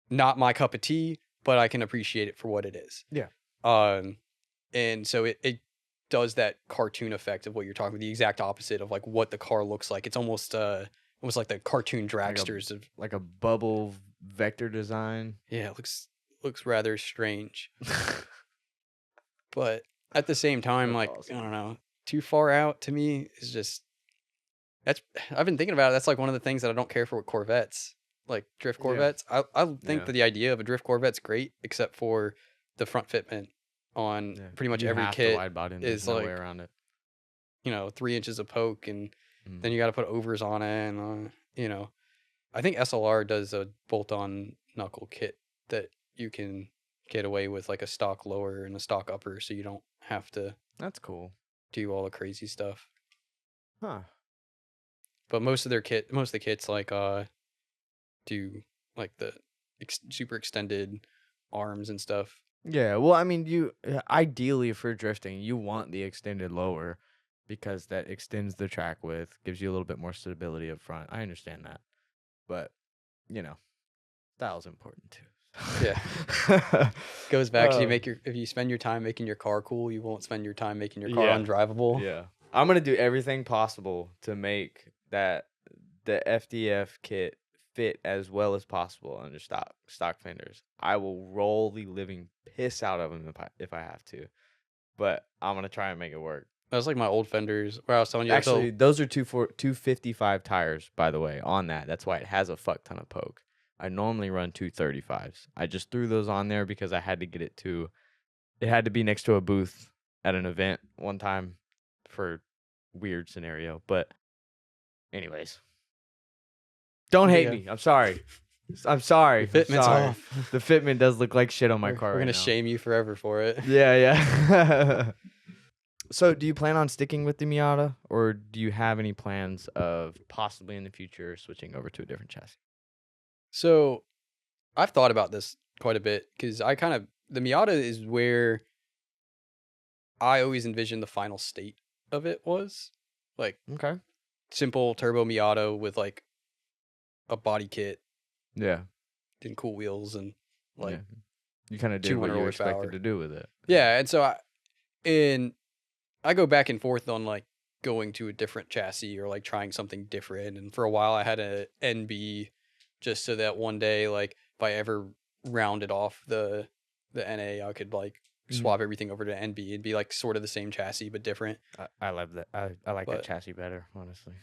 not my cup of tea, but I can appreciate it for what it is. Yeah. And so it does that cartoon effect of what you're talking about, the exact opposite of like what the car looks like. It's almost like the cartoon dragsters like a bubble vector design. Yeah, it looks rather strange. But at the same time, like awesome. I don't know, too far out to me is just I've been thinking about it. That's like one of the things that I don't care for with Corvettes, like drift Corvettes. I think that the idea of a drift Corvette's great, except for the front fitment on pretty much every kit is no like way around it. 3 inches of poke, and then you got to put overs on it, and I think SLR does a bolt-on knuckle kit that you can get away with like a stock lower and a stock upper, so you don't have to. That's cool. Do all the crazy stuff. Huh. But most of the kits like do like the super extended arms and stuff. Yeah, well, I mean, you ideally for drifting, you want the extended lower because that extends the track width, gives you a little bit more stability up front. I understand that, but style's important too. Yeah, goes back to if you spend your time making your car cool, you won't spend your time making your car undrivable. Yeah, I'm gonna do everything possible to make the FDF kit fit as well as possible under stock fenders. I will roll the living piss out of them if I have to, but I'm gonna try and make it work. That's like my old fenders where I was telling you. Actually, those are 255 tires, by the way, on that. That's why it has a fuck ton of poke. I normally run 235s. I just threw those on there because I had to get it had to be next to a booth at an event one time for weird scenario. But anyways, don't hate me. I'm sorry. The fitment's off. The fitment does look like shit on my car. We're gonna shame you forever for it. Yeah. So, do you plan on sticking with the Miata, or do you have any plans of possibly in the future switching over to a different chassis? So, I've thought about this quite a bit because the Miata is where I always envisioned the final state of it was. like Okay. simple turbo Miata with like a body kit Yeah. and cool wheels and like yeah. You kind of did 200 what you horsepower. expected to do with it. Yeah, and so I go back and forth on like going to a different chassis or like trying something different. And for a while I had a NB just so that one day, like if I ever rounded off the NA, I could like swap everything over to NB and be like sort of the same chassis but different. I love that. I like that But, chassis better, honestly.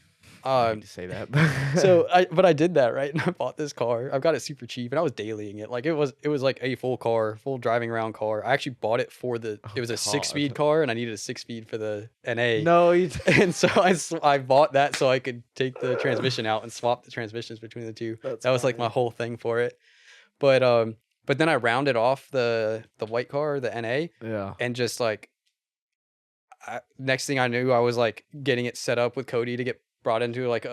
I hate to say that. But I did that, right? And I bought this car. I've got it super cheap and I was dailying it. Like it was like a full car, full driving around car. I actually bought it for it was a 6-speed car and I needed a 6-speed for the NA. No, you And so I bought that so I could take the transmission out and swap the transmissions between the two. That was like my whole thing for it. But then I rounded off the white car, the NA, Yeah. and just like next thing I knew, I was like getting it set up with Cody to get brought into like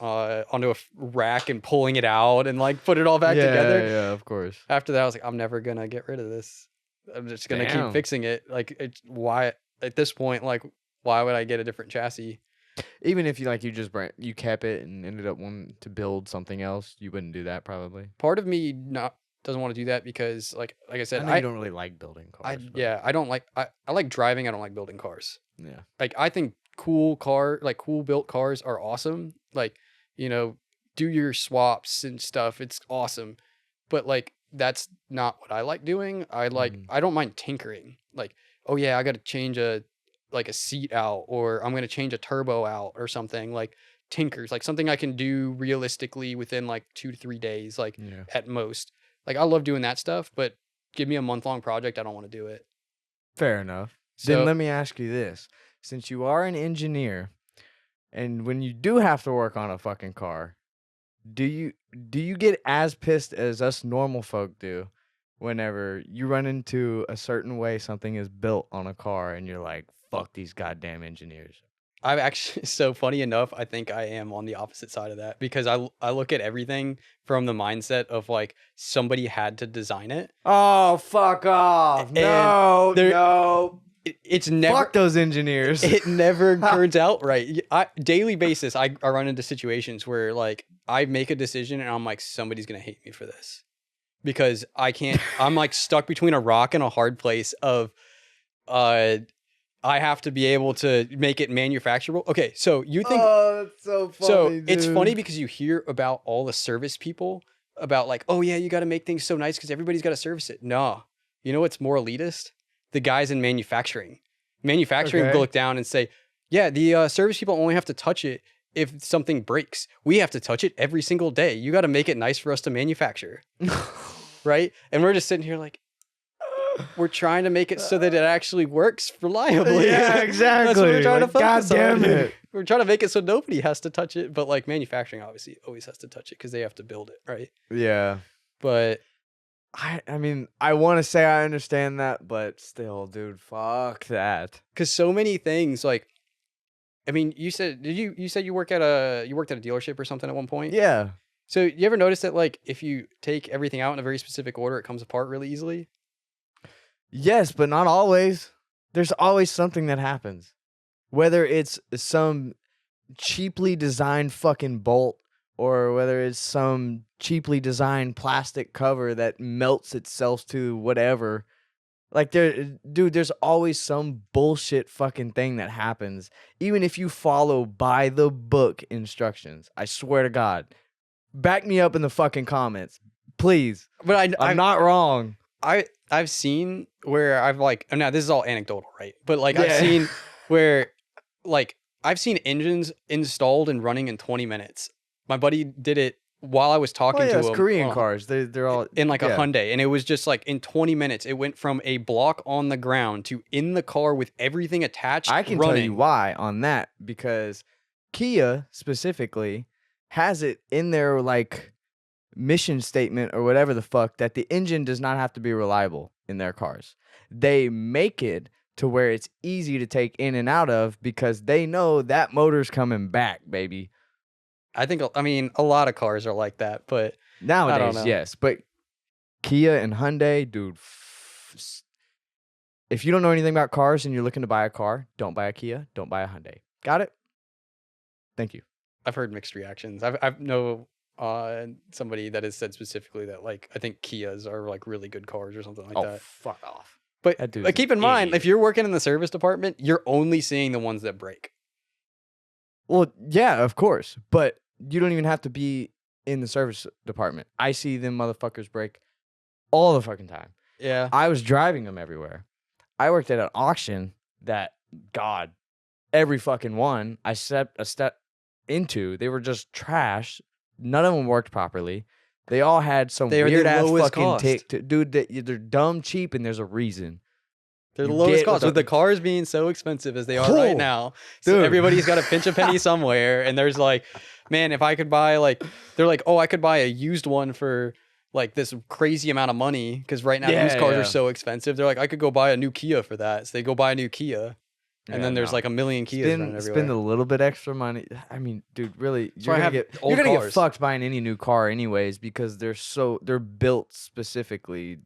onto a rack and pulling it out and like put it all back together. Yeah, of course. After that, I was like, I'm never gonna get rid of this. I'm just gonna keep fixing it. Like, it's why at this point, like, why would I get a different chassis? Even if you kept it and ended up wanting to build something else, you wouldn't do that probably. Part of me doesn't want to do that because like I said, I know you don't really like building cars. I don't like I like driving. I don't like building cars. Yeah. Like I think cool built cars are awesome. Like, you know, do your swaps and stuff. It's awesome. But like that's not what I like doing. I don't mind tinkering. Like, oh yeah, I got to change a seat out, or I'm going to change a turbo out or something. Like tinkers, like something I can do realistically within like 2 to 3 days, like at most. Like I love doing that stuff, but give me a month-long project, I don't want to do it. Fair enough. So, then let me ask you this. Since you are an engineer, and when you do have to work on a fucking car, do you get as pissed as us normal folk do whenever you run into a certain way something is built on a car and you're like, fuck these goddamn engineers? I've actually, so funny enough, I think I am on the opposite side of that because I look at everything from the mindset of like somebody had to design it. Oh, fuck off. No. It's never. Fuck those engineers. It never turns out right. Daily basis, I run into situations where like I make a decision and I'm like, somebody's going to hate me for this because I can't, I'm like stuck between a rock and a hard place of, I have to be able to make it manufacturable. Okay, so you think... Oh, that's so funny, So dude. it's funny because you hear about all the service people about like, oh yeah, you got to make things so nice because everybody's got to service it. No. You know what's more elitist? The guys in manufacturing. Manufacturing will look down and say, yeah, the service people only have to touch it if something breaks. We have to touch it every single day. You got to make it nice for us to manufacture. Right? And we're just sitting here like, we're trying to make it so that it actually works reliably. Yeah, exactly. That's what we're trying to focus God damn on. it. We're trying to make it so nobody has to touch it, but like manufacturing obviously always has to touch it because they have to build it, right? Yeah. But I mean, I want to say I understand that, but still, dude, fuck that. because so many things, like, I mean, you said you worked at a dealership or something at one point? Yeah. So you ever notice that like if you take everything out in a very specific order, it comes apart really easily? Yes, but not always. There's always something that happens. Whether it's some cheaply designed fucking bolt or whether it's some cheaply designed plastic cover that melts itself to whatever. Like, there's always some bullshit fucking thing that happens. Even if you follow by the book instructions. I swear to God. Back me up in the fucking comments. Please. But I'm not wrong. I've seen where I've like, now this is all anecdotal, right? But like Yeah. I've seen where like I've seen engines installed and running in 20 minutes. My buddy did it while I was talking to him. Korean cars. They're all in like a Hyundai, and it was just like in 20 minutes it went from a block on the ground to in the car with everything attached. I can tell you why on that, because Kia specifically has it in their like mission statement or whatever the fuck that the engine does not have to be reliable in their cars. They make it to where it's easy to take in and out of because they know that motor's coming back, baby. I mean, a lot of cars are like that, but Nowadays, yes. But Kia and Hyundai, dude, if you don't know anything about cars and you're looking to buy a car, don't buy a Kia, don't buy a Hyundai. Got it? Thank you. I've heard mixed reactions. I've know somebody that has said specifically that like I think Kias are like really good cars or something like that. Fuck off. But That dude's like, keep in an mind, idiot. if you're working in the service department, you're only seeing the ones that break. Well, yeah, of course. But you don't even have to be in the service department. I see them motherfuckers break all the fucking time. Yeah. I was driving them everywhere. I worked at an auction that, God, every fucking one I stepped into, they were just trash. None of them worked properly. They all had some They are the weird ass lowest fucking cost. dude. They're dumb cheap, and there's a reason. They're the You lowest get cost the- with the cars being so expensive as they are Oh, right now. So dude. everybody's got to pinch a penny somewhere. And there's like, man, if I could buy like, they're like, oh, I could buy a used one for like this crazy amount of money because right now Yeah, used cars yeah. are so expensive. They're like, I could go buy a new Kia for that. So they go buy a new Kia. And then there's like a million Kias running everywhere. Spend a little bit extra money. I mean, dude, really, why I have you're old gonna get cars. fucked buying any new car anyways because they're built specifically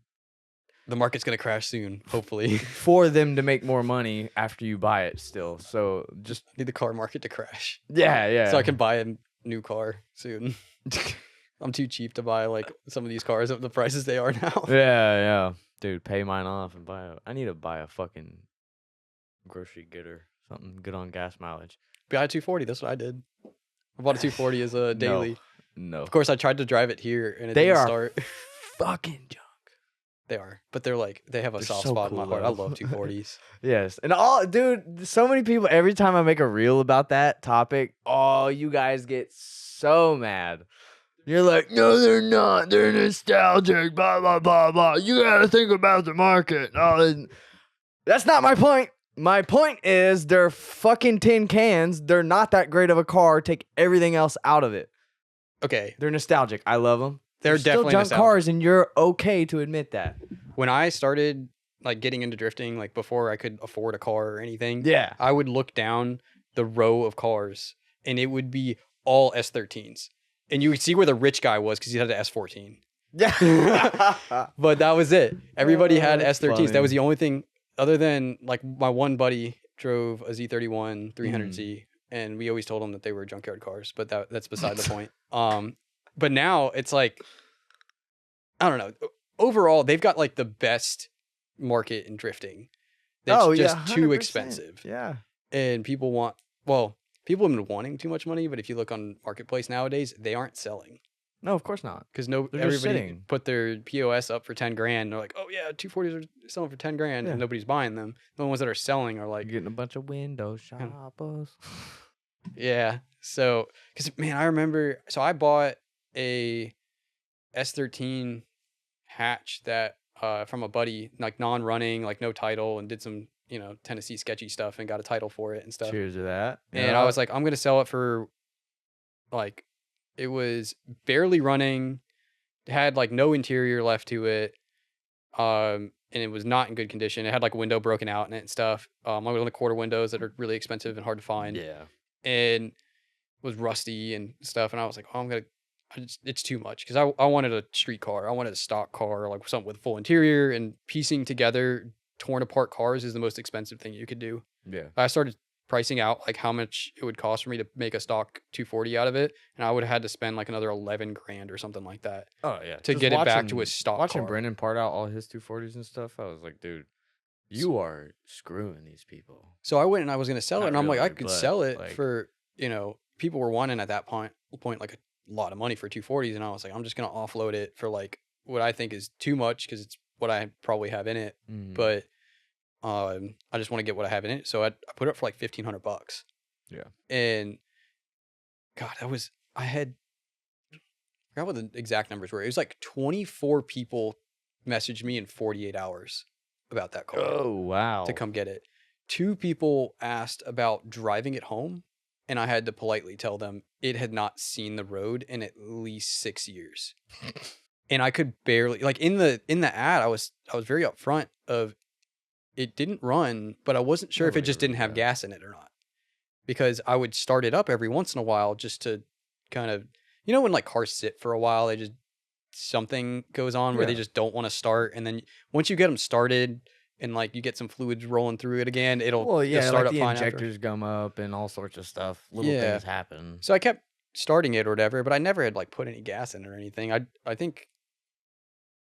The market's going to crash soon, hopefully. for them to make more money after you buy it still. So just Need the car market to crash yeah. so I can buy a new car soon. I'm too cheap to buy like some of these cars at the prices they are now. yeah. Dude, pay mine off and I need to buy a fucking grocery getter, something good on gas mileage. Buy a 240. That's what I did. I bought a 240 as a daily. No. Of course, I tried to drive it here and it They didn't are start. fucking junk. They are, but they're like they have a They're soft so spot in my cool, heart. I though. love 240s. Yes. And dude, so many people, every time I make a reel about that topic, you guys get so mad. You're like, no, they're not. They're nostalgic, blah, blah, blah, blah. You got to think about the market. That's not my point. My point is they're fucking tin cans. They're not that great of a car. Take everything else out of it. Okay, They're nostalgic. I love them. they're still definitely junk nostalgic. cars, and you're okay to admit that. When I started like getting into drifting, like before I could afford a car or anything, Yeah. I would look down the row of cars and it would be all S13s. And you would see where the rich guy was because he had an S14. Yeah. But that was it. Everybody had that's S13s. funny. That was the only thing other than like my one buddy drove a Z31 300Z and we always told him that they were junkyard cars, but that's beside the point. But now it's like, I don't know. Overall, they've got like the best market in drifting. It's just too 100%. expensive. Yeah. And people have been wanting too much money, but if you look on Marketplace nowadays, they aren't selling. No, of course not. Because They're just everybody sitting. put their POS up for 10 grand. They're like, oh yeah, 240s are selling for 10 grand, Yeah. and nobody's buying them. The ones that are selling are like, You're getting a bunch of window shoppers. yeah. So, because man, I remember, so I bought a S13 hatch that from a buddy, like non-running, like no title, and did some, Tennessee sketchy stuff and got a title for it and stuff. Cheers to that. And I was like, I'm gonna sell it for like, it was barely running, had like no interior left to it, and it was not in good condition. It had like a window broken out in it and stuff. One of the quarter windows that are really expensive and hard to find. yeah. And was rusty and stuff. And I was like, oh, it's too much because I wanted a street car. I wanted a stock car, like something with full interior, and piecing together torn apart cars is the most expensive thing you could do. Yeah. I started pricing out like how much it would cost for me to make a stock 240 out of it, and I would have had to spend like another 11 grand or something like that Oh yeah. to get it back to a stock Watching car. Brendan part out all his 240s and stuff, I was like, dude, you are screwing these people. So I went and I was going to sell it, Not and I'm like, I really, could but, sell it like- for, people were wanting at that point like a lot of money for 240s, and I was like, I'm just going to offload it for like what I think is too much because it's what I probably have in it, Mhm. but I just want to get what I have in it. So I put it up for like $1,500. Yeah. And God, I forgot what the exact numbers were. It was like 24 people messaged me in 48 hours about that car Oh wow. to come get it. 2 people asked about driving it home, and I had to politely tell them it had not seen the road in at least 6 years. And I could barely, like, in the ad, I was very upfront of it didn't run, but I wasn't sure if it Nobody just didn't really have does. gas in it or not. Because I would start it up every once in a while just to kind of, when like cars sit for a while, something goes on where they Yeah. just don't want to start. And then once you get them started and like you get some fluids rolling through it again, it'll Well, yeah, start like up the fine after. injectors gum up and all sorts of stuff. Little Yeah. things happen. So I kept starting it or whatever, but I never had like put any gas in it or anything. I think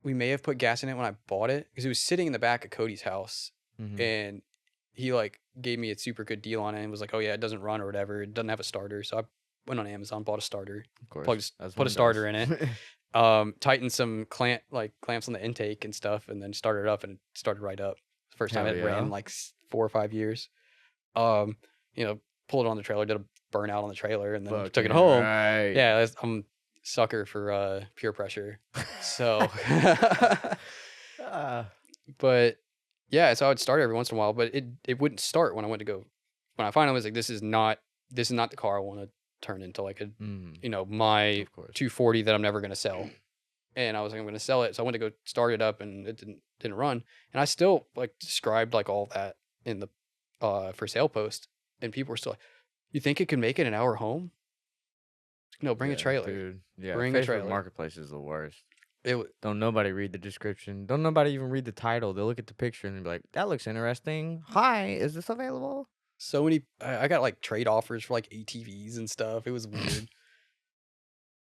we may have put gas in it when I bought it because it was sitting in the back of Cody's house, and he like gave me a super good deal on it and was like, "Oh yeah, it doesn't run or whatever. It doesn't have a starter." So I went on Amazon, bought a starter, Of course, put a starter in it, tightened some clamps on the intake and stuff, and then started it up, and it started right up. First time Hell it ran in yeah. like 4 or 5 years. Pulled it on the trailer, did a burnout on the trailer, and then took it Fucking home. right. Yeah, I'm a sucker for pure pressure. So, but yeah, so I would start every once in a while, but it wouldn't start when I went to go. When I finally was like, this is not the car I want to turn into like a my Of course. 240 that I'm never gonna sell. And I was like, I'm gonna sell it, so I went to go start it up, and it didn't run. And I still like described like all that in the for sale post, and people were still like, "You think it could make it an hour home?" No, bring a trailer. Dude. Yeah, Bring a Facebook trailer. Marketplace is the worst. It Don't nobody read the description. Don't nobody even read the title. They'll look at the picture and be like, that looks interesting. Hi, is this available? so many. I got like trade offers for like ATVs and stuff. It was weird.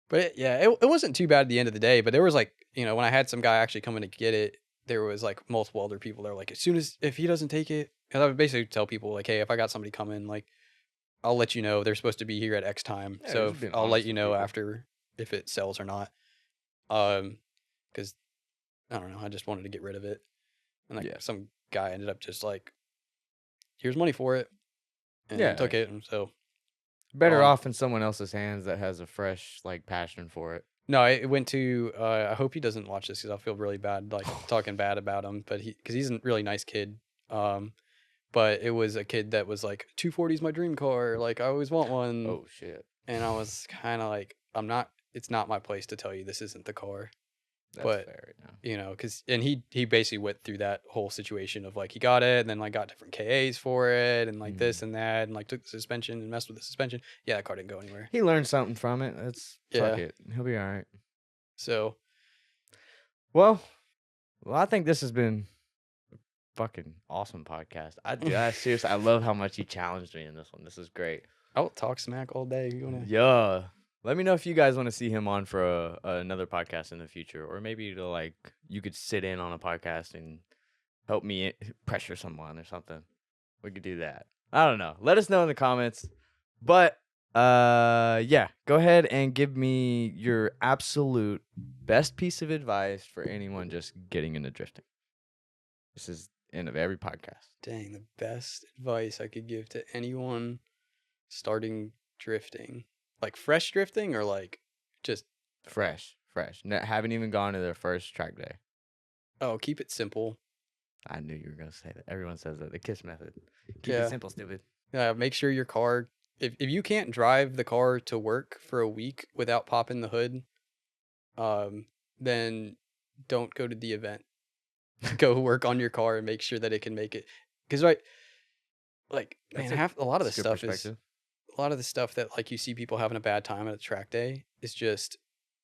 But it wasn't too bad at the end of the day. But there was like, when I had some guy actually coming to get it, there was like multiple other people that were like, as soon as if he doesn't take it, because I would basically tell people like, hey, if I got somebody coming, like, I'll let you know they're supposed to be here at X time. Yeah, So just being I'll let honest you with know people. after if it sells or not. Because I don't know, I just wanted to get rid of it, and like some guy ended up just like, here's money for it, and took it, and so. Better off in someone else's hands that has a fresh like passion for it. No, it went to. I hope he doesn't watch this because I'll feel really bad, like talking bad about him. But because he's a really nice kid. But it was a kid that was like, 240 is my dream car. Like I always want one. Oh shit. And I was kind of like, It's not my place to tell you this isn't the car. That's But fair, yeah. and he basically went through that whole situation of like he got it and then like got different KAs for it and like this and that and like took the suspension and messed with the suspension. Yeah, that car didn't go anywhere. He learned something from it. Fuck it. He'll be all right. So, well, I think this has been a fucking awesome podcast. I seriously, I love how much you challenged me in this one. This is great. I'll talk smack all day. You wanna? Yeah. Let me know if you guys want to see him on for another podcast in the future, or maybe you could sit in on a podcast and help me pressure someone or something. We could do that. I don't know. Let us know in the comments. But yeah, go ahead and give me your absolute best piece of advice for anyone just getting into drifting. This is the end of every podcast. Dang, the best advice I could give to anyone starting drifting. Like fresh drifting or like just fresh. Haven't even gone to their first track day. Oh, keep it simple. I knew you were gonna say that. Everyone says that. The KISS method. Keep it simple, stupid. Make sure your car. If you can't drive the car to work for a week without popping the hood, then don't go to the event. Go work on your car and make sure that it can make it. Because a lot of the stuff is. A lot of the stuff that like you see people having a bad time at a track day is just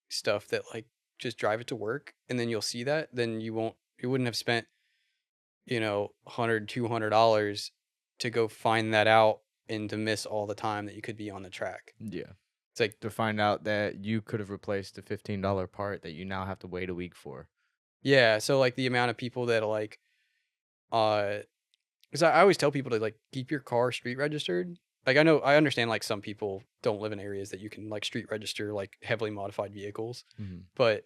stuff that like just drive it to work and then you'll see that then you wouldn't have spent $100, $200 to go find that out and to miss all the time that you could be on the track. Yeah. It's like to find out that you could have replaced a $15 part that you now have to wait a week for. Yeah, so like the amount of people that like because I always tell people to like keep your car street registered. Like I understand like some people don't live in areas that you can like street register like heavily modified vehicles, or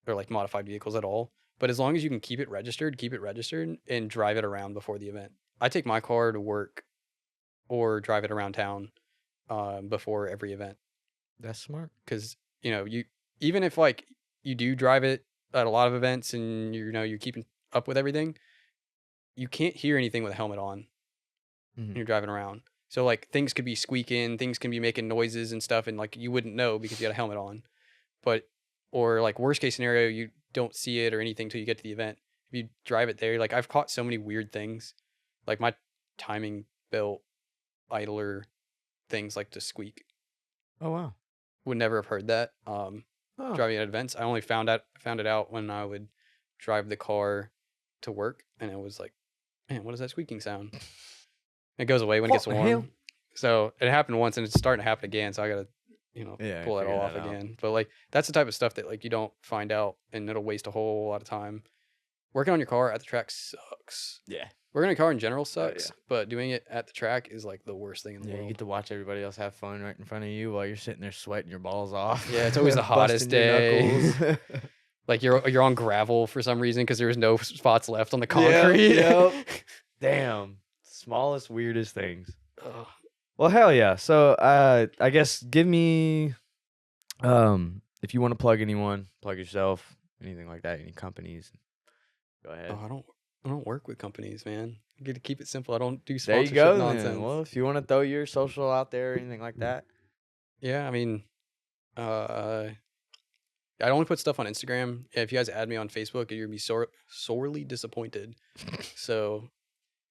like modified vehicles at all. But as long as you can keep it registered and drive it around before the event. I take my car to work or drive it around town before every event. That's smart. Because, you even if like you do drive it at a lot of events and you're keeping up with everything, you can't hear anything with a helmet on when you're driving around. So like things could be squeaking, things can be making noises and stuff, and like you wouldn't know because you got a helmet on. Or like worst case scenario, you don't see it or anything till you get to the event. If you drive it there, like I've caught so many weird things, like my timing belt idler things like to squeak. Oh wow! Would never have heard that. Driving at events, I only found it out when I would drive the car to work, and it was like man, what is that squeaking sound? It goes away when it gets What the warm. hell? So it happened once and it's starting to happen again. So I gotta, Yeah, pull that figure all off that out. again. But like that's the type of stuff that like you don't find out and it'll waste a whole lot of time. Working on your car at the track sucks. Yeah. Working on your car in general Oh, sucks, but doing it at the track is like the worst thing in the Yeah, you world. get to watch everybody else have fun right in front of you while you're sitting there sweating your balls off. Yeah, it's always the hottest Busting your day. knuckles. Like you're on gravel for some reason because there's no spots left on the concrete. Yep. Damn. Smallest, weirdest things. Ugh. Well, hell yeah. So I guess give me if you want to plug anyone, plug yourself, anything like that, any companies. Go ahead. Oh, I don't work with companies, man. I get to keep it simple. I don't do There you sponsorship go. nonsense. Then. Well, if you want to throw your social out there or anything like that. Yeah, I mean, I only put stuff on Instagram. Yeah, if you guys add me on Facebook, you're gonna be sorely disappointed. So,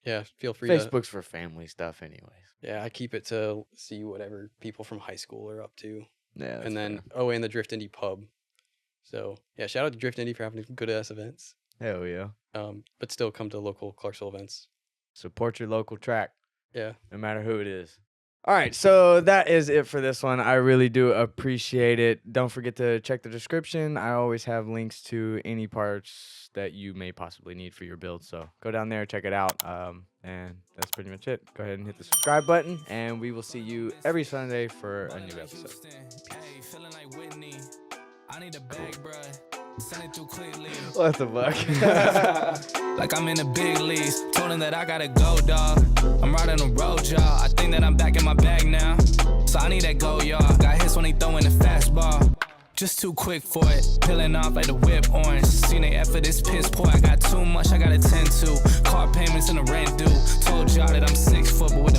yeah, feel free to. Facebook's for family stuff anyways. Yeah, I keep it to see whatever people from high school are up to. Yeah. And then, and the Drift Indie Pub. So, yeah, shout out to Drift Indie for having good ass events. Hell yeah. But still come to local Clarksville events. Support your local track. Yeah. No matter who it is. All right, so that is it for this one. I really do appreciate it. Don't forget to check the description. I always have links to any parts that you may possibly need for your build. So go down there, check it out. And that's pretty much it. Go ahead and hit the subscribe button, and we will see you every Sunday for a new episode. Hey, feeling like Whitney. I need a bag, bruh. Send it through quickly. What the fuck? Like I'm in the big leagues. Told him that I gotta go, dog. I'm riding the road, y'all. I think that I'm back in my bag now. So I need that go, y'all. Got hits when he throwing the fastball. Just too quick for it. Peeling off like the whip orange. Seen they effort, this piss poor. I got too much I gotta tend to. Car payments and the rent due. Told y'all that I'm 6 foot, but with the